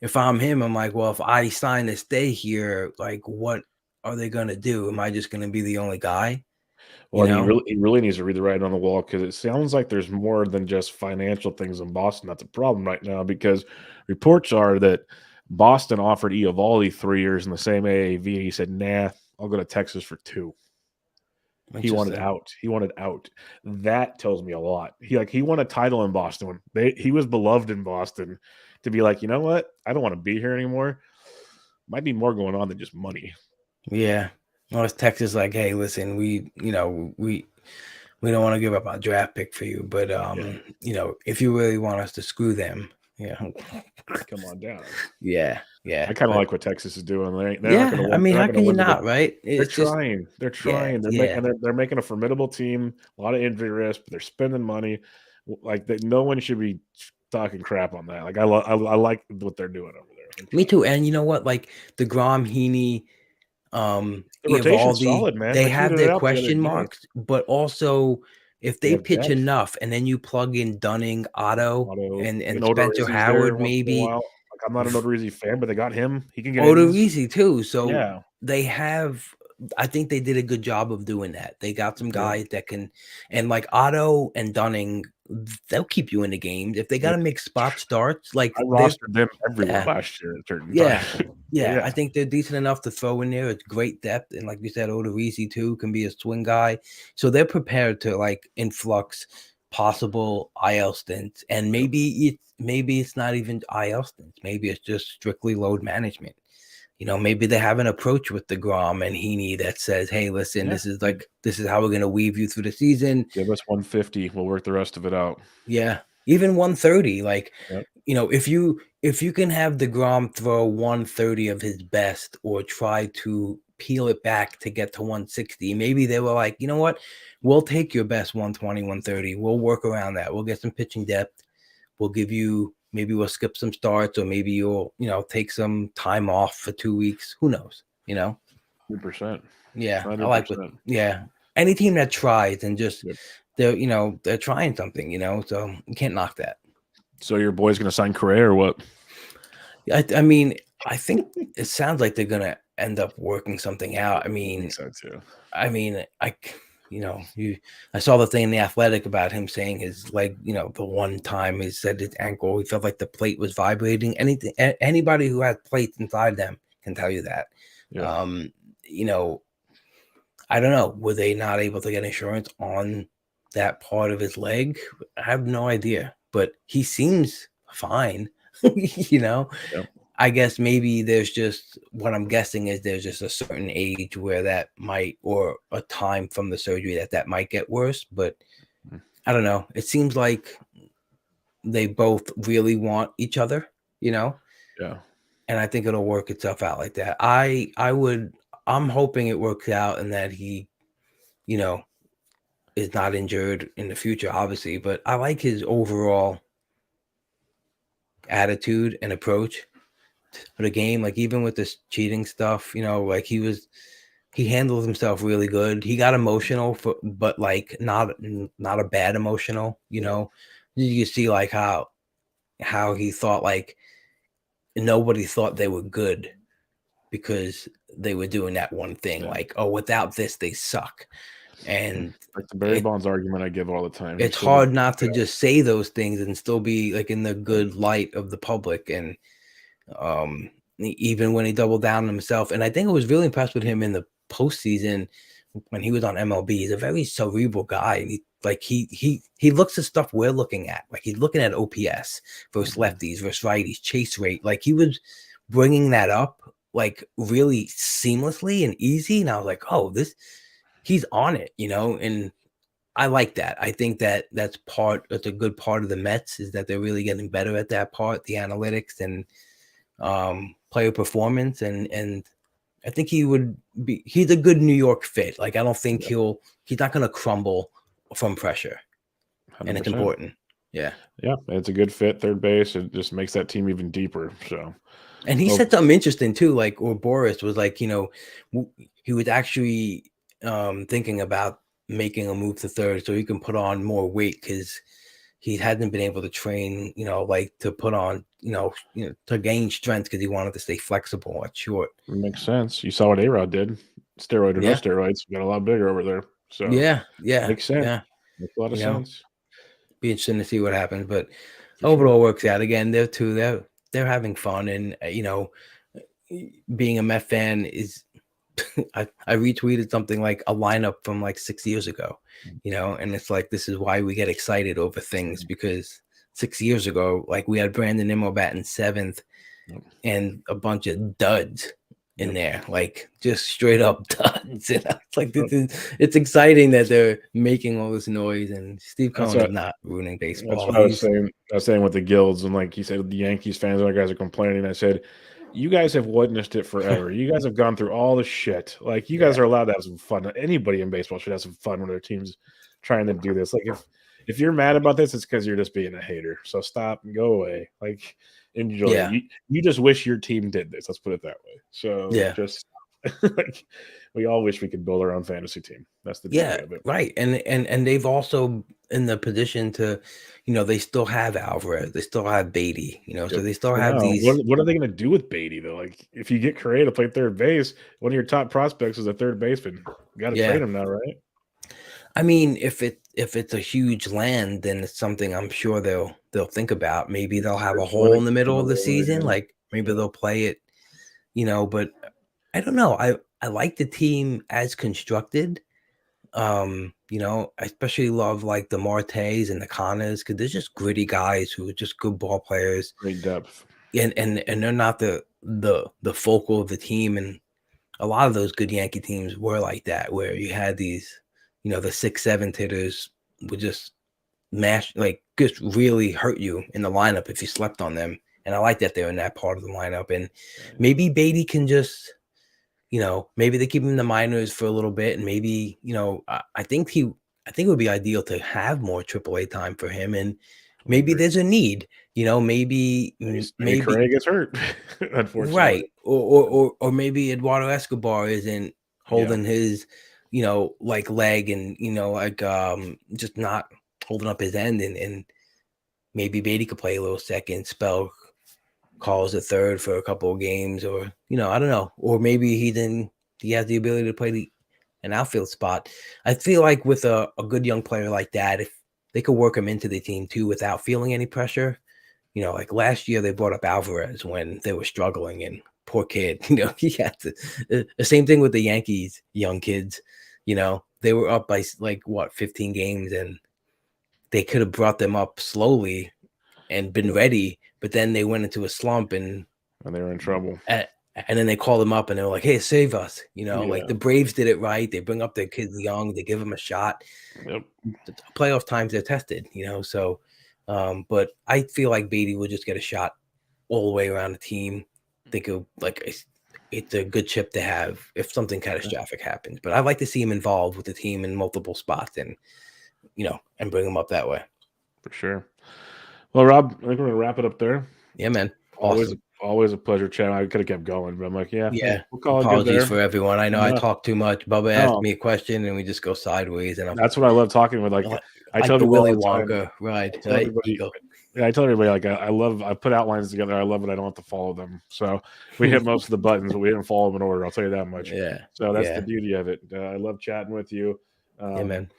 if I'm him, I'm like, well, if I sign to stay here, like, what are they gonna do? Am I just gonna be the only guy? You Well, and know? he really needs to read the writing on the wall because it sounds like there's more than just financial things in Boston. That's a problem right now because reports are that Boston offered Eovaldi 3 years in the same AAV, and he said, "Nah, I'll go to Texas for 2." He wanted Interesting. out. He wanted out. That tells me a lot. He won a title in Boston. He was beloved in Boston. To be like, you know what? I don't want to be here anymore. Might be more going on than just money. Yeah. Well, it's Texas like, hey, listen, we don't want to give up our draft pick for you, but Yeah, if you really want us to screw them, yeah, come on down. yeah, I yeah, kind of but like what Texas is doing. They're not going to yeah, I win. mean, They're not how going to can you win the. not, right? They're It's just, trying. They're yeah, trying. yeah, They're making a formidable team. A lot of injury risk, but they're spending money. Like that, no one should be talking crap on that. Like I like what they're doing over there. They're me trying. too. And you know what? Like the Grom Heaney, The rotation's Eovaldi, solid, man. they I have tweeted their it out the other question day. marks, but also if They they have pitch depth. enough, and then you plug in Dunning, Otto, Auto and even Spencer Odorizzi's there Howard, once in a maybe. while. Like I'm not an Odorizzi fan, but they got him. He can get innings. Odorizzi too. So Yeah. they have. I think they did a good job of doing that. They got some Yep. guys that can, and like Otto and Dunning, they'll keep you in the games if they got Yep. to make spot starts. Like I they're, rostered them everywhere yeah, last year at certain yeah, times. But yeah. I yeah. think they're decent enough to throw in there. It's great depth, and like you said, Odorizzi too can be a swing guy. So they're prepared to like influx possible IL stints, and Yep. maybe it's not even IL stints. Maybe it's just strictly load management. Maybe they have an approach with the Grom and Heaney that says, "Hey, listen, Yeah. this is how we're gonna weave you through the season." Give us 150. We'll work the rest of it out. Yeah, even 130. Like, Yep. if you can have the Grom throw 130 of his best, or try to peel it back to get to 160, maybe they were like, you know what, we'll take your best 120, 130. We'll work around that. We'll get some pitching depth. We'll give you, maybe we'll skip some starts, or maybe you'll, take some time off for 2 weeks. Who knows? 100%. Yeah, I like what, 100%. yeah. Any team that tries and just Yep. they're trying something, so you can't knock that. So your boy's gonna sign Correa or what? I mean, I think it sounds like they're gonna end up working something out. I I think mean, so too. I mean, I, you, I saw the thing in the Athletic about him saying his leg, the one time he said his ankle, he felt like the plate was vibrating. Anybody who has plates inside them can tell you that. Yeah. Um, you know, I don't know. Were they not able to get insurance on that part of his leg? I have no idea, but he seems fine. you know, Yep. I guess maybe there's just, what I'm guessing is there's just a certain age where that might, or a time from the surgery that might get worse. But Mm. I don't know. It seems like they both really want each other, Yeah. and I think it'll work itself out like that. I'm hoping it works out and that he, you know, is not injured in the future, obviously. But I like his overall attitude and approach for the game. Like, even with this cheating stuff, like he handles himself really good. He got emotional, but like not a bad emotional. Yeah. You see like how he thought like nobody thought they were good because they were doing that one thing. Yeah. Like, oh, without this, they suck. And Like the Barry it, Bonds argument I give all the time. He it's still didn't hard fix not to that. just say those things and still be like in the Yep. good light of the public. And even when he doubled down on himself, and I think I was really impressed with him in the postseason when he was on MLB. He's a very cerebral guy. And he looks at stuff we're looking at. Like, he's looking at OPS versus Mhm. lefties versus righties, chase rate. Like, he was bringing that up like really seamlessly and easy. And I was like, oh, he's on it, and I like that. I think that's a good part of the Mets, is that they're really getting better at that part, the analytics and player performance. And I think he's a good New York fit. Like, I don't think Yeah. he's not going to crumble from pressure, and it's 100%. important. Yeah. Yeah, it's a good fit, third base. It just makes that team even deeper. So, And he well, said something interesting too, like, or Boris was like, he was actually thinking about making a move to third so he can put on more weight, because he hadn't been able to train, like to put on, to gain strength because he wanted to stay flexible at short. It makes sense. You saw what A-Rod did. Steroid or no Yeah. steroids, got a lot bigger over there. So Yeah. Yeah. makes sense. Yeah. Makes a lot of You know, sense be interesting to see what happens, but for hope it sure. all works out. Again, they're having fun, and being a Met fan is I retweeted something like a lineup from like 6 years ago, and it's like this is why we get excited over things, because 6 years ago, like, we had Brandon Nimmo batting seventh Yep. and a bunch of duds in Yep. there, like just straight up duds. And it's like it's exciting that they're making all this noise, and Steve That's Cohen is what not ruining that's baseball. what I was He's saying. I was saying with the guilds, and like he said, the Yankees fans, other guys are complaining. I said, you guys have witnessed it forever. You guys have gone through all the shit. Like you guys yeah, are allowed to have some fun. Anybody in baseball should have some fun when their team's trying to do this. Like if you're mad about this, it's because you're just being a hater. So stop and go away. Like enjoy it. yeah, You just wish your team did this. Let's put it that way. So yeah. just like we all wish we could build our own fantasy team. That's the beauty Yeah, of it. right. And they've also in the position to, they still have Alvarez, they still have Beatty, so Yep. they still For have now, these. what are they going to do with Beatty though? Like, if you get Correa to play third base, one of your top prospects is a third baseman. You got to trade Yeah. him now, right? I mean, if it's a huge land, then it's something I'm sure they'll think about. Maybe they'll have a Search hole money in the in middle the of the way, season, yeah. like maybe Yep. they'll play it, but I don't know. I like the team as constructed. I especially love like the Martes and the Connors, because they're just gritty guys who are just good ball players. Great depth. And they're not the focal of the team, and a lot of those good Yankee teams were like that, where you had these, the 6-7 hitters would just just really hurt you in the lineup if you slept on them. And I like that they're in that part of the lineup. And maybe Beatty can just, maybe they keep him in the minors for a little bit, and maybe, I think it would be ideal to have more AAA time for him, and I maybe agree. there's a need, maybe Maybe maybe Correa gets hurt, unfortunately. right, or maybe Eduardo Escobar isn't Yeah, holding his, like leg, and like just not holding up his end, and maybe Beatty could play a little second, spell calls a third for a couple of games, or I don't know, or maybe he has the ability to play an outfield spot. I feel like with a good young player like that, if they could work him into the team too without feeling any pressure, like last year they brought up Alvarez when they were struggling, and poor kid, he had to. The same thing with the Yankees, young kids, they were up by like what 15 games, and they could have brought them up slowly and been yep. ready, but then they went into a slump, and And they were in trouble. and then they called them up and they were like, "Hey, save us!" Like Yeah. the Braves did it right. They bring up their kids young, they give them a shot. Yep. The playoff times they're tested, So, but I feel like Beatty will just get a shot all the way around the team. Think of like it's a good chip to have if something catastrophic happens. But I'd like to see him involved with the team in multiple spots, and and bring him up that way. For sure. Well, Rob, I think we're gonna wrap it up there. Yeah, man. Always, Awesome. always a pleasure chatting. I could have kept going, but I'm like, yeah, Yeah. we'll call it good Apologies there. for everyone. I know I No, talk too much. Bubba asked no, me a question and we just go sideways, and I'm that's what I love talking with. Like, like, I like tell the people Willy all the time. Wonka I ride. tell Right? You everybody, go. yeah, I tell everybody like I put outlines together. I love it. I don't have to follow them. So we hit most of the buttons, but we didn't follow them in order. I'll tell you that much. Yeah. So that's the Yeah. beauty of it. I love chatting with you. Yeah, Um, man.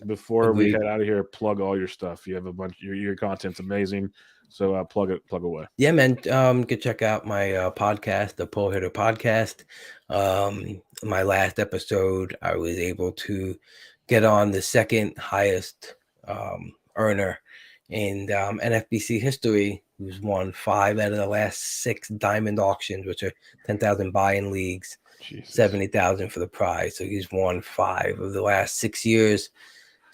before we Agreed. head out of here, plug all your stuff. You have a bunch. Your content's amazing. So plug away. Yeah, man. You can check out my podcast, the Pull Hitter Podcast. My last episode, I was able to get on the second highest earner in NFBC history, who's won 5 out of the last 6 diamond auctions, which are 10,000 buy-in leagues, Jesus. 70,000 for the prize. So he's won 5 of the last 6 years.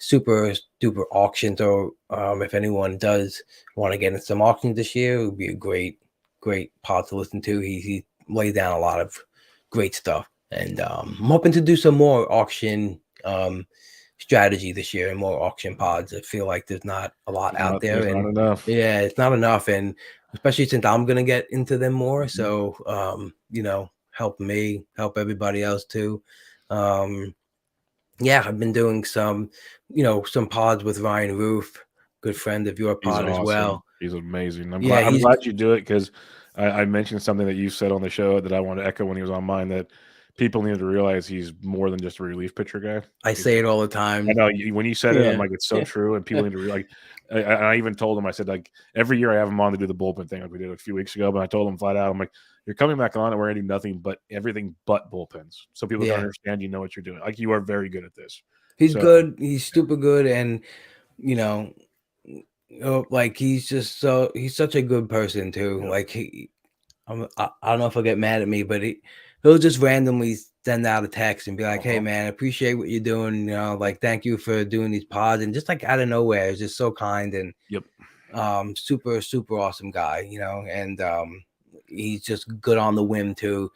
Super duper auction. So if anyone does want to get in some auctions this year, it would be a great pod to listen to. He laid down a lot of great stuff, and I'm hoping to do some more auction strategy this year and more auction pods. I feel like there's not a lot out there, There's and not enough. yeah, it's not enough, and especially since I'm gonna get into them more. So help me, help everybody else too. Yeah, I've been doing some, some pods with Ryan Roof. good friend of your He's pod as awesome. well. He's amazing. I'm Yeah, glad. I'm he's glad you do it because I mentioned something that you said on the show that I want to echo when he was on mine. That people need to realize he's more than just a relief pitcher guy. I He's say it all the I time. know when you said it, I'm Yeah. like, it's so true, and people need to realize. I even told him, I said, like, every year I have him on to do the bullpen thing, like we did a few weeks ago. But I told him flat out, I'm like, you're coming back on, and we're gonna do nothing but everything but bullpens, so people can Yeah. understand you know what you're doing. Like you are very good at this. He's So good. He's super good, and you know, like he's such a good person too. yeah. Like I don't know if he'll get mad at me, but he'll just randomly send out a text and be like, "Hey Uh-huh. man, I appreciate what you're doing. You know, like thank you for doing these pods." And just like out of nowhere, it's just so kind and Yep. super super awesome guy. You know, and he's just good on the whim too.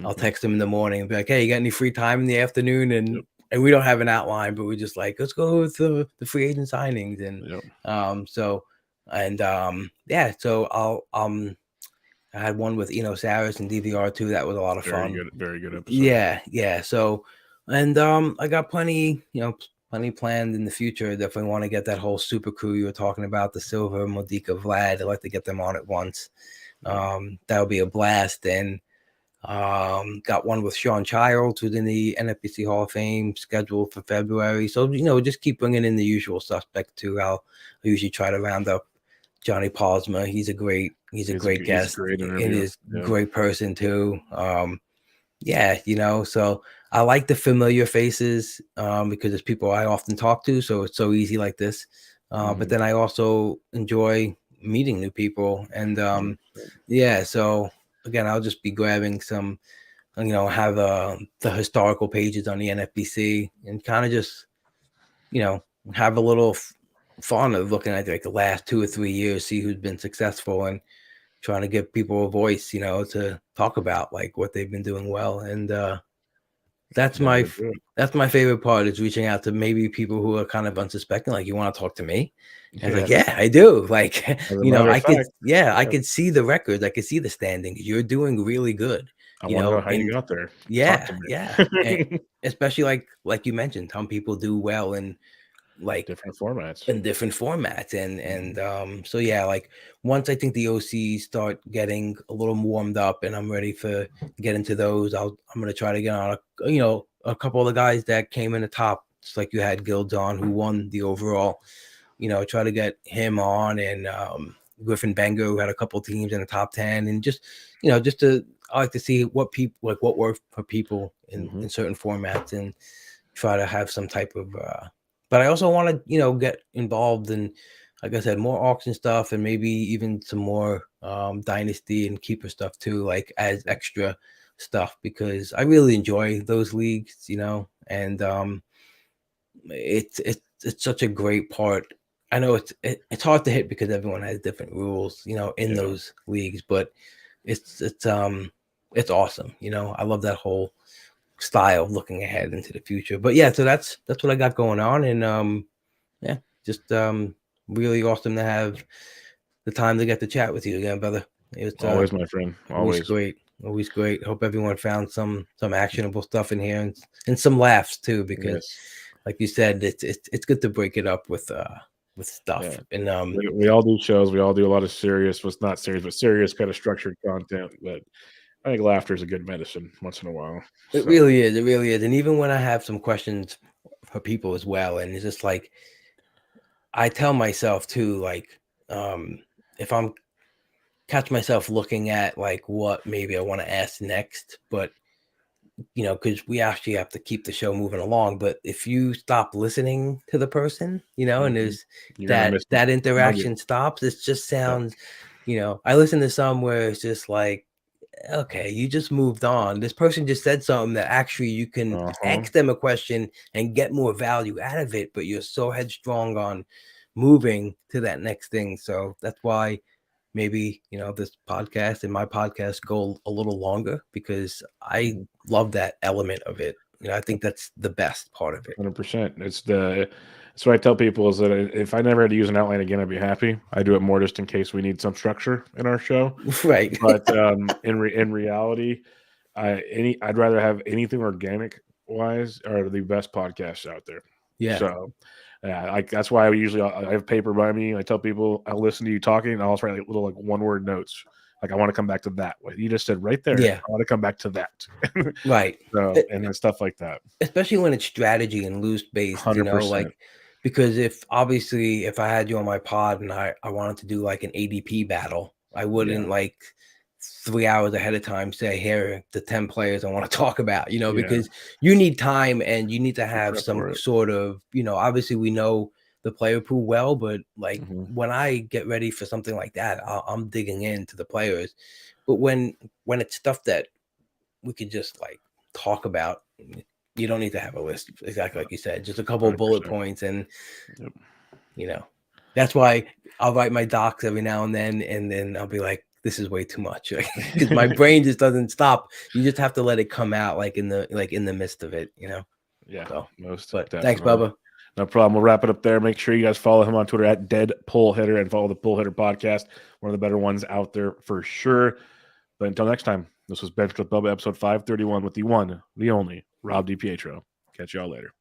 I'll Mhm. text him in the morning and be like, "Hey, you got any free time in the afternoon?" Yep. And we don't have an outline, but we're just like, let's go with the free agent signings. And Yep. so and yeah, so I had one with Eno Saris and DVR too. That was a lot of fun. Very good episode. Yeah, yeah. So and I got plenty, plenty planned in the future. Definitely want to get that whole super crew you were talking about, the Silver, Modica, Vlad. I'd like to get them on at once. Yeah. That would be a blast. And got one with Sean Childs, who's in the NFBC Hall of Fame, scheduled for February. So just keep bringing in the usual suspect too. I usually try to round up Johnny Palsma. He's a great He's a guest. great It interview. is Yeah. great person too. Yeah, so I like the familiar faces because it's people I often talk to, so it's so easy like this. But then I also enjoy meeting new people, and yeah, so again, I'll just be grabbing some, have the historical pages on the NFBC and kind of just, have a little fun of looking at like the last 2 or 3 years, see who's been successful and trying to give people a voice, to talk about like what they've been doing well. And that's Gotta my get through it. that's my favorite part is reaching out to maybe people who are kind of unsuspecting, like, you want to talk to me? And it's like, Yeah. yeah, I do. Like, As a matter of I could, fact, yeah, I yeah. could see the records, I could see the standings. You're doing really good, I want to know how you and got there. Talk yeah, to yeah. And me. especially like you mentioned, some people do well in like Different formats. in different formats. And Mhm. so yeah, like once I think the OCs start getting a little warmed up and I'm ready for get into those, I'm gonna try to get on a couple of the guys that came in the top, just like you had Gilds on, who won the overall. Try to get him on, and Griffin Benga, who had a couple teams in the top 10, and just to I like to see what people like what worked for people in certain formats, and try to have some type of but I also want to get involved in, like I said, more auction stuff, and maybe even some more dynasty and keeper stuff too, like as extra stuff, because I really enjoy those leagues, and it's such a great part. I know it's hard to hit because everyone has different rules, in Yeah. those leagues, but it's awesome. I love that whole style looking ahead into the future. But yeah, so that's what I got going on, and yeah, just really awesome to have the time to get to chat with you again, brother. It's Always, my friend. always Always. great, always great. Hope everyone found some actionable stuff in here, and some laughs too, because Yes. like you said, it's good to break it up with stuff. Yeah. And We all do shows. We all do a lot of serious, well, not serious, but serious kind of structured content. But I think laughter is a good medicine once in a while. it So, really is, it really is. And even when I have some questions for people as well, and it's just like I tell myself too, like if I'm catch myself looking at like what maybe I want to ask next, but because we actually have to keep the show moving along. But if you stop listening to the person, and mhm, there's you're gonna that miss that a nugget. interaction stops, it just Yep. sounds, I listen to some where it's just like, okay, you just moved on. This person just said something that actually you can Uh-huh. ask them a question and get more value out of it, but you're so headstrong on moving to that next thing. So that's why maybe this podcast and my podcast go a little longer, because I Mhm. love that element of it. I think that's the best part of it. 100%. That's what I tell people is that if I never had to use an outline again, I'd be happy. I do it more just in case we need some structure in our show. Right. But in reality, I'd rather have anything organic wise are the best podcasts out there. Yeah. So Yeah, like that's why I have paper by me. I tell people I'll listen to you talking, and I'll also write like little like 1-word notes. Like I want to come back to that. What you just said right there. Yeah, I want to come back to that. right. So and then stuff like that. Especially when it's strategy and loose based, 100%. like because if I had you on my pod and I wanted to do like an ADP battle, I Yeah. wouldn't like 3 hours ahead of time say here the 10 players I want to talk about, Yeah. because you need time and you need to To have prep some for it. sort of, obviously we know the player pool well, but like Mhm. when I get ready for something like that, I'm digging into the players. But when it's stuff that we could just like talk about. You don't need to have a list, exactly like you said, just a couple of bullet 100%. points. And, Yep. you know, that's why I'll write my docs every now and then I'll be like, this is way too much because my brain just doesn't stop. You just have to let it come out like in the midst of it. Yeah, So, most but thanks, definitely. Bubba. No problem. We'll wrap it up there. Make sure you guys follow him on Twitter at Dead Pull Hitter and follow the Pull Hitter podcast. One of the better ones out there for sure. But until next time, this was Bench with Bubba, episode 531 with the one, the only, Rob DiPietro. Catch y'all later.